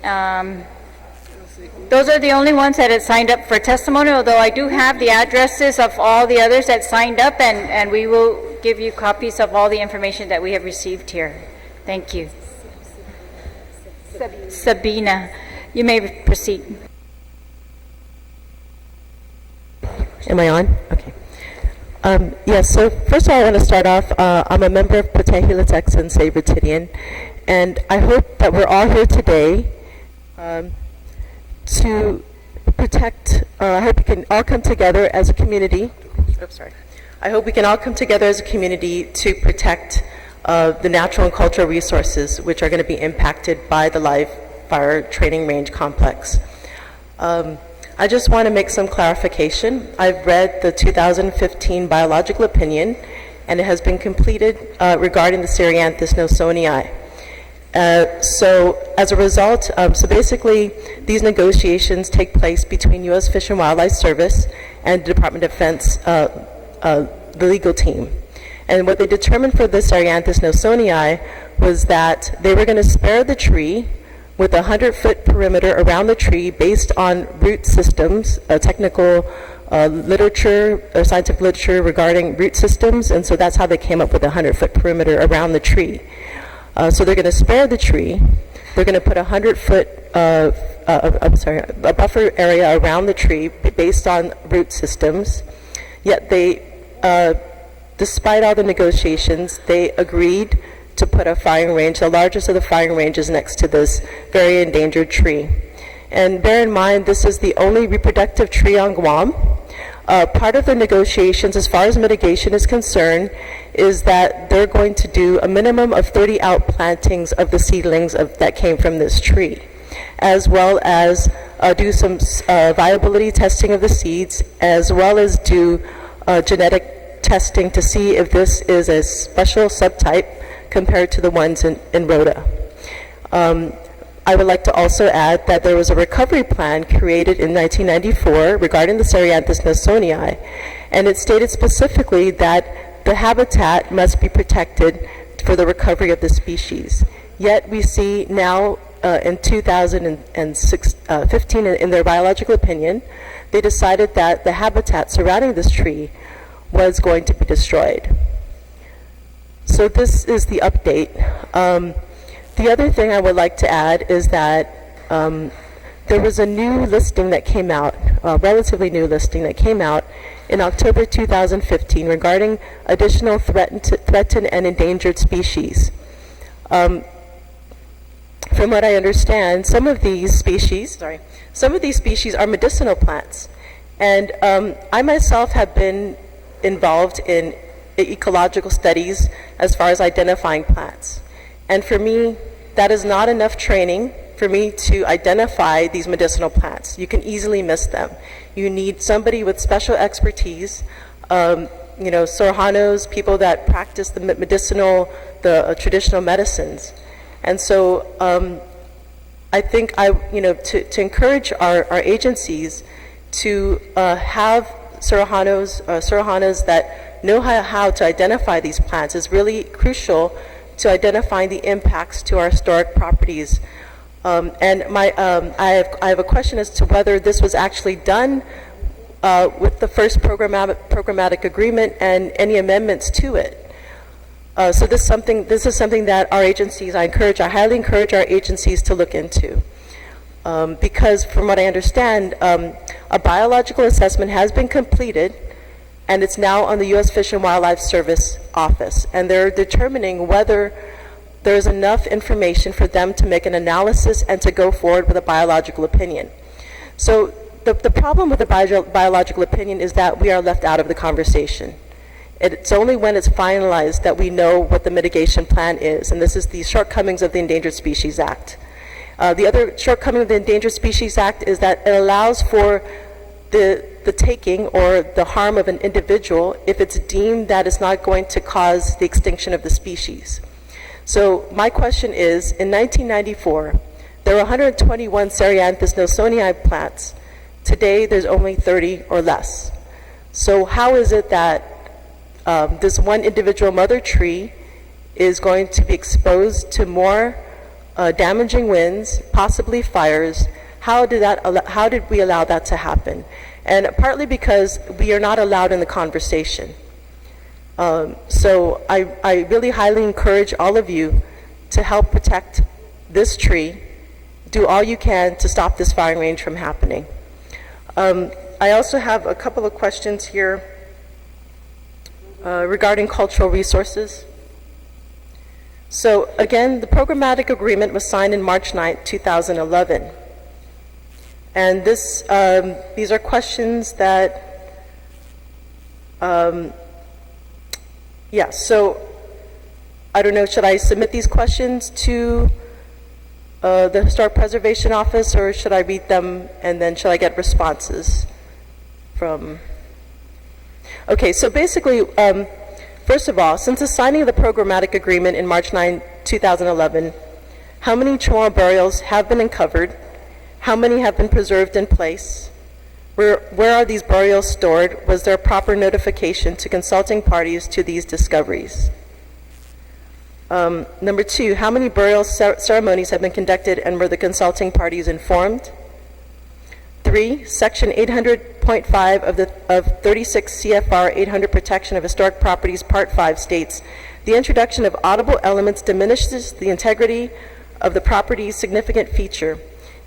Those are the only ones that had signed up for testimony, although I do have the addresses of all the others that signed up, and we will give you copies of all the information that we have received here. Thank you. Sabina, you may proceed. Am I on? Okay. Yes, so first of all, I want to start off, I'm a member of Patehi Latex and Sabre Titian, and I hope that we're all here today to protect, I hope we can all come together as a community. I hope we can all come together as a community to protect the natural and cultural resources which are going to be impacted by the live fire training range complex. I just want to make some clarification. I've read the 2015 biological opinion, and it has been completed regarding the Cereanthus nelsonii. So as a result, so basically these negotiations take place between U.S. Fish and Wildlife Service and the Department of Defense, the legal team. And what they determined for the Cereanthus nelsonii was that they were going to spare the tree with a 100-foot perimeter around the tree based on root systems, technical literature or scientific literature regarding root systems, and so that's how they came up with a 100-foot perimeter around the tree. So they're going to spare the tree. They're going to put 100-foot, a buffer area around the tree based on root systems. Yet they, despite all the negotiations, they agreed to put a firing range. The largest of the firing ranges next to this very endangered tree. And bear in mind, this is the only reproductive tree on Guam. Part of the negotiations, as far as mitigation is concerned, is that they're going to do a minimum of 30 outplantings of the seedlings that came from this tree, as well as do some viability testing of the seeds, as well as do genetic testing to see if this is a special subtype compared to the ones in Rhoda. I would like to also add that there was a recovery plan created in 1994 regarding the Cereanthus nelsonii, and it stated specifically that the habitat must be protected for the recovery of the species. Yet we see now in 2015 in their biological opinion, they decided that the habitat surrounding this tree was going to be destroyed. So this is the update. The other thing I would like to add is that there was a new listing that came out, a relatively new listing that came out in October 2015 regarding additional threatened and endangered species. From what I understand, some of these species are medicinal plants. And I myself have been involved in ecological studies as far as identifying plants. And for me, that is not enough training for me to identify these medicinal plants. You can easily miss them. You need somebody with special expertise, Sorojanos, people that practice the traditional medicines. And so I think to encourage our agencies to have Sorojanos that know how to identify these plants is really crucial to identifying the impacts to our historic properties. I have a question as to whether this was actually done with the first programmatic agreement and any amendments to it. So this is something that our agencies, I highly encourage our agencies to look into. Because from what I understand, a biological assessment has been completed, and it's now on the U.S. Fish and Wildlife Service office, and they're determining whether there's enough information for them to make an analysis and to go forward with a biological opinion. So the problem with the biological opinion is that we are left out of the conversation. It's only when it's finalized that we know what the mitigation plan is, and this is the shortcomings of the Endangered Species Act. The other shortcoming of the Endangered Species Act is that it allows for the taking or the harm of an individual if it's deemed that it's not going to cause the extinction of the species. So my question is, in 1994, there were 121 Cereanthus nelsonii plants. Today, there's only 30 or less. So how is it that this one individual mother tree is going to be exposed to more damaging winds, possibly fires? How did we allow that to happen? And partly because we are not allowed in the conversation. So I really highly encourage all of you to help protect this tree. Do all you can to stop this firing range from happening. I also have a couple of questions here regarding cultural resources. So again, the programmatic agreement was signed in March 9, 2011. And these are questions that, so I don't know, should I submit these questions to the Historic Preservation Office, or should I read them and then should I get responses from? Okay, so basically, first of all, since the signing of the programmatic agreement in March 9, 2011, how many Chamorro burials have been uncovered? How many have been preserved in place? Where are these burials stored? Was there proper notification to consulting parties to these discoveries? Number two, how many burial ceremonies have been conducted and were the consulting parties informed? 3, Section 800.5 of 36 CFR 800 Protection of Historic Properties Part 5 states The introduction of audible elements diminishes the integrity of the property's significant feature.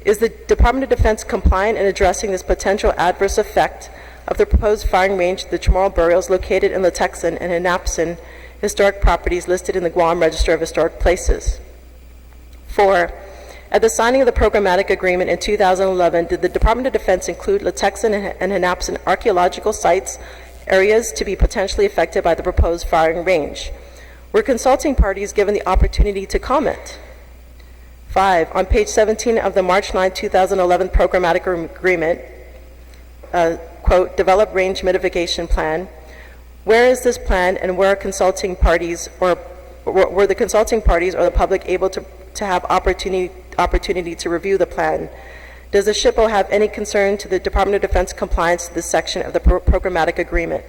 Is the Department of Defense compliant in addressing this potential adverse effect of the proposed firing range of the Chamorro burials located in Latexan and Hinapsan historic properties listed in the Guam Register of Historic Places? 4. At the signing of the Programmatic Agreement in 2011, did the Department of Defense include Latexan and Hinapsan archaeological sites, areas to be potentially affected by the proposed firing range? Were consulting parties given the opportunity to comment? 5. On page 17 of the March 9, 2011 Programmatic Agreement, quote, develop range mitigation plan. Where is this plan, and where are consulting parties, or were the consulting parties or the public able to have opportunity to review the plan? Does the SHPO have any concern to the Department of Defense compliance to this section of the Programmatic Agreement?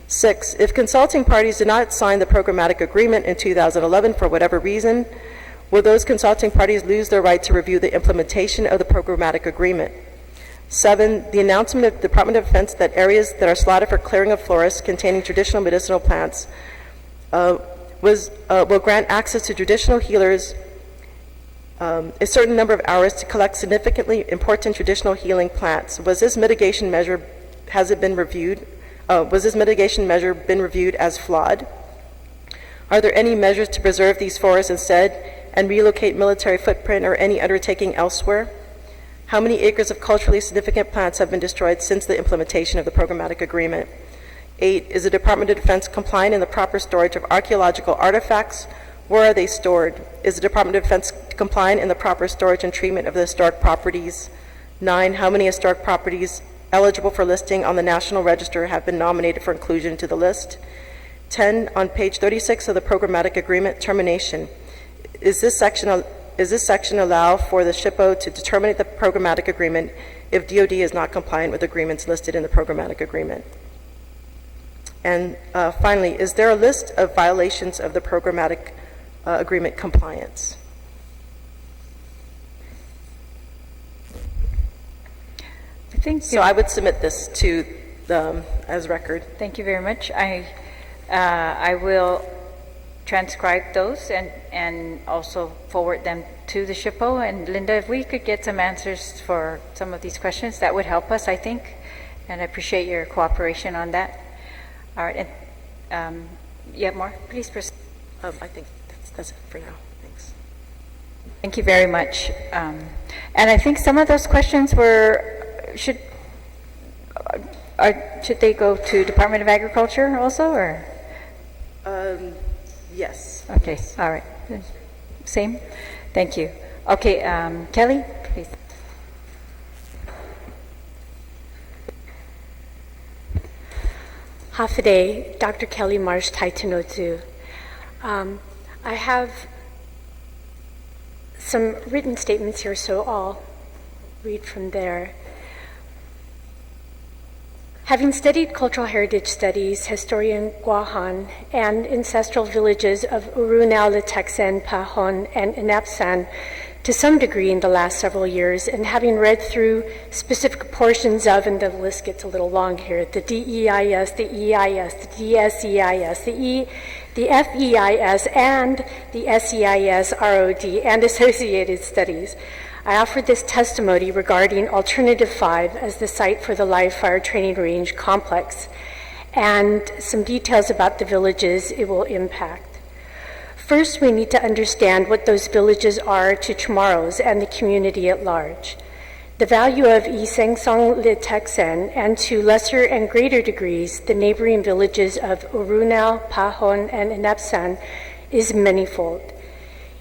6. If consulting parties did not sign the Programmatic Agreement in 2011 for whatever reason, will those consulting parties lose their right to review the implementation of the Programmatic Agreement? 7. The announcement of the Department of Defense that areas that are slotted for clearing of forests containing traditional medicinal plants will grant access to traditional healers a certain number of hours to collect significantly important traditional healing plants. Was this mitigation measure, has it been reviewed? Was this mitigation measure been reviewed as flawed? Are there any measures to preserve these forests instead and relocate military footprint or any undertaking elsewhere? How many acres of culturally significant plants have been destroyed since the implementation of the Programmatic Agreement? 8. Is the Department of Defense compliant in the proper storage of archaeological artifacts? Where are they stored? Is the Department of Defense compliant in the proper storage and treatment of the historic properties? 9. How many historic properties eligible for listing on the National Register have been nominated for inclusion to the list? 10. On page 36 of the Programmatic Agreement, termination. Is this section allow for the SHPO to terminate the Programmatic Agreement if DoD is not compliant with agreements listed in the Programmatic Agreement? And finally, is there a list of violations of the Programmatic Agreement compliance? I think so. I would submit this to as record. Thank you very much. I will transcribe those and also forward them to the SHPO. And Linda, if we could get some answers for some of these questions, that would help us, I think. And I appreciate your cooperation on that. All right. And, you have more? Please proceed. I think that's it for now. Thanks. Thank you very much. And I think some of those questions were, should they go to Department of Agriculture also, or? Yes. Okay, all right. Same? Thank you. Okay, Kelly, please. Hafide, Dr. Kelly Marsh Taitanotu. I have some written statements here, so I'll read from there. Having studied cultural heritage studies, historian Guahan, and ancestral villages of Urunao, Latexan, Pahon, and Inapsan to some degree in the last several years, and having read through specific portions of, and the list gets a little long here, the DEIS, the EIS, the DSEIS, the FEIS, and the SEIS, ROD, and associated studies, I offered this testimony regarding Alternative 5 as the site for the live fire training range complex and some details about the villages it will impact. First, we need to understand what those villages are to Chamorros and the community at large. The value of Isengsong Litexen, and to lesser and greater degrees, the neighboring villages of Urunao, Pahon, and Inapsan is manifold.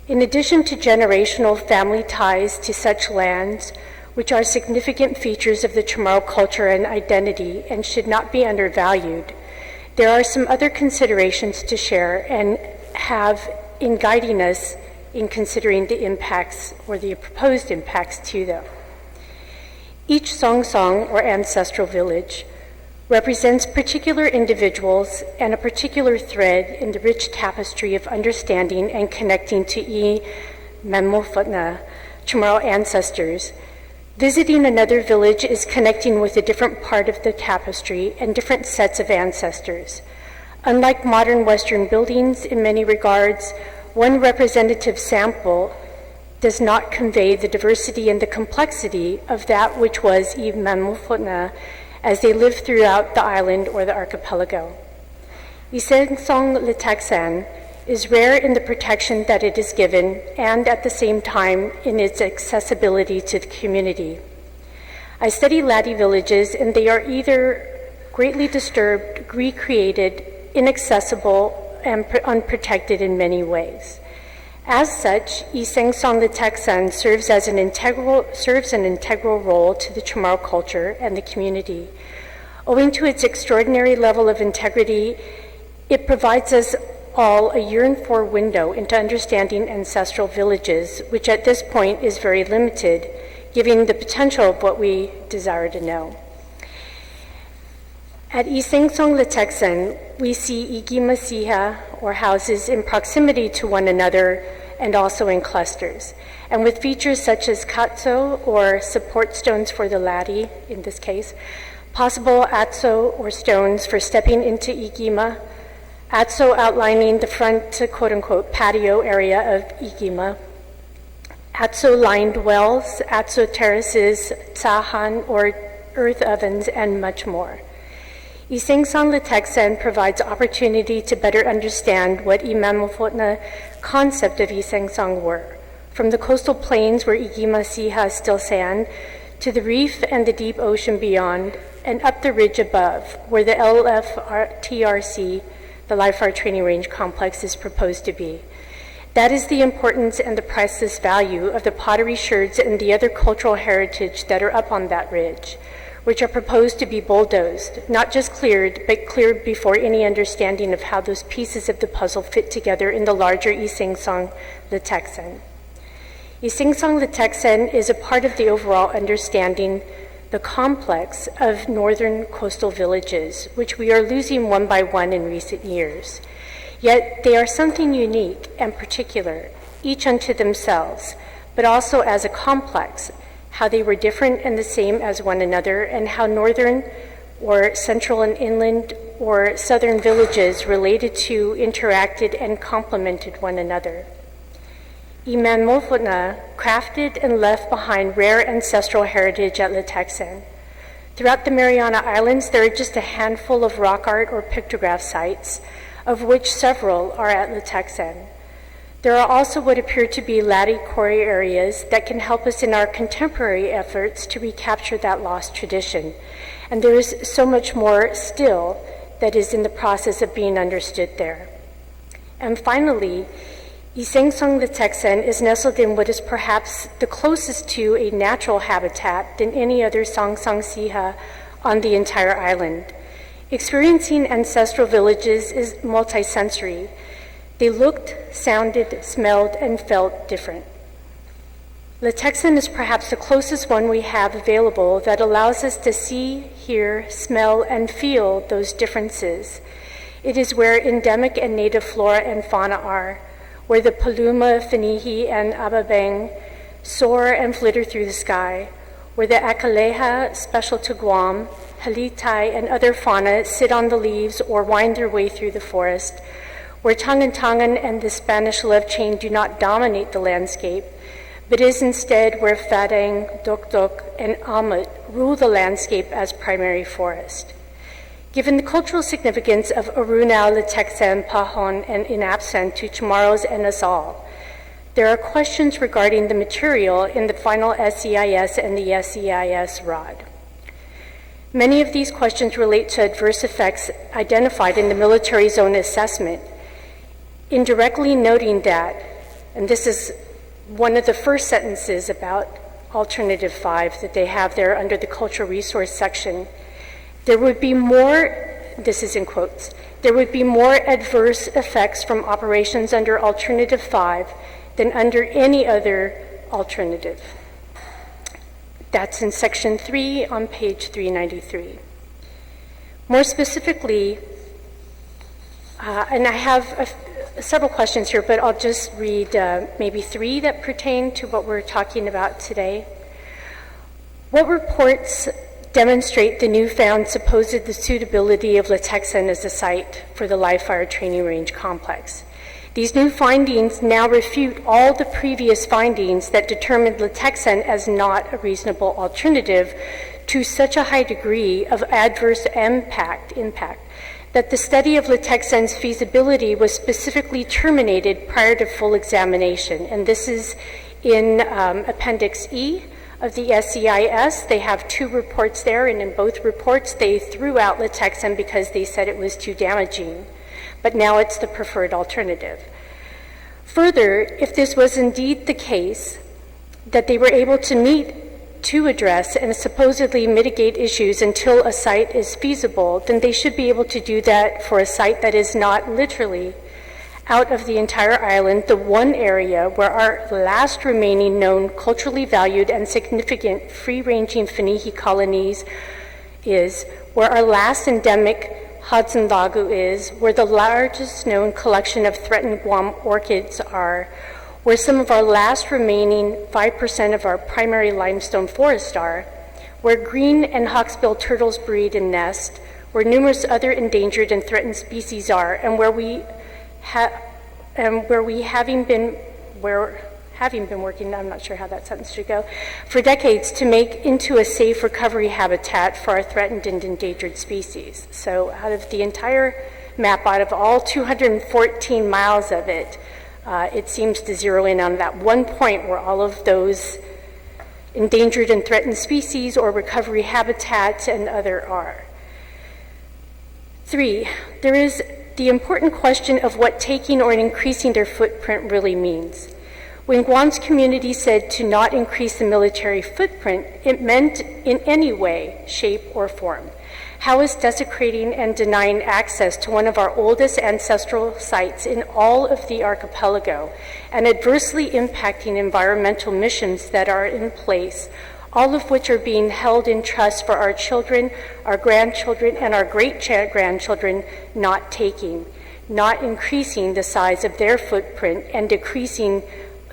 In addition to generational family ties to such lands, which are significant features of the Chamorro culture and identity and should not be undervalued, there are some other considerations to share and have in guiding us in considering the impacts or the proposed impacts to them. Each Songsong or ancestral village represents particular individuals and a particular thread in the rich tapestry of understanding and connecting to Memofotna, Chamorro ancestors. Visiting another village is connecting with a different part of the tapestry and different sets of ancestors. Unlike modern Western buildings in many regards, one representative sample does not convey the diversity and the complexity of that which was Imamufuna as they lived throughout the island or the archipelago. Isengsong Liteksan is rare in the protection that it is given and at the same time in its accessibility to the community. I study Ladi villages and they are either greatly disturbed, recreated, inaccessible, and unprotected in many ways. As such, Isengsong Liteksan serves an integral role to the Chamorro culture and the community. Owing to its extraordinary level of integrity, it provides us all a yearned-for window into understanding ancestral villages, which at this point is very limited, giving the potential of what we desire to know. At Isengsong Liteksan, we see igimasiha, or houses, in proximity to one another and also in clusters, and with features such as katso, or support stones for the ladi, in this case, possible atso, or stones for stepping into igima, atso outlining the front, quote-unquote, patio area of igima, atso-lined wells, atso terraces, tsahan, or earth ovens, and much more. Isengsong Liteksan provides opportunity to better understand what Imamufotna concept of Isengsong were, from the coastal plains where igimasiha still stand, to the reef and the deep ocean beyond, and up the ridge above, where the LFTRC, the Lifeguard Training Range Complex, is proposed to be. That is the importance and the priceless value of the pottery sherds and the other cultural heritage that are up on that ridge, which are proposed to be bulldozed, not just cleared, but cleared before any understanding of how those pieces of the puzzle fit together in the larger Isengsong Liteksan. Isengsong Liteksan is a part of the overall understanding, the complex of northern coastal villages, which we are losing one by one in recent years. Yet they are something unique and particular, each unto themselves, but also as a complex, how they were different and the same as one another, and how northern or central and inland or southern villages related to, interacted, and complemented one another. Imamofona crafted and left behind rare ancestral heritage at Liteksan. Throughout the Mariana Islands, there are just a handful of rock art or pictograph sites, of which several are at Liteksan. There are also what appear to be Ladi quarry areas that can help us in our contemporary efforts to recapture that lost tradition. And there is so much more still that is in the process of being understood there. And finally, Isengsong Liteksan is nestled in what is perhaps the closest to a natural habitat than any other Sangsang Siha on the entire island. Experiencing ancestral villages is multisensory. They looked, sounded, smelled, and felt different. Liteksan is perhaps the closest one we have available that allows us to see, hear, smell, and feel those differences. It is where endemic and native flora and fauna are, where the paluma, finihi, and ababang soar and flitter through the sky, where the akaleha, special to Guam, halitai, and other fauna sit on the leaves or wind their way through the forest, where Tangan and the Spanish love chain do not dominate the landscape, but is instead where Fadang, Dokdok, and Amut rule the landscape as primary forest. Given the cultural significance of Arunau, Liteksan, Pahon, and Inapsan to Chamorros and us all, there are questions regarding the material in the final SEIS and the SEIS ROD. Many of these questions relate to adverse effects identified in the military zone assessment, indirectly noting that, and this is one of the first sentences about Alternative 5 that they have there under the Cultural Resource section, there would be more, this is in quotes, there would be more adverse effects from operations under Alternative 5 than under any other alternative. That's in Section 3 on page 393. More specifically, and I have several questions here, but I'll just read maybe 3 that pertain to what we're talking about today. What reports demonstrate the newfound supposed suitability of Letexen as a site for the live fire training range complex. These new findings now refute all the previous findings that determined Letexen as not a reasonable alternative to such a high degree of adverse impact that the study of Letexen's feasibility was specifically terminated prior to full examination. And this is in Appendix E of the SEIS. They have 2 reports there, and in both reports they threw out Letexen because they said it was too damaging. But now it's the preferred alternative. Further, if this was indeed the case, that they were able to address and supposedly mitigate issues until a site is feasible, then they should be able to do that for a site that is not literally out of the entire island, the one area where our last remaining known culturally valued and significant free-ranging Finihi colonies is, where our last endemic Hudson Lagu is, where the largest known collection of threatened Guam orchids are, where some of our last remaining 5% of our primary limestone forests are, where green and hawksbill turtles breed and nest, where numerous other endangered and threatened species are, and where having been working, I'm not sure how that sentence should go, for decades to make into a safe recovery habitat for our threatened and endangered species. So out of the entire map, out of all 214 miles of it, it seems to zero in on that one point where all of those endangered and threatened species or recovery habitats and other are. 3, there is the important question of what taking or increasing their footprint really means. When Guam's community said to not increase the military footprint, it meant in any way, shape, or form. How is desecrating and denying access to one of our oldest ancestral sites in all of the archipelago and adversely impacting environmental missions that are in place, all of which are being held in trust for our children, our grandchildren, and our great-grandchildren not taking, not increasing the size of their footprint and decreasing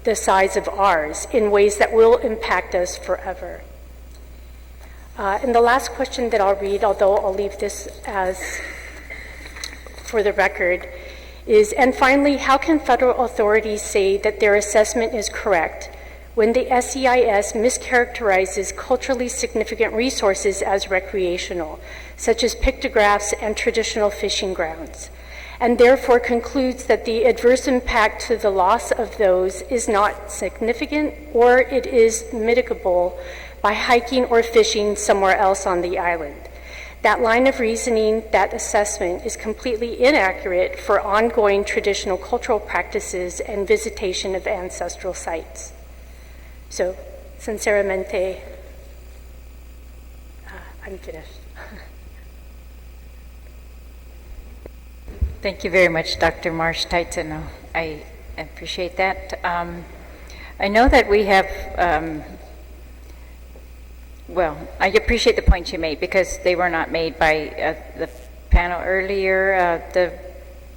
the size of ours in ways that will impact us forever. And the last question that I'll read, although I'll leave this as for the record, is, and finally, how can federal authorities say that their assessment is correct when the SEIS mischaracterizes culturally significant resources as recreational, such as pictographs and traditional fishing grounds, and therefore concludes that the adverse impact to the loss of those is not significant or it is mitigable by hiking or fishing somewhere else on the island? That line of reasoning, that assessment, is completely inaccurate for ongoing traditional cultural practices and visitation of ancestral sites. So, sinceramente, I'm finished. Thank you very much, Dr. Marsh Taitano. I appreciate that. I know that we have, well, I appreciate the points you made because they were not made by the panel earlier,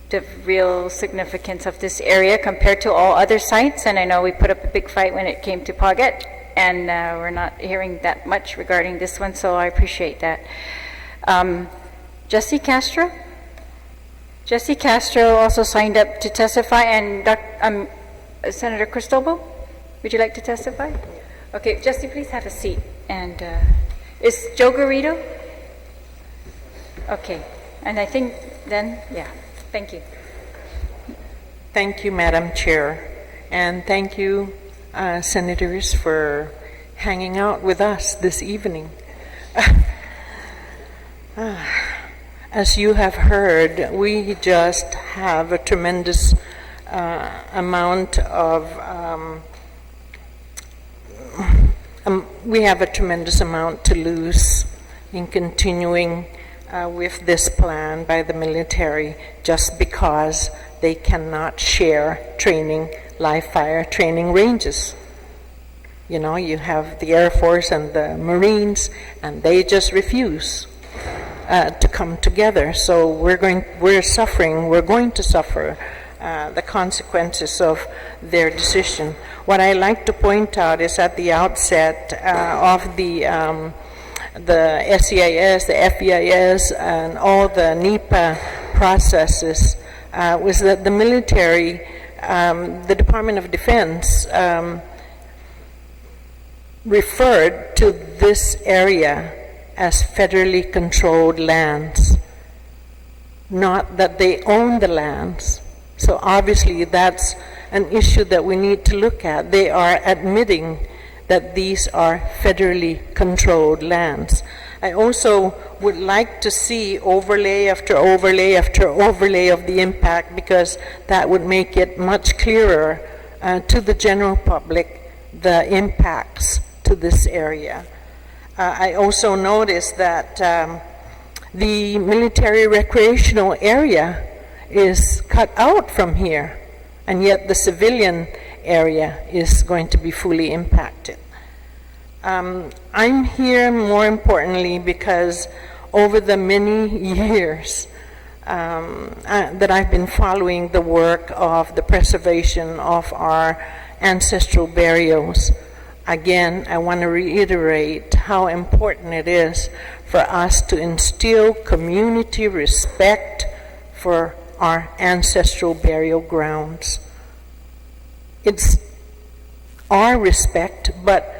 the real significance of this area compared to all other sites. And I know we put up a big fight when it came to Pauget, and we're not hearing that much regarding this one, so I appreciate that. Jesse Castro? Jesse Castro also signed up to testify, and Senator Cristobal, would you like to testify? Okay, Jesse, please have a seat. And is Joe Garrido? Okay, and I think then, yeah, thank you. Thank you, Madam Chair, and thank you, Senators, for hanging out with us this evening. As you have heard, we just have a tremendous amount of we have a tremendous amount to lose in continuing with this plan by the military just because they cannot share training, live fire training ranges. You know, you have the Air Force and the Marines, and they just refuse to come together. So we're going to suffer the consequences of their decision. What I like to point out is at the outset of the the SEIS, the FEIS, and all the NEPA processes was that the military, the Department of Defense, referred to this area as federally controlled lands, not that they own the lands. So obviously that's an issue that we need to look at. They are admitting that these are federally controlled lands. I also would like to see overlay after overlay after overlay of the impact, because that would make it much clearer to the general public the impacts to this area. I also noticed that the military recreational area is cut out from here, and yet the civilian area is going to be fully impacted. I'm here more importantly because over the many years that I've been following the work of the preservation of our ancestral burials, again, I want to reiterate how important it is for us to instill community respect for our ancestral burial grounds. It's our respect, but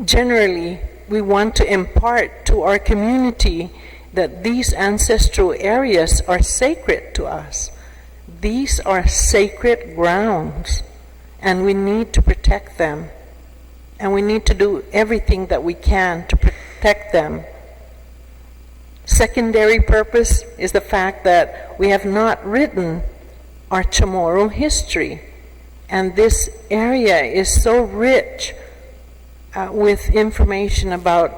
generally we want to impart to our community that these ancestral areas are sacred to us. These are sacred grounds, and we need to protect them. And we need to do everything that we can to protect them. Secondary purpose is the fact that we have not written our Chamorro history. And this area is so rich with information about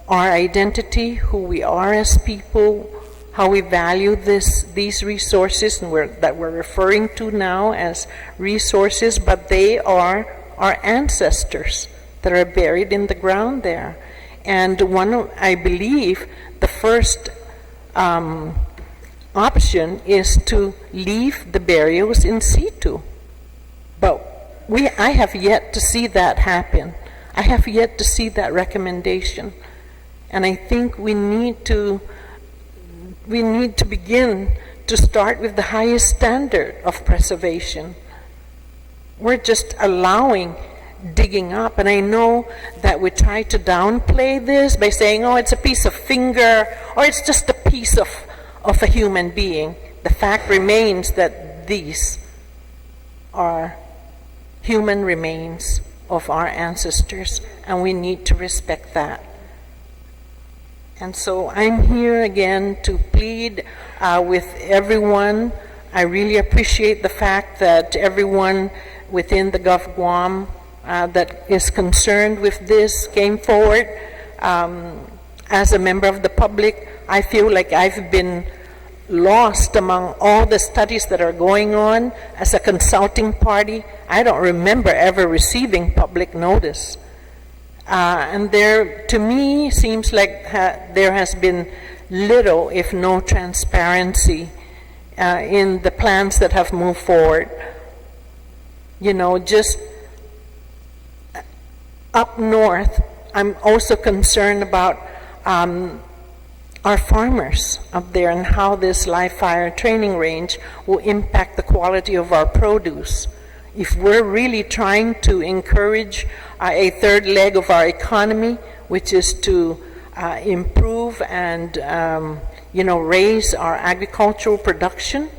our identity, who we are as people, how we value these resources that we're referring to now as resources, but they are our ancestors that are buried in the ground there. And I believe the first option is to leave the burials in situ. But I have yet to see that happen. I have yet to see that recommendation. And I think we need to begin to start with the highest standard of preservation. We're just allowing digging up, and I know that we try to downplay this by saying, oh, it's a piece of finger, or it's just a piece of a human being. The fact remains that these are human remains of our ancestors, and we need to respect that. And so I'm here again to plead with everyone. I really appreciate the fact that everyone within the Gov Guam that is concerned with this came forward. As a member of the public, I feel like I've been lost among all the studies that are going on. As a consulting party, I don't remember ever receiving public notice. And there, to me, seems like there has been little, if no transparency in the plans that have moved forward. You know, just up north, I'm also concerned about our farmers up there and how this live fire training range will impact the quality of our produce. If we're really trying to encourage a third leg of our economy, which is to improve and raise our agricultural production,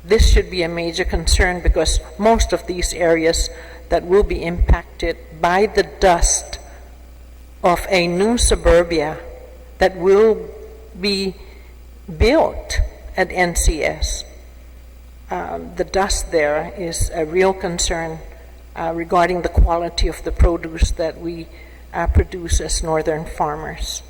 this should be a major concern, because most of these areas that will be impacted by the dust of a new suburbia that will be built at NCS. The dust there is a real concern regarding the quality of the produce that we produce as northern farmers.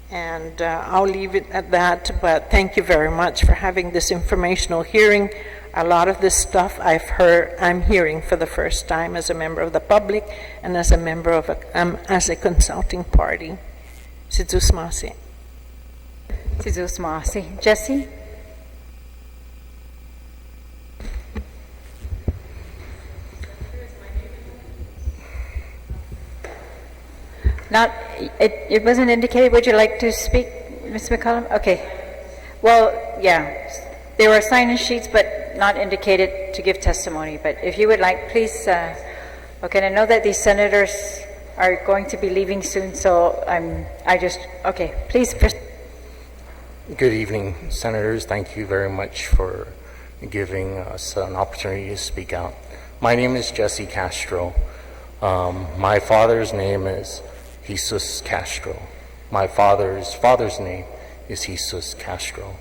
And I'll leave it at that, but thank you very much for having this informational hearing. A lot of this stuff I'm hearing for the first time as a member of the public and as a member of as a consulting party. Sidusmasi. Sidusmasi. Jesse? Not It wasn't indicated. Would you like to speak, Ms. McCollum? Okay. Well, yeah, there were sign-in sheets, but not indicated to give testimony. But if you would like, please. Okay, I know that these senators are going to be leaving soon, so okay, please. Good evening, Senators. Thank you very much for giving us an opportunity to speak out. My name is Jesse Castro. My father's name is Jesus Castro. My father's name is Jesus Castro.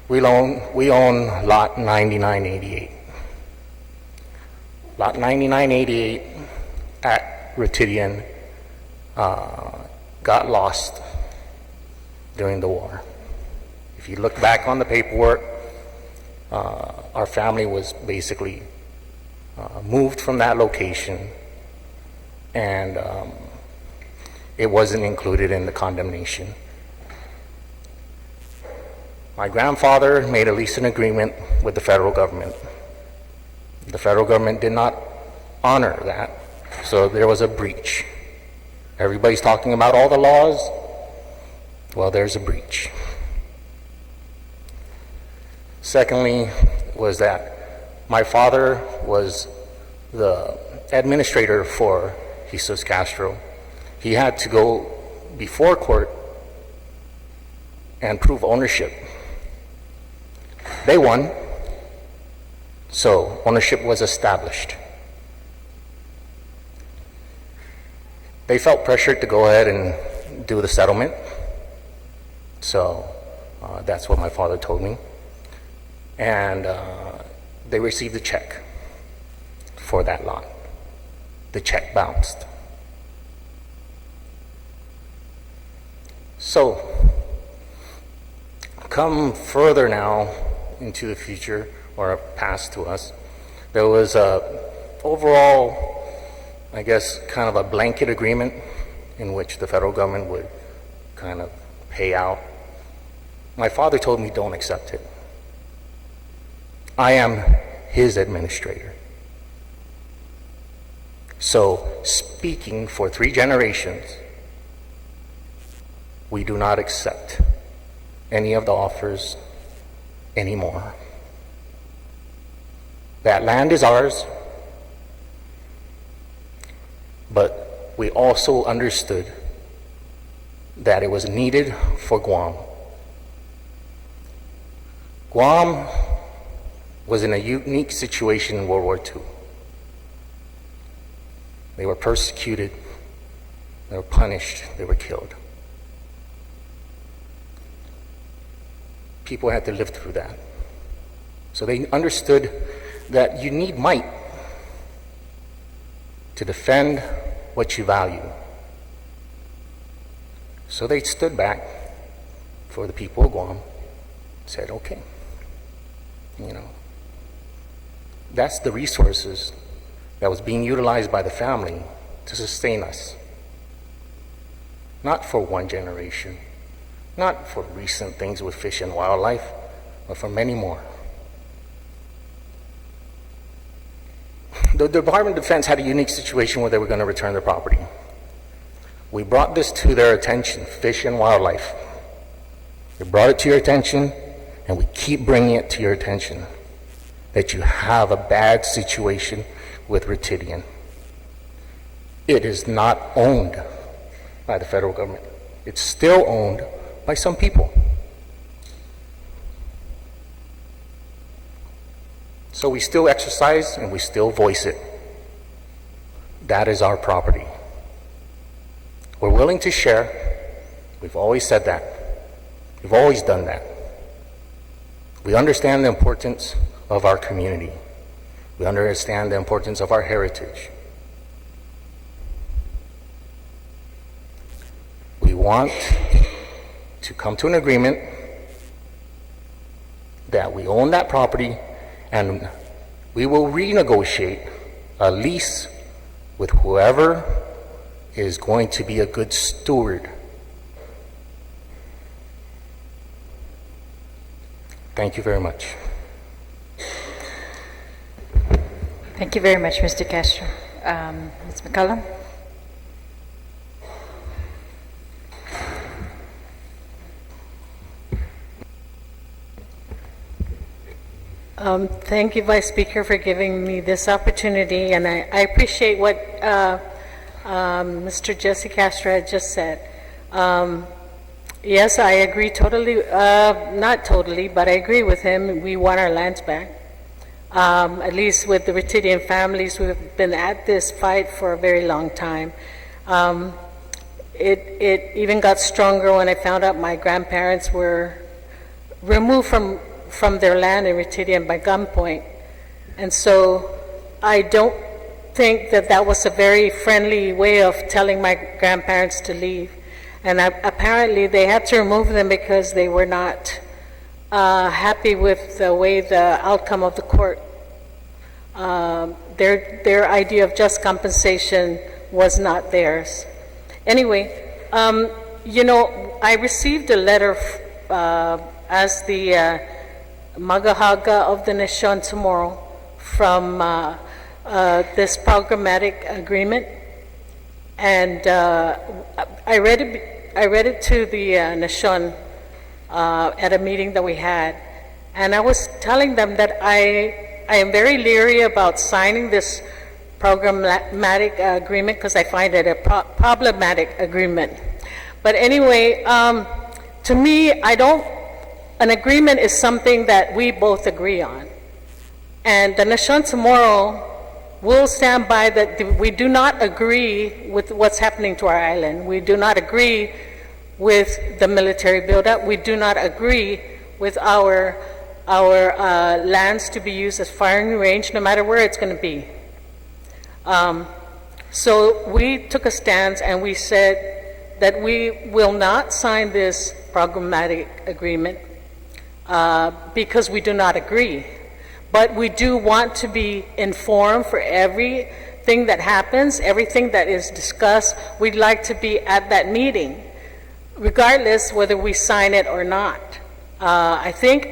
We own lot 9988. Lot 9988 at Retidian got lost during the war. If you look back on the paperwork, our family was basically moved from that location, and it wasn't included in the condemnation. My grandfather made a lease and agreement with the federal government. The federal government did not honor that, so there was a breach. Everybody's talking about all the laws. Well, there's a breach. Secondly, was that my father was the administrator for Jesus Castro. He had to go before court and prove ownership. They won, so ownership was established. They felt pressured to go ahead and do the settlement, so that's what my father told me. And they received a check for that lot. The check bounced. So, come further now into the future, or past to us, there was a overall, I guess, kind of a blanket agreement in which the federal government would kind of pay out. My father told me, don't accept it. I am his administrator. So, speaking for 3 generations, we do not accept any of the offers anymore. That land is ours, but we also understood that it was needed for Guam. Guam was in a unique situation in World War II. They were persecuted, they were punished, they were killed. People had to live through that. So they understood that you need might to defend what you value. So they stood back for the people of Guam, said, okay, that's the resources that was being utilized by the family to sustain us. Not for one generation, not for recent things with fish and wildlife, but for many more. The Department of Defense had a unique situation where they were going to return their property. We brought this to their attention, fish and wildlife. We brought it to your attention, and we keep bringing it to your attention, that you have a bad situation with Retidian. It is not owned by the federal government. It's still owned by some people. So we still exercise and we still voice it. That is our property. We're willing to share. We've always said that. We've always done that. We understand the importance of our community. We understand the importance of our heritage. We want to come to an agreement that we own that property, and we will renegotiate a lease with whoever is going to be a good steward. Thank you very much. Thank you very much, Mr. Castro. Ms. McCollum? Thank you, Vice Speaker, for giving me this opportunity, and I appreciate what Mr. Jesse Castro had just said. Yes, I agree totally, not totally, but I agree with him. We want our lands back. At least with the Retidian families, we've been at this fight for a very long time. It even got stronger when I found out my grandparents were removed from their land in Retidian by gunpoint. And so I don't think that that was a very friendly way of telling my grandparents to leave. And apparently they had to remove them because they were not happy with the way the outcome of the court. Their idea of just compensation was not theirs. Anyway, you know, I received a letter as the Magahaga of the Nation tomorrow from this programmatic agreement, and I read it to the Nation at a meeting that we had, and I was telling them that I am very leery about signing this programmatic agreement because I find it a problematic agreement. But anyway, to me, an agreement is something that we both agree on. And the Nation tomorrow will stand by that we do not agree with what's happening to our island. We do not agree with the military buildup. We do not agree with our lands to be used as firing range, no matter where it's going to be. So we took a stance and we said that we will not sign this programmatic agreement because we do not agree. But we do want to be informed for everything that happens, everything that is discussed. We'd like to be at that meeting, regardless whether we sign it or not. I think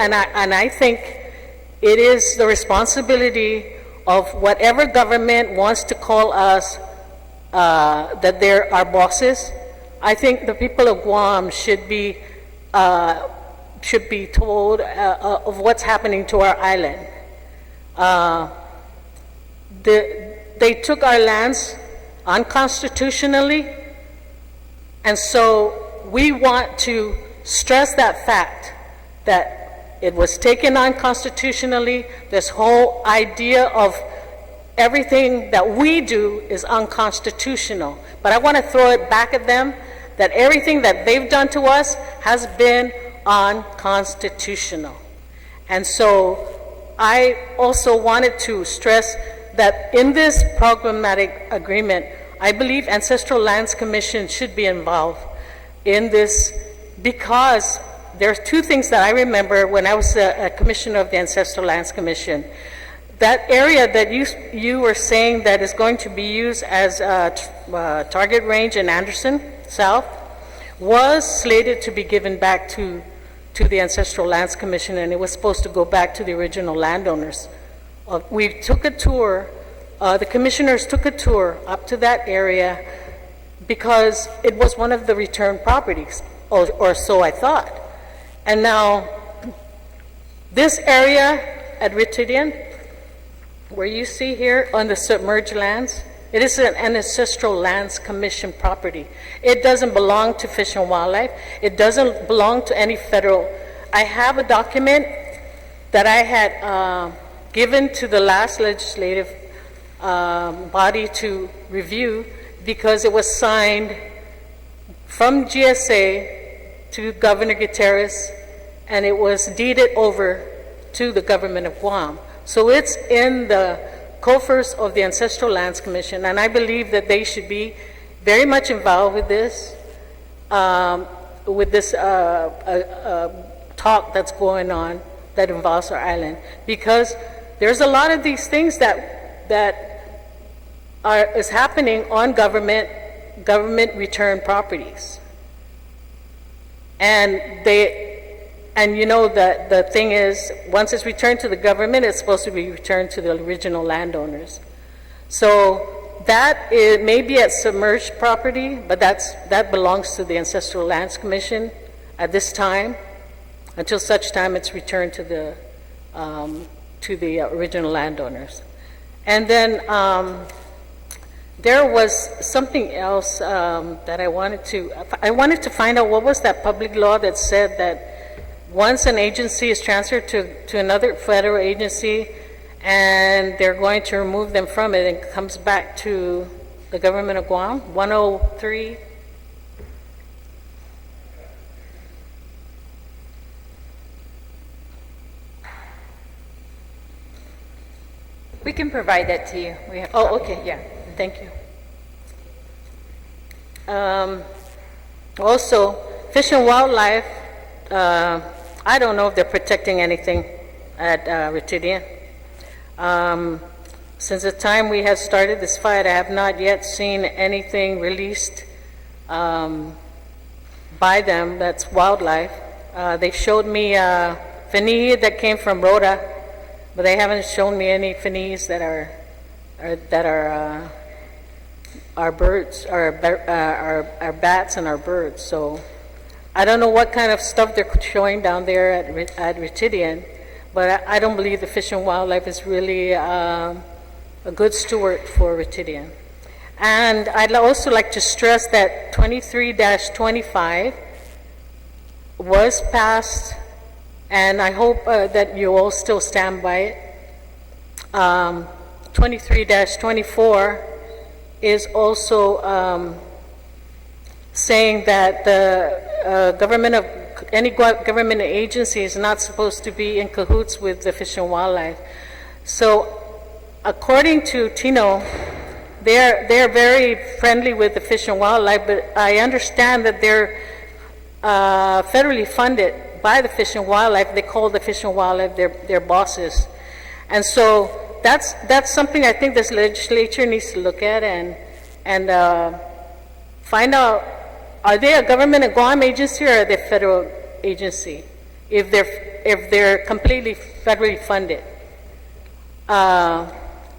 it is the responsibility of whatever government wants to call us that they're our bosses. I think the people of Guam should be told of what's happening to our island. They took our lands unconstitutionally, and so we want to stress that fact that it was taken unconstitutionally. This whole idea of everything that we do is unconstitutional. But I want to throw it back at them that everything that they've done to us has been unconstitutional. And so I also wanted to stress that in this programmatic agreement, I believe Ancestral Lands Commission should be involved in this, because there's two things that I remember when I was a commissioner of the Ancestral Lands Commission. That area that you were saying that is going to be used as a target range in Andersen South was slated to be given back to the Ancestral Lands Commission, and it was supposed to go back to the original landowners. We took a tour, the commissioners took a tour up to that area because it was one of the returned properties, or so I thought. And now, this area at Ritidian, where you see here on the submerged lands, it is an Ancestral Lands Commission property. It doesn't belong to Fish and Wildlife. It doesn't belong to any federal. I have a document that I had given to the last legislative body to review because it was signed from GSA to Governor Gutierrez, and it was deeded over to the government of Guam. So it's in the coffers of the Ancestral Lands Commission, and I believe that they should be very much involved with this talk that's going on that involves our island, because there's a lot of these things that is happening on government returned properties. And you know that the thing is, once it's returned to the government, it's supposed to be returned to the original landowners. So that may be at submerged property, but that belongs to the Ancestral Lands Commission at this time, until such time it's returned to the to the original landowners. And then there was something else that I wanted to find out what was that public law that said that once an agency is transferred to another federal agency and they're going to remove them from it, and comes back to the government of Guam, 103. We can provide that to you. We have Oh, copies. okay. Yeah. Thank you. Also, Fish and Wildlife, I don't know if they're protecting anything at Retidian. Since the time we have started this fight, I have not yet seen anything released by them that's wildlife. They showed me fini that came from Rhoda, but they haven't shown me any finis that are our birds, our bats and our birds. So I don't know what kind of stuff they're showing down there at Retidian, but I don't believe the Fish and Wildlife is really a good steward for Retidian. And I'd also like to stress that 23-25 was passed, and I hope that you all still stand by it. 23-24 is also saying that the any government agency is not supposed to be in cahoots with the Fish and Wildlife. So, according to Tino, they're very friendly with the Fish and Wildlife, but I understand that they're federally funded by the Fish and Wildlife. They call the Fish and Wildlife their bosses, and so that's something I think this legislature needs to look at and find out: are they a government of Guam agency or are they a federal agency? If they're completely federally funded,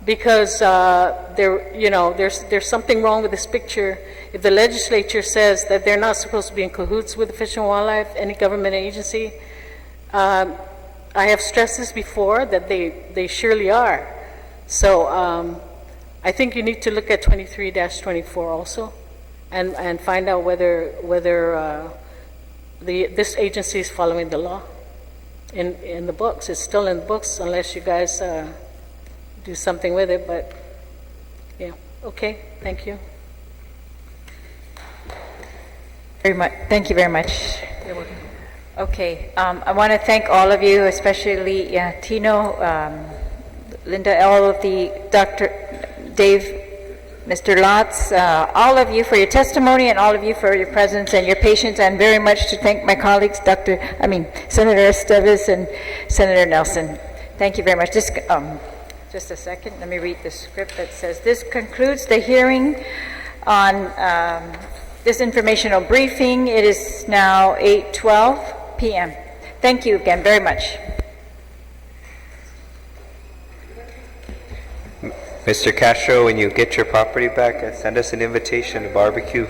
because there's something wrong with this picture. If the legislature says that they're not supposed to be in cahoots with the Fish and Wildlife, any government agency, I have stressed this before that they surely are. So I think you need to look at 23-24 also, and find out whether this agency is following the law in the books. It's still in the books unless you guys do something with it. But yeah, okay. Thank you. Very much. Thank you very much. You're welcome. Okay. I want to thank all of you, especially Tino, Linda, all of the Dr. Dave, Mr. Lotz, all of you for your testimony and all of you for your presence and your patience, and very much to thank my colleagues, Senator Esteves and Senator Nelson. Thank you very much. Just a second. Let me read the script that says, this concludes the hearing on this informational briefing. It is now 8:12 p.m. Thank you again very much. Mr. Castro, when you get your property back, send us an invitation to barbecue.